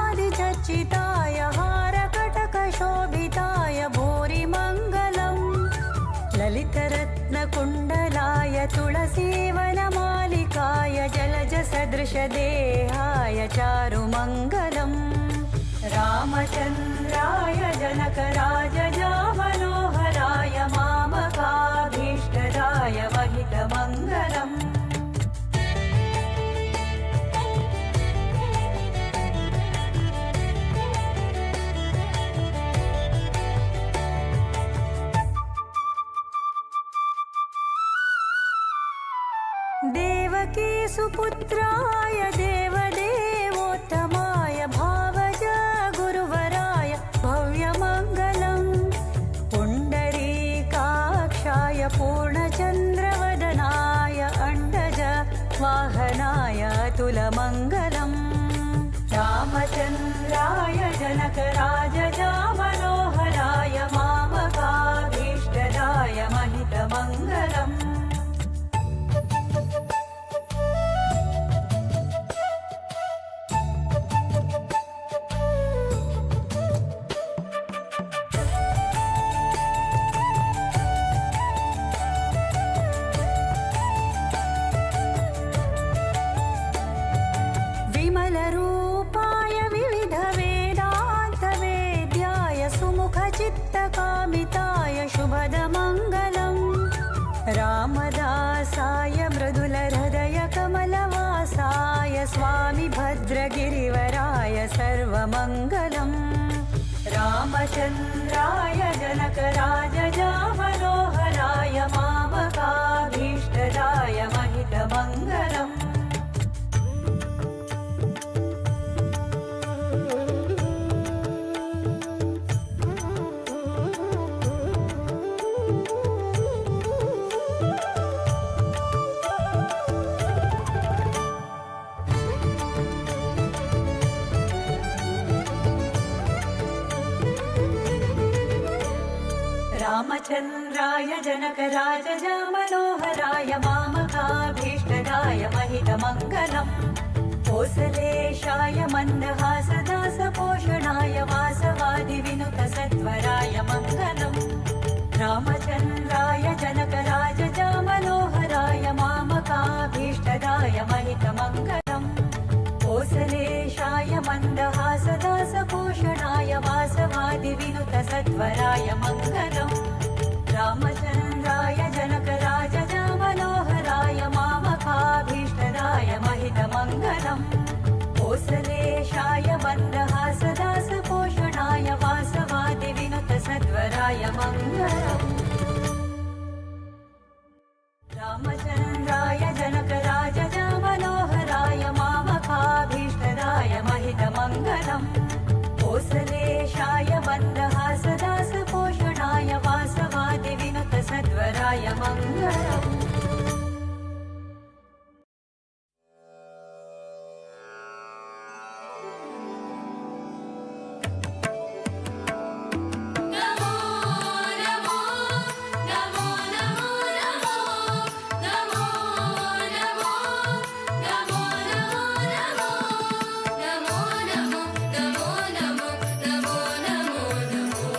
कुङ्कुमोपेतचन्दनादिचर्चिताय हारकटकशोभिताय भूरिमङ्गलम् ललितरत्नकुण्डलाय तुलसीवनमालिकाय जलजसदृशदेहाय चारुमङ्गलम् रामचन्द्राय जनकराजजा मनोहराय मामकाभीष्टदाय महितमङ्गलम् देवकी सुपुत्राय देवदेवोत्तमाय भावज गुरुवराय भव्यमङ्गलम् पुण्डरीकाक्षाय पूर्णचन्द्रवदनाय अण्डज वाहनाय अतुलमङ्गलम् रामचन्द्राय जनकराजजा मनोहराय मामकाभीष्टदाय महितमङ्गलम् मङ्गलम् रामचन्द्राय जनकराजजामनोहराय मामकाभीष्टदाय महितमङ्गलम् रामचन्द्राय जनकराजजामनोहराय मामकाभीष्टदाय महितमङ्गलम् कोसलेशाय मन्दहासदासपोषणाय वासवादिविनुतसत्वराय मङ्गलम् रामचन्द्राय जनकराजजामनोहराय मामकाभीष्टदाय महितमङ्गलम् कोसलेशाय मन्दहासदासपोषणाय वासवादिविनुतसत्वराय मङ्गलम् रामचन्द्राय जनकराजजामनोहराय मामकाभीष्टदाय महितमङ्गलम् कोसलेशाय मन्दहासदासपोषणाय वासवादिविनुतसत्वराय मङ्गलम् रामचन्द्राय जनकराजजामनोहराय मामकाभीष्टदाय महितमङ्गलम् कोसलेशाय मन्दहासदासपोषणाय वासवादिविनुतसत्वराय मङ्गलम् नमो नमो नमो नमो नमो नमो नमो नमो नमो नमो नमो नमो नमो नमो नमो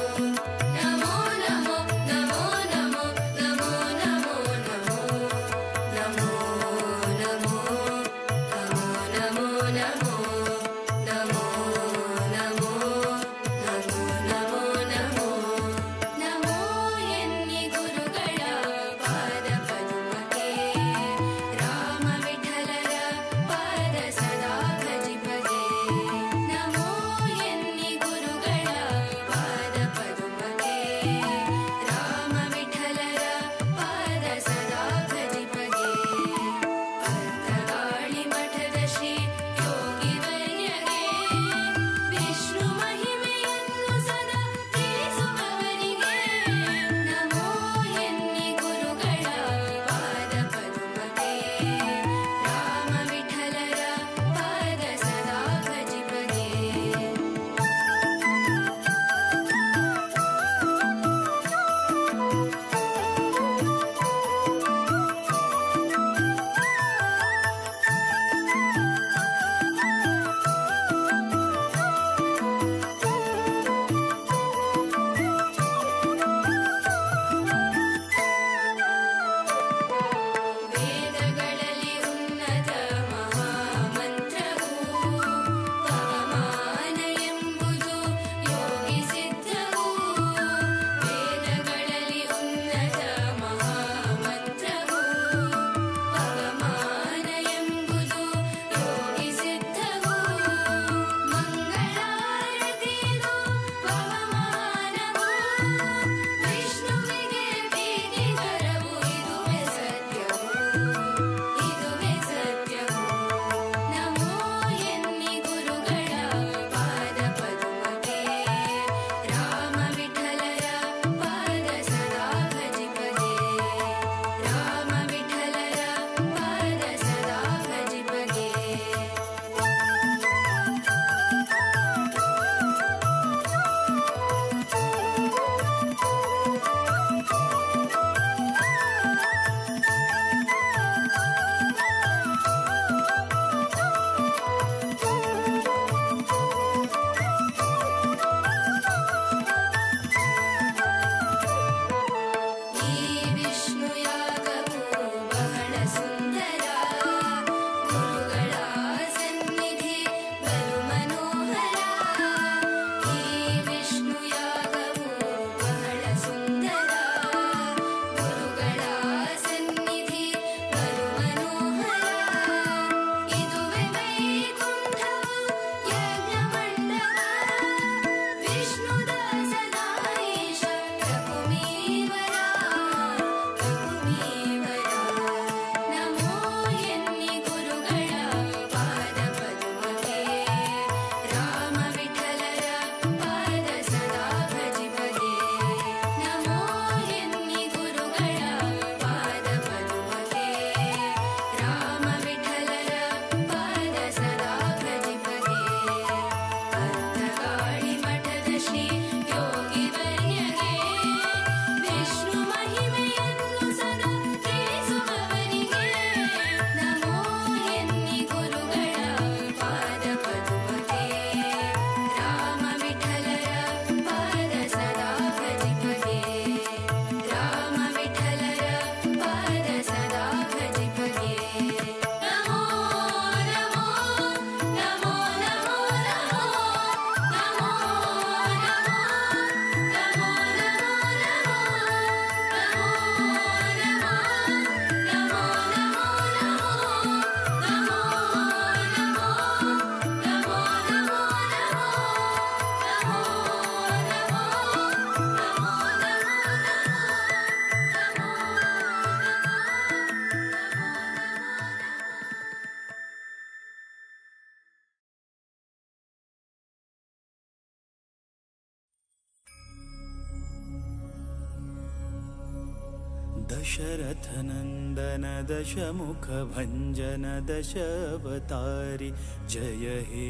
दशरथनन्दन दशमुखभञ्जन दशावतारि जय हे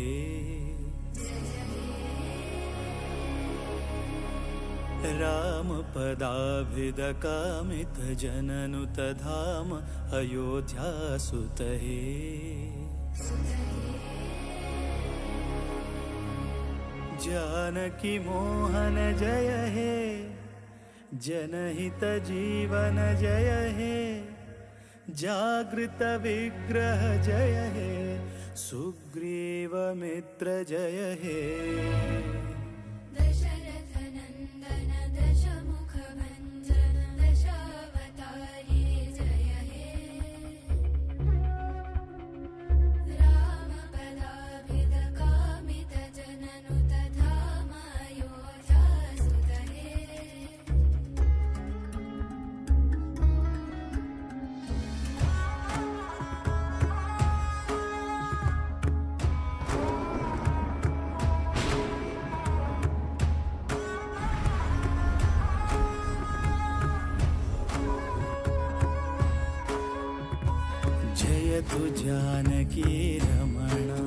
रामपदाभिदकामितजननुतधाम अयोध्यासुत हे जानकी मोहन जय हे जनहित जीवन जय हे जागृत विग्रह जय हे सुग्रीव मित्र जय हे दशरथनन्दन दशमुखभञ्जन दशावतारि जय हे रामपदाभिदकामितजननुतधाम अयोध्यासुत हे जयतु जानकी रमणा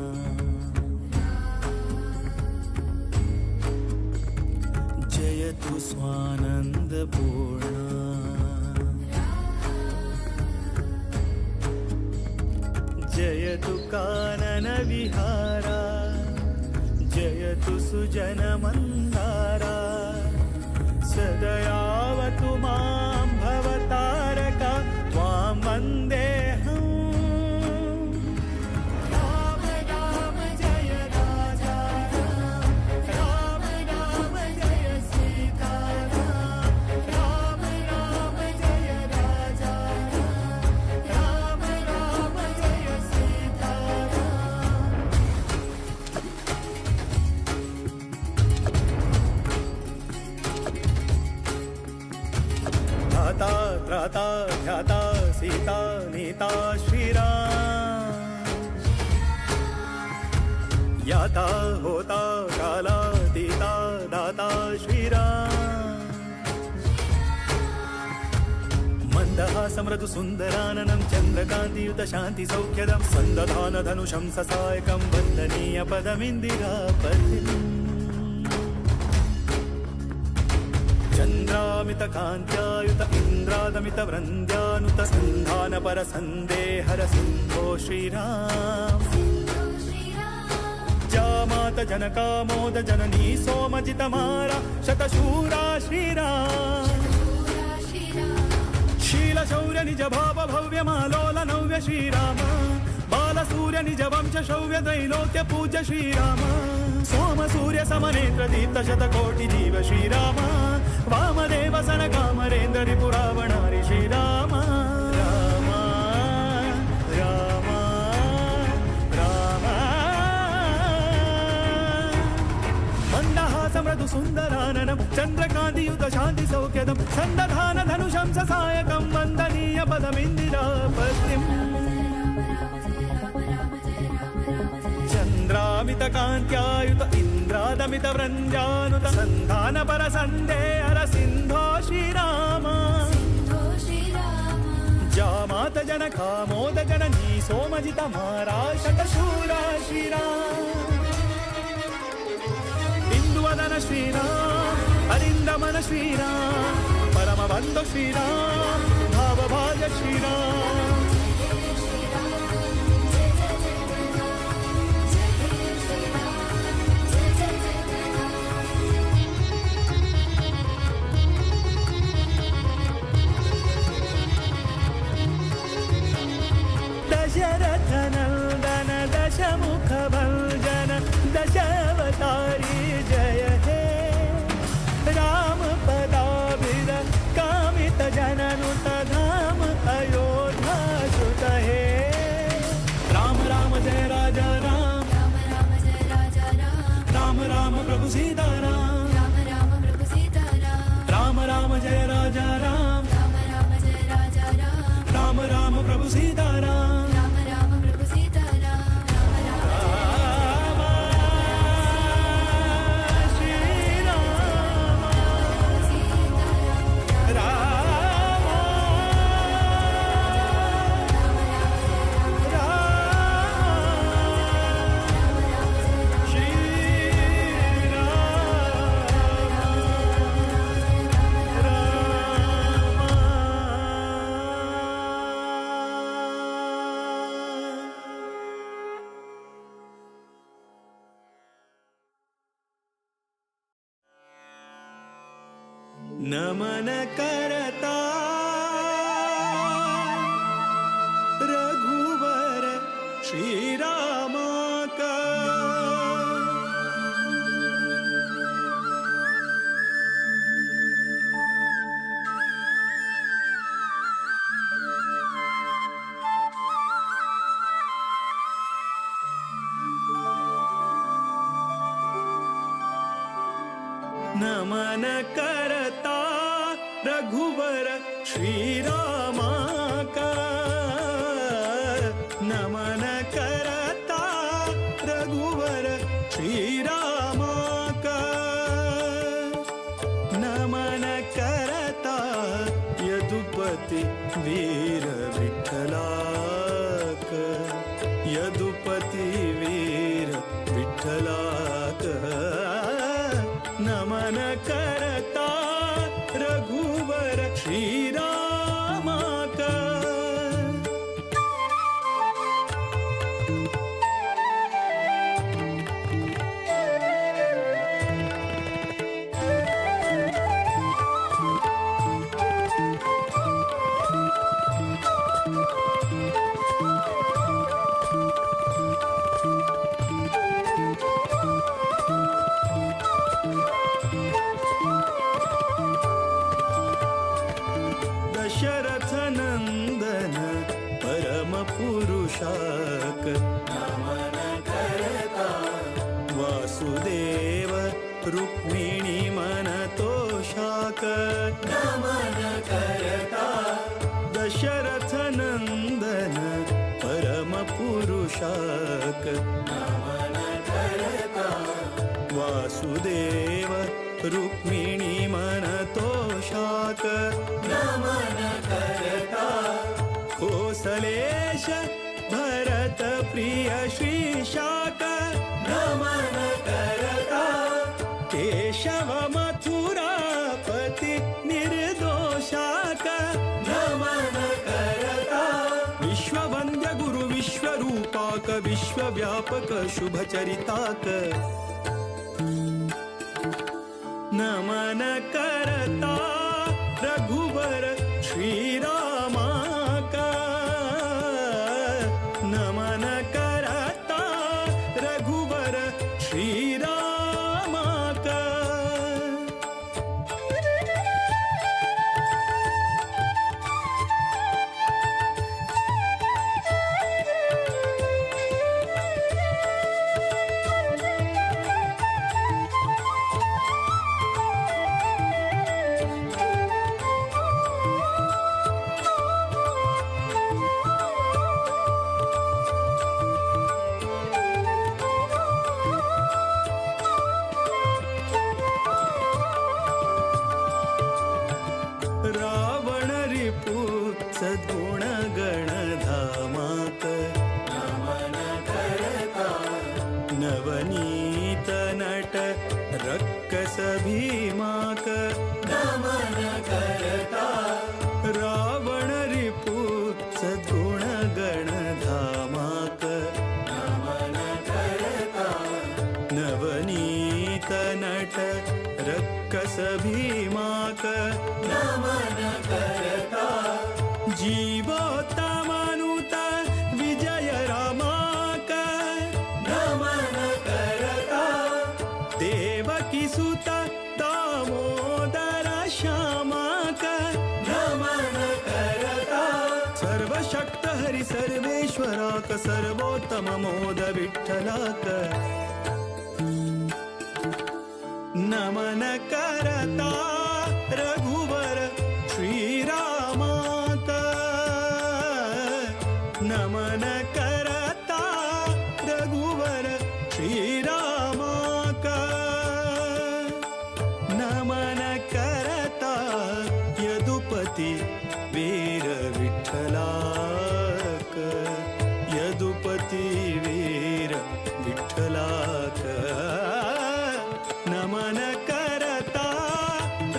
जयतु स्वानन्दपूर्णा जयतु काननविहारा जयतु सुजनमन्दारा सदयावतु मां भवतारका त्वां वन्देऽहम् राम राम जय राजा राम राम जय सीताराम राम राम जय राजा राम राम जय सीताराम धाता त्राता ध्याता सीता नीता श्रीराम याता होता काला दीता दाता श्रीराम मन्दहासं मृदु सुन्दराननं चन्द्रकान्तियुत शान्ति सौख्यदं सन्दधान धनुषं ससायकं वन्दनीय पदमिन्दिरापतिम् चन्द्रामितकान्त्यायुत इन्द्रादमितवृन्द्यानुत सन्धानपर सन्देहर सिन्धो श्रीराम जामात जनकामोद जननी सोमजितमारा शतशूरा श्रीराम शीलशौर्य निज भाव भव्य मालोल नव्य श्रीराम बालसूर्य निज वंश शौर्य त्रैलोक्य पूज्य श्रीराम सोम सूर्य समनेत्र दीप्त शतकोटि जीव श्रीराम वामदेव सनकामरेन्द्र रिपुरावणारि श्रीराम राम राम राम मन्दहास मृदु सुन्दराननं चन्द्रकान्तियुत शान्ति सौख्यदं सन्दधान धनुषं ससायकं वन्दनीय पदमिन्दिरापतिम् चन्द्रामितकान्त्यायुत इन्द्रादमितवृन्द्यानुत सन्धानपर सन्देहर सिन्धो श्रीराम जामात जनकामोद जननी सोमजितमारा शतशूरा श्रीराम इंदुवदन श्रीराम अरिन्दमन श्रीराम परमबन्धु श्रीराम भावभाग्य श्रीराम दशरथनन्दन दशमुखभञ्जन दशावतारि जय हे रामपदाभिद कामितजननुतधाम अयोध्यासुत हे राम राम जय राजा राम राम राम प्रभु सीताराम राम राम जय राजा राम राम राम प्रभु सीताराम नमन करता रघुवर श्रीराम का नमन करता रघुवर श्रीराम का नमन करता रघुवर श्रीराम का नमन करता यदुपति वीर विठ्ठला का यदुपति वीर विठ्ठला का नमन करता रघुवर श्रीराम का दशरथ नंदन परम पुरुषाक नमन करता वासुदेव रुक्मिणी मन तोषाक नमन करता दशरथ नंदन परम पुरुषाक नमन करता वासुदेव रुक्मिणी मन तोषाक नमन करता कोसलेश भरत प्रिय श्रीशाक नमन करता केशव मथुरापति निर्दोषाक नमन करता विश्ववन्द्य गुरु विश्वरूपाक विश्वव्यापक शुभचरिताक नमन करता रघुवर श्रीराम का नमन करता रघुवर श्रीराम का रावण रिपु सद्गुण गणधामाक नमन करता नवनीत नट रक्कस भीमाक नमन करता रावण रिपु सद्गुण गणधामाक नमन करता नवनीत नट रक्कस भीमाक नमन करता जीवोत्तमानुत विजय रामाक नमन करता देवकी सुत दामोदर श्यामाक नमन करता सर्वशक्त हरि सर्वेश्वराक सर्वोत्तम मोद विठ्ठलाक नमन करता रघुवर श्रीराम का नमन करता रघुवर श्रीराम का नमन करता यदुपति वीर विठ्ठला का यदुपति वीर विठ्ठला का नमन करता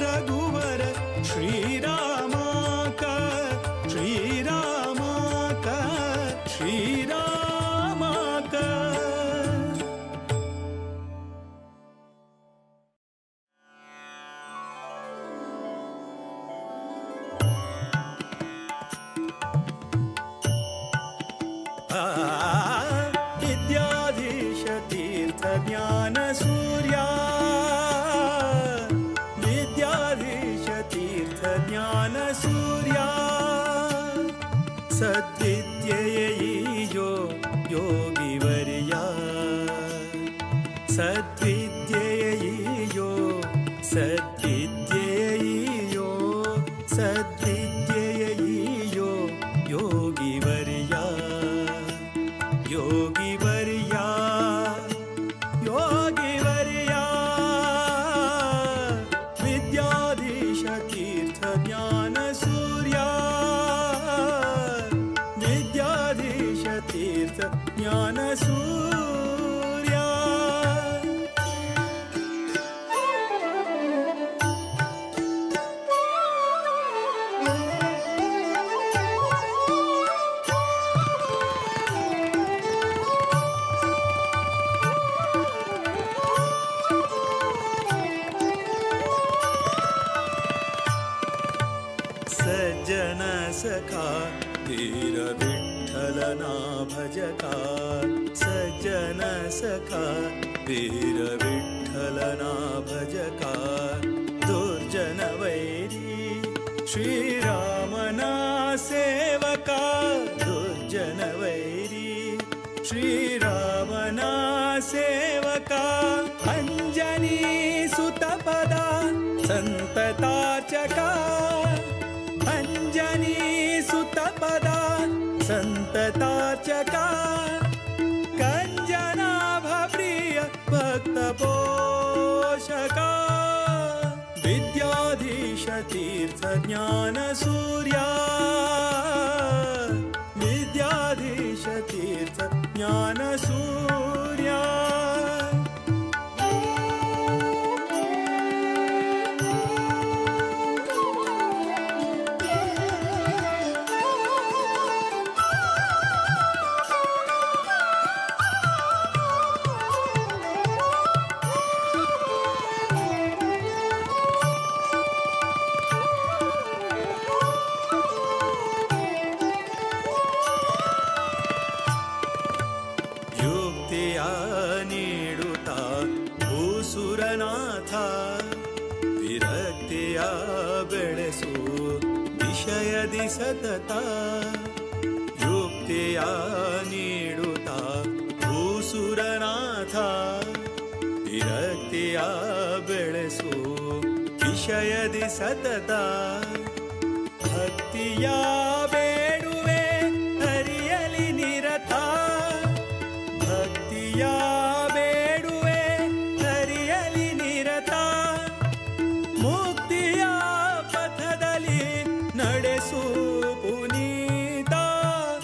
रघुवर श्रीराम का श्रीराम का श्रीराम का ಸದ್ವಿದ್ಯೆಯೋ ಸದ್ವಿದ್ಯೆಯೋ ಯೋಗಿವರ್ಯ ಯೋಗಿವರ್ಯ ಯೋಗಿವರ್ಯ ವಿದ್ಯಾಧೀಶ ತೀರ್ಥ ಜ್ಞಾನ ಸೂರ್ಯ ವಿದ್ಯಾಧೀಶ ತೀರ್ಥ ಜ್ಞಾನ ಸೂರ್ಯ सज्जन सखा वीर विठ्ठलना भजका सज्जन सखा वीर विठ्ठलना भजका दुर्जन वैरी श्रीरामना सेवका दुर्जन वैरी श्रीरामना सेवका अंजनी सुतपदा संतताचका अंजनी सुतपदा संतताचका कंजनाभ प्रिय भक्त पोषका विद्याधीश तीर्थ ज्ञान सूर्या विद्याधीश तीर्थ ज्ञान सूर्या ನೀಡುತ್ತಾ ಭೂಸುರನಾಥ ವಿರಕ್ತಿಯ ಬೆಳೆಸು ವಿಷಯದಿ ಸತತ ಯುಕ್ತಿಯ ನೀಡುತ್ತಾ ಭೂಸುರನಾಥ ವಿರಕ್ತಿಯ ಬೆಳೆಸು ವಿಷಯದಿ ಸತತ ಭಕ್ತಿಯ ಬೇಡುವೆ ಹರಿಯಲಿ ನಿರತ ಭಕ್ತಿಯ ಬೇಡುವೆ ಹರಿಯಲಿ ನಿರತ ಮುಕ್ತಿಯ ಪಥದಲ್ಲಿ ನಡೆಸು ಪುನೀತ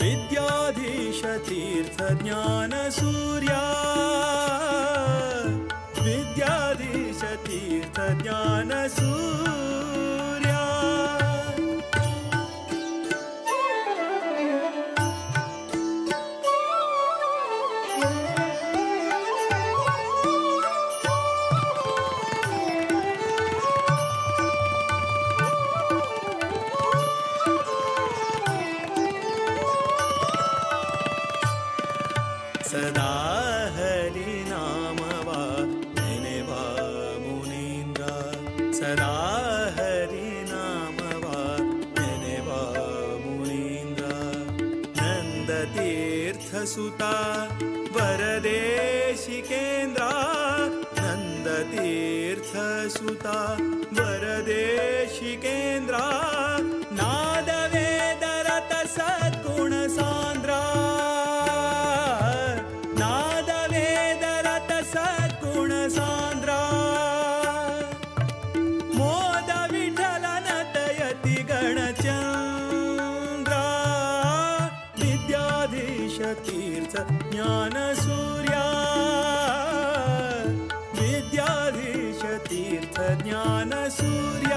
ವಿದ್ಯಾಧೀಶ ತೀರ್ಥ ಜ್ಞಾನ ಸೂರ್ಯ ವಿದ್ಯಾಧೀಶ ತೀರ್ಥ ಜ್ಞಾನ ಸೂರ್ಯ ಸದಾ ಹರಿ ನಾಮವ ನೆನೆವ ಮುನೀಂದ್ರ ಸದಾ ಹರಿ ನಾಮವ ನೆನೆವ ಮುನೀಂದ್ರ ನಂದ ತೀರ್ಥ ಸುತ ವರದೇಶಿಕೇಂದ್ರ ನಂದ ತೀರ್ಥ ಸುತ ವರದೇಶಿಕೇಂದ್ರ ನಾದವೇದರತ ಸದ್ಗುಣ ಸಾಂದ್ರ ಸಾಂದ್ರ ಮೋದ ವಿಠಲನ ದಯತಿ ಗಣಚಂದ್ರ ವಿದ್ಯಾಧೀಶ ತೀರ್ಥ ಜ್ಞಾನ ಸೂರ್ಯ ವಿದ್ಯಾಧೀಶ ತೀರ್ಥ ಜ್ಞಾನ ಸೂರ್ಯ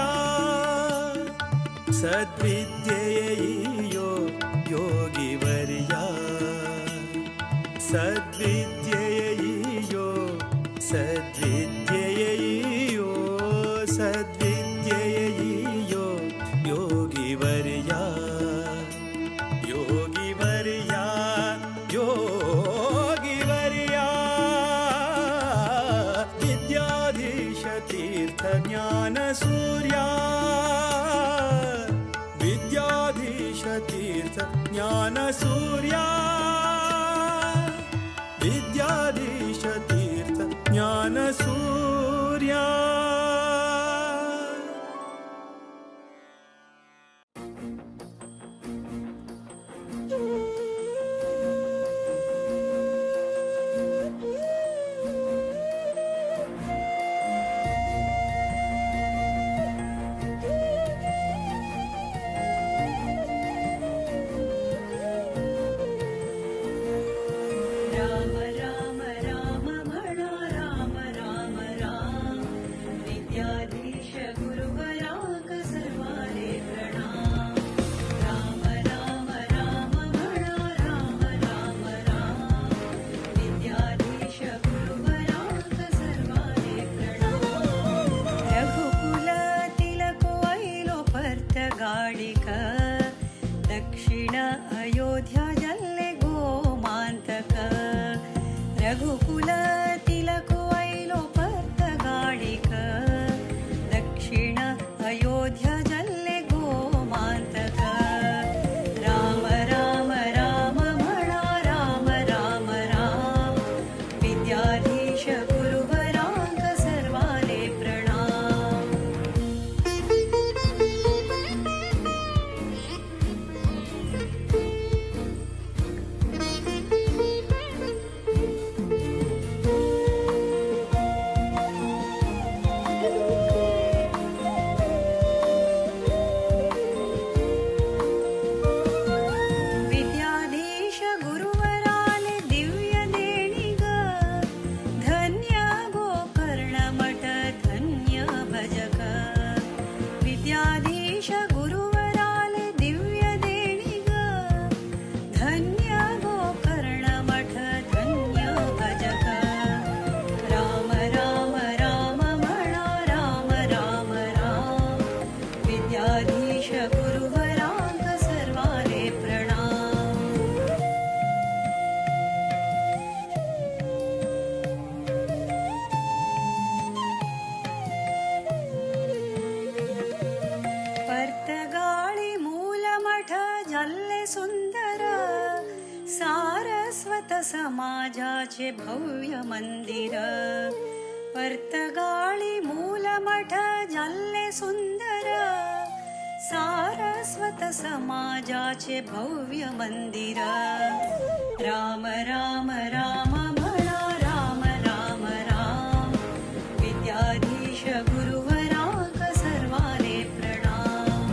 ಸದ್ವಿದ್ಯೆಯೋ ಯೋಗಿವರ್ಯ ಸದ್ವಿದ್ಯೆಯೋ ಸದ್ವಿದ್ಯೆಯೋ ಸದ್ವಿದ್ಯೆಯೋ ಯೋಗಿವರ್ಯ ಯೋಗಿವರ್ಯ ಯೋಗಿವರ್ಯ ವಿದ್ಯಾಧೀಶ ತೀರ್ಥ ಜ್ಞಾನ ಸೂರ್ಯ ವಿದ್ಯಾಧೀಶ ತೀರ್ಥ ಜ್ಞಾನ ಸೂರ್ಯ ವಿದ್ಯಾಧೀಶ ತೀರ್ಥ ಜ್ಞಾನ ಸೂರ್ಯ समाजाचे भव्य मंदिर, पर्तगाळी मूलमठ जाल्ले सुंदर, सारस्वत समाजाचे भव्य मंदिर. राम राम राम म्हणा, राम राम राम, विद्याधीश गुरुवराक सर्वाले प्रणाम.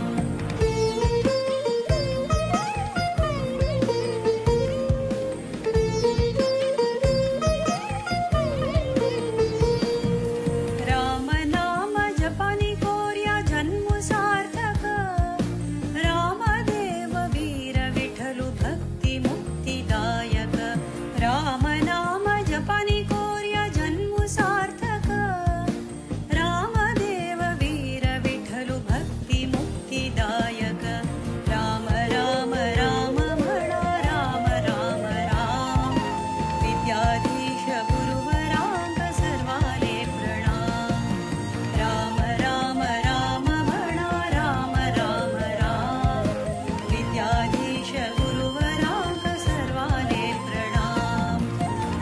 राम नाम जपानी कोर्या जन्म सार्थक, रामदेव वीर विठ्ठलु भक्ती मुक्तिदायक. राम नाम जपानी कोर्या जन्म सार्थक, रामदेव वीर विठ्ठलु भक्ती मुक्तिदायक. राम राम राम म्हणा, राम राम राम, विद्याधीश गुरुवराक सर्वाले प्रणाम. राम राम राम म्हणा, राम राम राम, विद्याधीश गुरुवराक सर्वाले प्रणाम.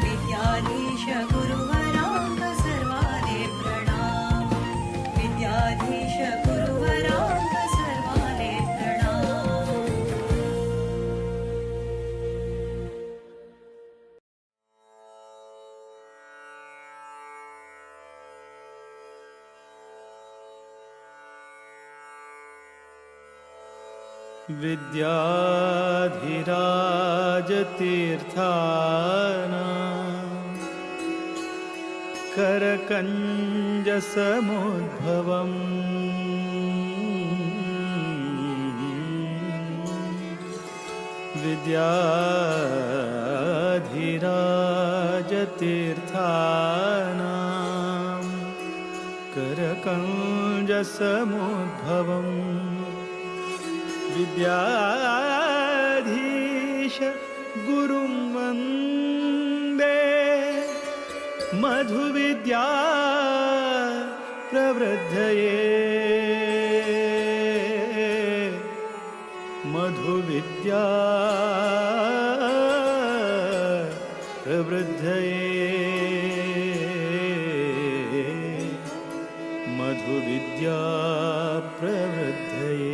विद्याधीश गुरुवराक सर्वाले प्रणाम. विद्याधीश गुरुवराक सर्वाले प्रणाम. विद्याधिराजतीर्थाना करकञ्जसमुद्भवम्, विद्याधिराजतीर्थाना करकञ्जसमुद्भवम्. विद्याधीश गुरुं वन्दे, मधुविद्या प्रवृद्धये. मधुविद्या प्रवृद्धये. मधुविद्या प्रवृद्धये.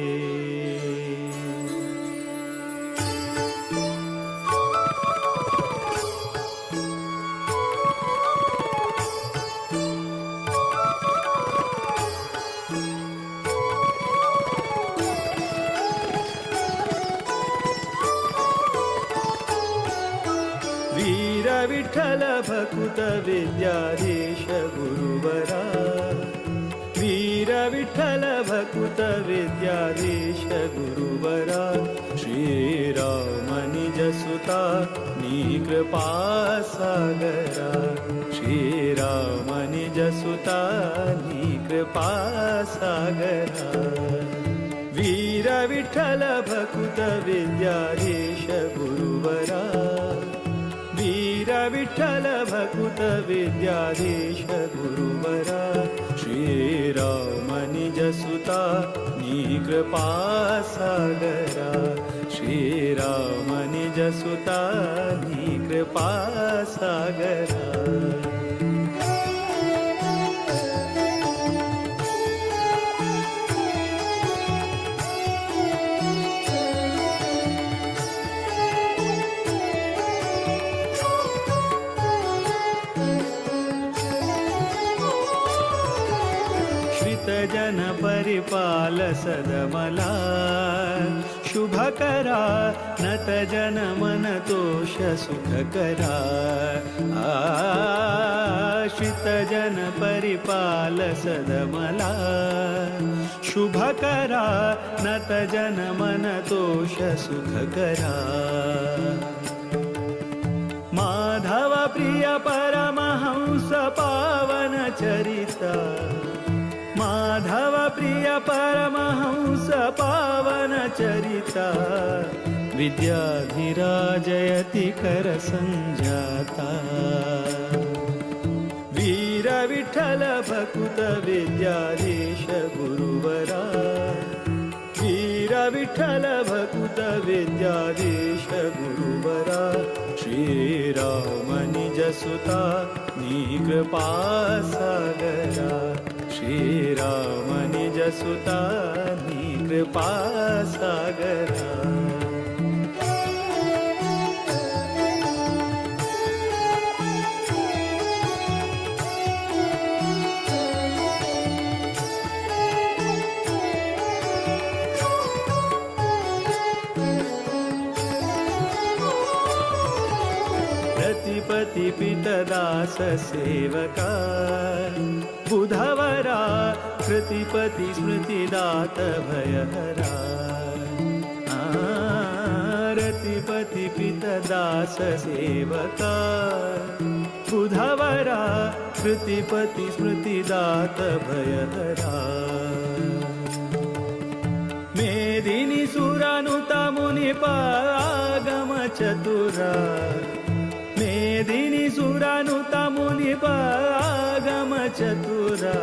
वीर विठ्ठल भकुत विद्याधीश गुरुवरा, वीर विठ्ठल भकुत विद्याधीश गुरुवरा. श्रीराम निज सुता नी कृपा सागरा, श्रीराम निज सुता नी कृपा सागरा. वीर विठ्ठल भकुत विद्याधीश गुरुवरा, वीर विठ्ठल भकुत विद्याधीश गुरुवरा. श्रीराम निज सुता नी कृपा सागरा, श्रीराम निज सुता नी कृपा सागरा. जन परिपाल सदमला, शुभ करा नत जन मन तोष सुख करा. आश्रित जन परिपाल सदमला, शुभ करा नत जन मन तोष सुख करा. माधव प्रिय परमहंस पावन चरिता, माधव प्रिय परमहंस पावन चरिता. विद्याधिराजयति कर संजाता, वीर विठ्ठल भकुत विद्याधीश गुरुवरा. वीर विठ्ठल भकुत विद्याधीश गुरुवरा श्रीराम निज सुता नी कृपा सागरा श्रीराम निज सुता नी कृपा सागरा प्रतिपति पितदास सेवका बुधवरा प्रतिपति स्मृतिदात भयहरा रतिपति पितदास सेवका बुधवरा प्रतिपति स्मृतिदात भयहरा मेदिनी सुरानुता मुनिपागम चतुरा मेदिनी सुरानुता मुनिपागम चतुरा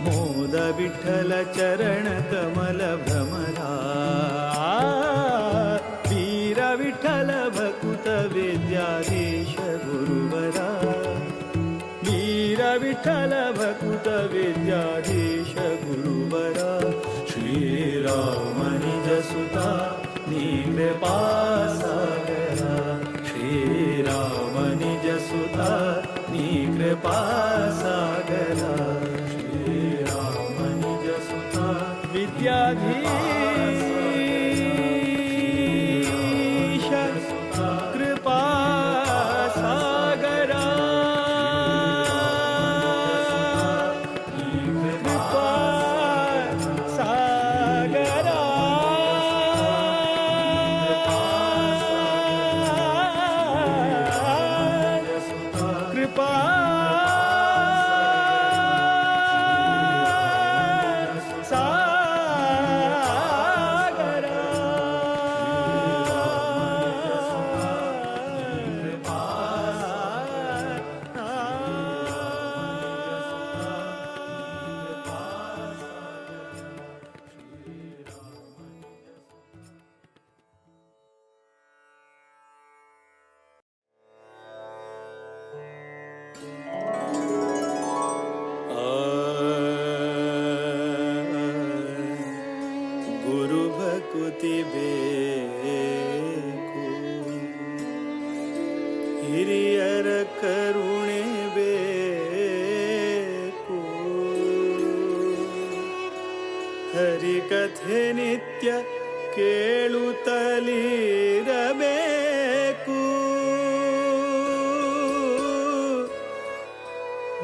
मोद विठ्ठल चरण कमल भ्रमरा वीर विठ्ठल भकुत विद्याधीश गुरुवरा वीर विठ्ठल भकुत विद्याधीश गुरुवरा श्रीराम निज सुता नी कृपा सागरा श्रीराम निज सुता नी कृपा सागरा श्रीराम निज सुता विद्याधीश कृपा सागरा कृपा सागरा कृपा सागरा गुरु भकुति बेकु ಹಿರಿಯರ ಕರುಣೆ ಬೇಕು ಹರಿಕಥೆ ನಿತ್ಯ ಕೇಳುತ್ತಲಿರಬೇಕು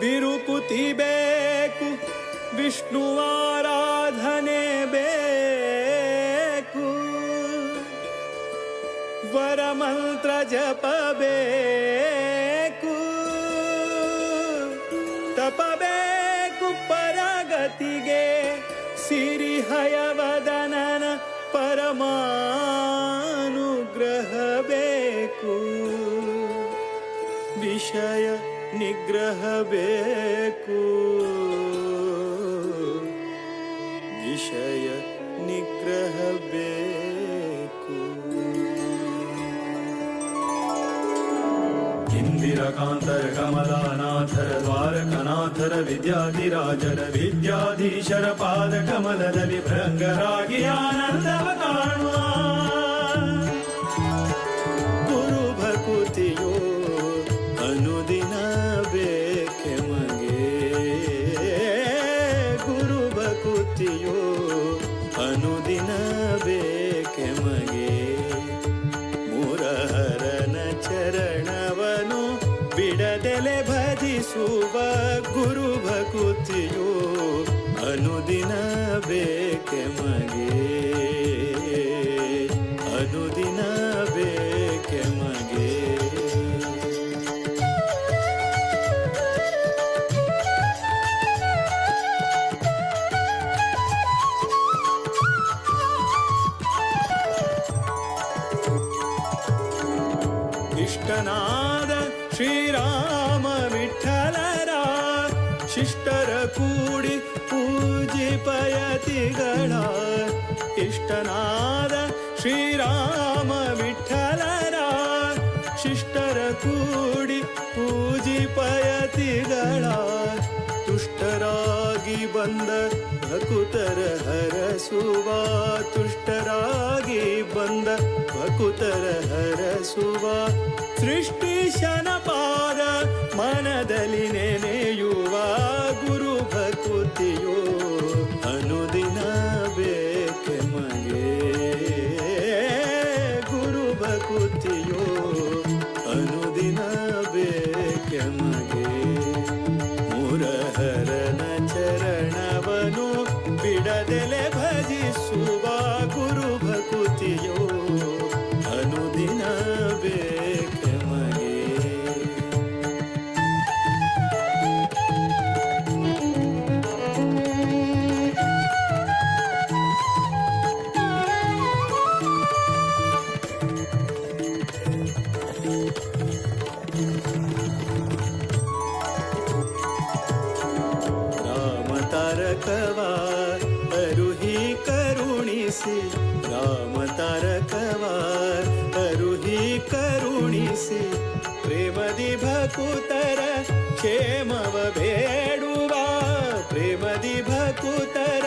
ಬಿರುಕುತಿ ಬೇಕು ವಿಷ್ಣುವಾರಾಧನೆ ಬೇಕು ವರಮಂತ್ರ ಜಪಬೇಕು ತಪಬೇಕು ಪರಗತಿಗೆ ಸಿರಿಹಯವದನನ ಪರಮಾನುಗ್ರಹ ಬೇಕು ವಿಷಯ ನಿಗ್ರಹ ಬೇಕು ವಿಷಯ ನಿಗ್ರಹ ಬೇಕು ಇಂದಿರಕಾಂತರ ಕಮಲಾನಾಥರ ದ್ವಾರಕನಾಥರ ವಿದ್ಯಾಧಿರಾಜರ ವಿದ್ಯಾಧೀಶರ ಪಾದ ಕಮಲದಲ್ಲಿ ಭೃಂಗರಾಗಿ ಆನಂದವ ಕಾಣುವ ಗುರು ಭಕುತಿಯೋ ಅನುದಿನ ಬೇಕೆ ಮಗೆ ಗುರು ಭಕುತಿಯೋ ಅನುದಿನ ಬೇಕೆ ಮಗೆ ಮುರಹರನ ಚರಣವನು ಬಿಡದೆಲೆ ಭಜಿಸುವ ಗುರು ಭಕುತಿಯೋ ಅನುದಿನ ಬೇಕೆ ಮಗೆ ಅನುದಿನ ಬೇಕೆ ಮಗೆ ಇಷ್ಟನಾದ ಶ್ರೀರಾಮ ವಿಠ್ಠಲರ ಶಿಷ್ಟರ ಕೂಡಿ ಪೂಜಿಪಯತಿಗಳ ಇಷ್ಟ ಇಷ್ಟನಾದ ಶ್ರೀರಾಮ ವಿಠಲರ ಶಿಷ್ಟರ ಕೂಡಿ ಪೂಜಿಪಯತಿಗಳ ತುಷ್ಟರಾಗಿ ಬಂದ ಭಕುತರ ಹರಸುವ ತುಷ್ಟರಾಗಿ ಬಂದ ಭಕುತರ ಹರಸುವ ಸೃಷ್ಟಿಶನ ಪಾದ ಮನದಲ್ಲಿ ನೆನೆಯುವ ಗುರು ಭಕುತಿಯೋ ಅನುದಿನ ಬೇಕೆಮಗೆ ಗುರು ಭಕುತಿಯೋ ಅನುದಿನ ಬೇಕೆಮಗೆ ಮುರಹರನ ಚರಣವನು ಬಿಡದೆಲೆ ಭಜಿಸುವ ಗುರು ಭಕುತಿಯೋ ಅನುದಿನ ಬೇಕೆಮಗೆ ಅರುಹಿ ಕರುಣಿಸಿ ರಾಮ ತಾರಕವಾರ್ ಅರುಹಿ ಕರುಣಿಸಿ ಪ್ರೇಮದಿ ಭಕುತರ ಕ್ಷೇಮವ ಬೇಡುವ ಪ್ರೇಮದಿ ಭಕುತರ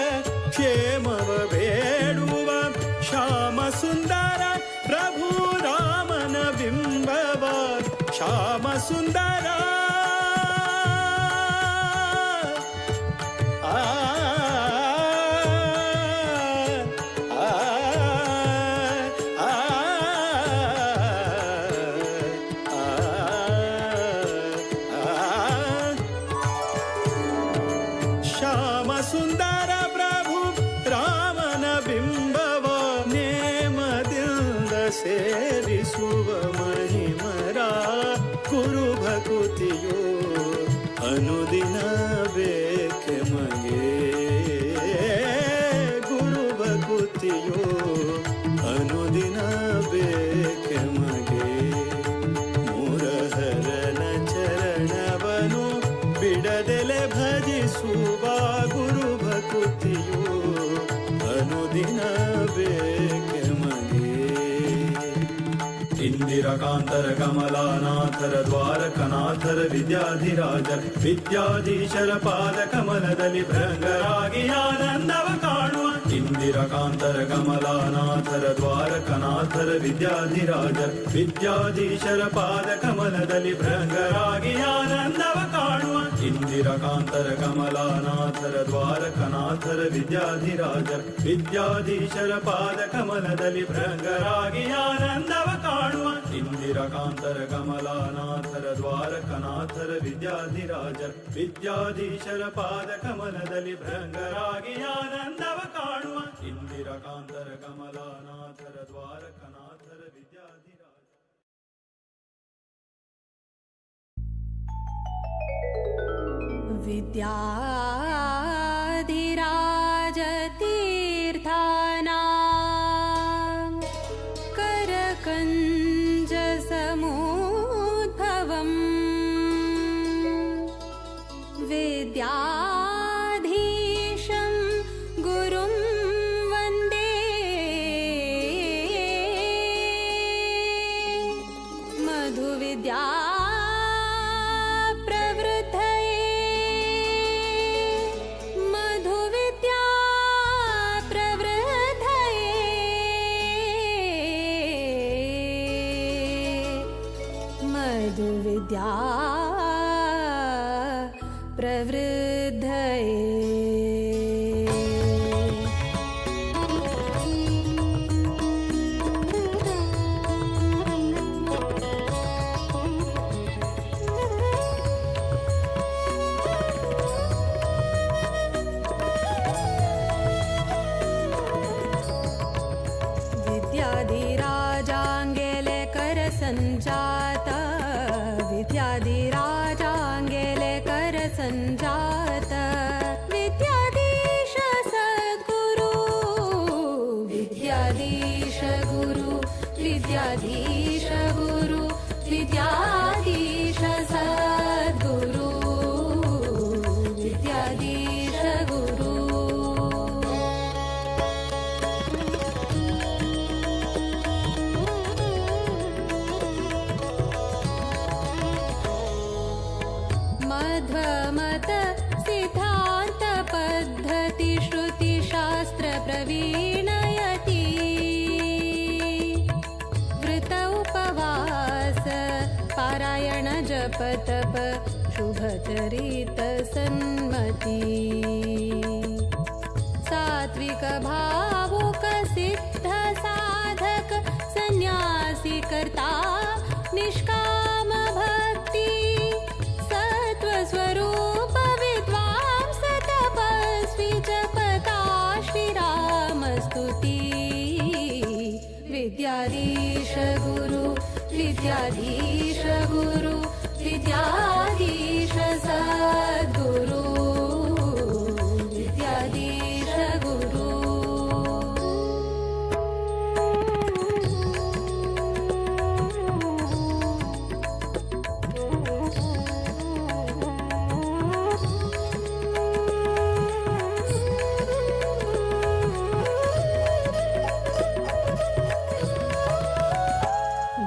ಕ್ಷೇಮವ ಬೇಡುವ ಶ್ಯಾಮ ಸುಂದರ ಪ್ರಭು ರಾಮನ ಬಿಂಬವ ಶ್ಯಾಮ ಸುಂದರ ಸುಂದರ ಪ್ರಭು ರಾಮನ ಬಿಂಬವ ನೇಮದಿಂದ ಸೇರಿಸುವ ಮಹಿಮರ ಗುರು ಭಕುತಿಯೋ ಅನುದಿನ ಬೇಕೆಮಗೆ ಗುರು ಭಕುತಿಯೋ ಅನುದಿನ ಬೇಕೆಮಗೆ ಮುರಹರನ ಚರಣವನು ಬಿಡದೆಲೆ ಭಜಿಸುವ ಗುರು ಭಕುತಿಯೋ ಅನುದಿನ ಬೇಕೆಮಗೆ ಇಂದಿರಕಾಂತರ ಕಮಲಾನಾಥರ ದ್ವಾರಕನಾಥರ ವಿದ್ಯಾಧಿರಾಜರ ವಿದ್ಯಾಧೀಶರ ಪಾದ ಕಮಲದಲ್ಲಿ ಭೃಂಗರಾಗಿ ಆನಂದವ ಕಾಣುವ ಇಂದಿರಕಾಂತರ ಕಮಲಾನಾಥರ ದ್ವಾರಕನಾಥರ ವಿದ್ಯಾಧಿರಾಜರ ವಿದ್ಯಾಧೀಶರ ಪಾದ ಕಮಲದಲ್ಲಿ ಭೃಂಗರಾಗಿ ಆನಂದವ ಕಾಣುವ ಇಂದಿರಕಾಂತರ ಕಮಲಾನಾಥರ ದ್ವಾರಕನಾಥರ ವಿದ್ಯಾಧಿರಾಜರ ವಿದ್ಯಾಧೀಶರ ಪಾದ ಕಮಲದಲ್ಲಿ ಭೃಂಗರಾಗಿ ಆನಂದವ ಕಾಣುವ ಇಂದಿರಕಾಂತರ ಕಮಲಾನಾಥರ ದ್ವಾರಕನಾಥರ ವಿದ್ಯಾಧಿರಾಜರ ವಿದ್ಯಾಧೀಶರ ಪಾದ ಕಮಲದಲ್ಲಿ ಭೃಂಗರಾಗಿ ಆನಂದವ ಕಾಣುವ ಇಂದಿರಕಾಂತರ ಕಮಲಾನಾಥರ ದ್ವಾರಕನಾಥರ ವಿದ್ಯಾಧಿರಾಜರ विद्याधिराजतीर्थानां करकञ्जसमुद्भवम् विद्याधीशं गुरुं वन्दे मधुविद्या विद्या प्रवृद्धये विद्याधिराजाङ्गेले करसञ्जात विद्याधिराजाङ्गेले करसञ्जात विद्याधीश सद्गुरु विद्याधीश गुरु विद्याधीश गुरु विद्याधीश सद्गुरु विद्याधीश गुरु शुभचरित सन्मति सात्विक भावुक सिद्ध साधक सन्यासी कर्ता निष्काम भक्ति सत्वस्वरूप विद्वांस तपस्वी जपता श्रीरामस्तुति विद्याधीश गुरु विद्याधीश गुरु विद्याधीश सद्गुरु विद्याधीश गुरु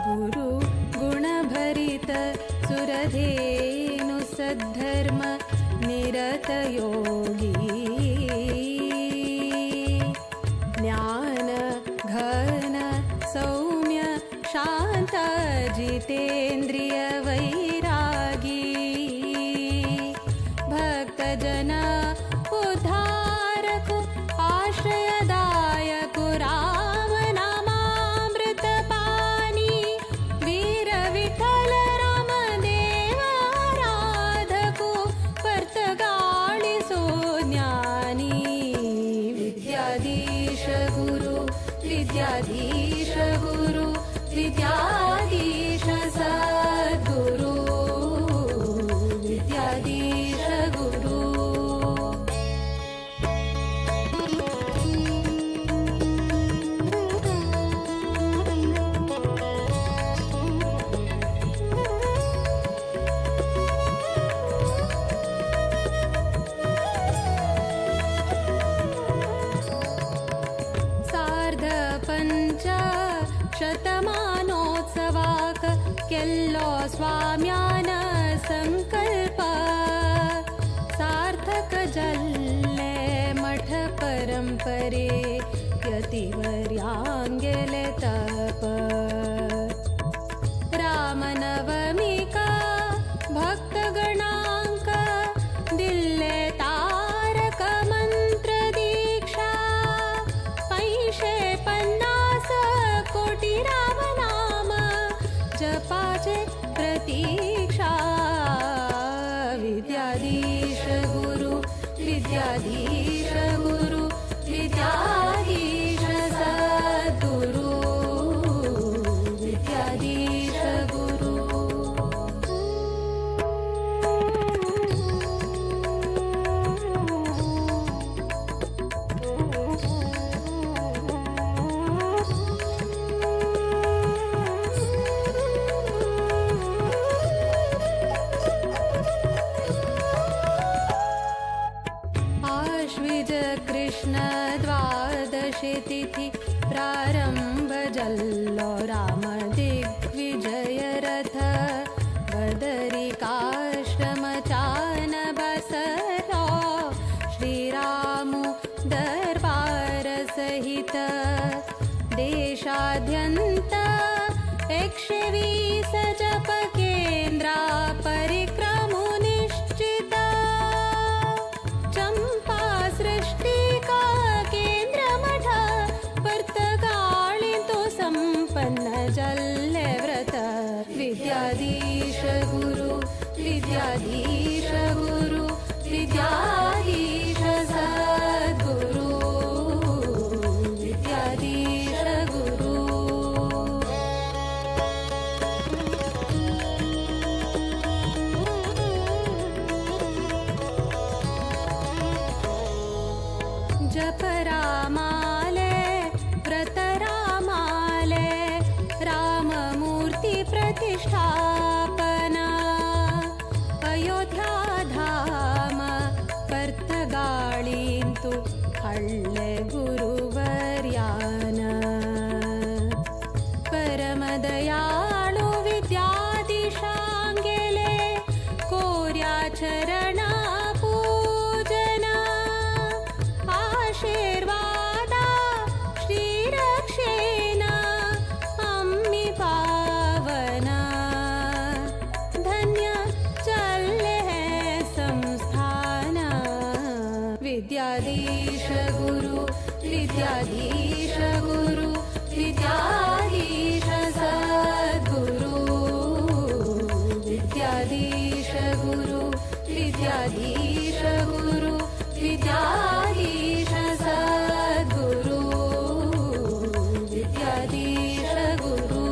गुरु गुणभरित सुरधेनु सद्धर्म निरत योगी ज्ञान घन सौम्य शांत जितेन्द्रिय वैरागी भक्तजन उद्धारक आश्रयदायक राम नामामृत पानी वीर विठ्ठल राम देव आराधको परतगाळिसो ज्ञानी विद्याधीश गुरु विद्याधीश गुरु विद्याधीश सद्गुरु विद्याधीश गुरु सार्ध पञ्च शतमानोत्सवाक केल्लो स्वाम्यान संकल्प सार्थक जल्ले मठ परंपरे यतिवर्यांगेले तप रामनवमिका भक्तगणांक दिल्ले तारक मंत्र दीक्षा 550 कोटी रामनाम जपाचे प्रतीक्षा विद्याधीश गुरु विद्याधीश गुरु विद्याधीश सद्गुरु विद्याधीश गुरु आश्विज कृष्ण द्वादशी तिथि प्रारंभ जल्लो राम दिग्विजय रथ बदरिकाश्रम चान बसरो श्रीरामु दरबार सहित देशाद्यंत 120 जप केंद्रा परिक्रमो निश्चिता चंपा सृष्टि का केंद्र मठ परतगाळितो संपन्न जल्ले व्रत विद्याधीश गुरु विद्याधीश गुरु विद्याधीश सद्गुरु विद्याधीश गुरु जप रामाले व्रत रामाले राममूर्ति प्रतिष्ठापना अयोध्या धाम परतगाळिंतु हಳ್ಳೆ गुरुवर्यान परमदयाळु विद्याधीशांगेले कोर्या चरण पूजन आशीर्वाद श्रीरक्षेण अम्मि पावन धन्य चल्ले हैं विद्याधीश गुरु विद्याधीश गुरु विद्याधीश सद्गुरु विद्याधीश गुरु विद्याधीश गुरु विद्याधीश सद्गुरु विद्याधीश गुरु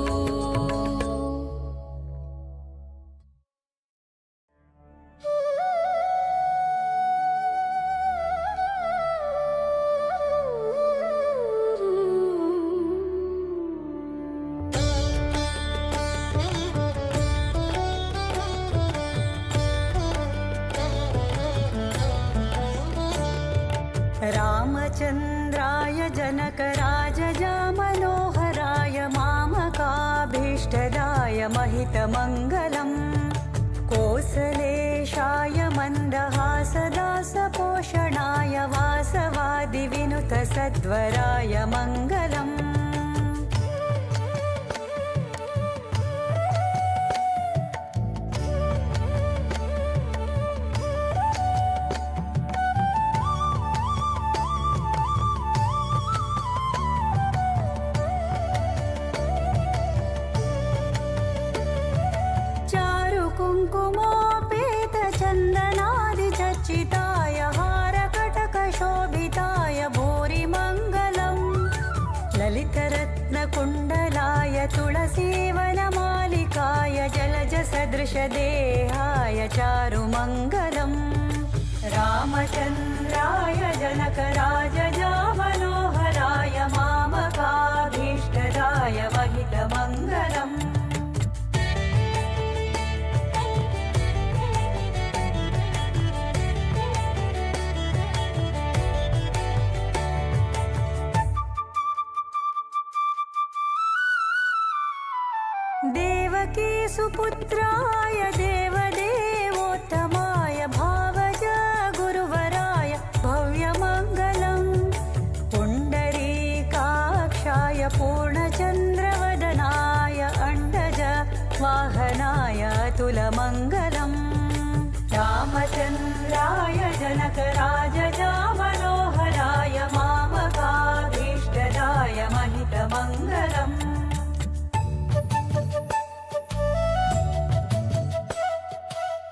रामचन्द्राय जनकराजजामनोहराय मामकाभीष्टदाय महितमङ्गलम् कोसलेशाय मन्दहासदासपोषणाय वासवादिविनुतसद्वराय मङ्गलम् कुङ्कुमोपेतचन्दनादिचर्चिताय हारकटकशोभिताय भूरिमङ्गलम् ललितरत्नकुण्डलाय तुलसीवनमालिकाय जलजसदृशदेहाय चारुमङ्गलम् रामचन्द्राय जनकराजजामनोहराय मामकाभीष्टदाय महितमङ्गलम् देवकी सुपुत्राय देव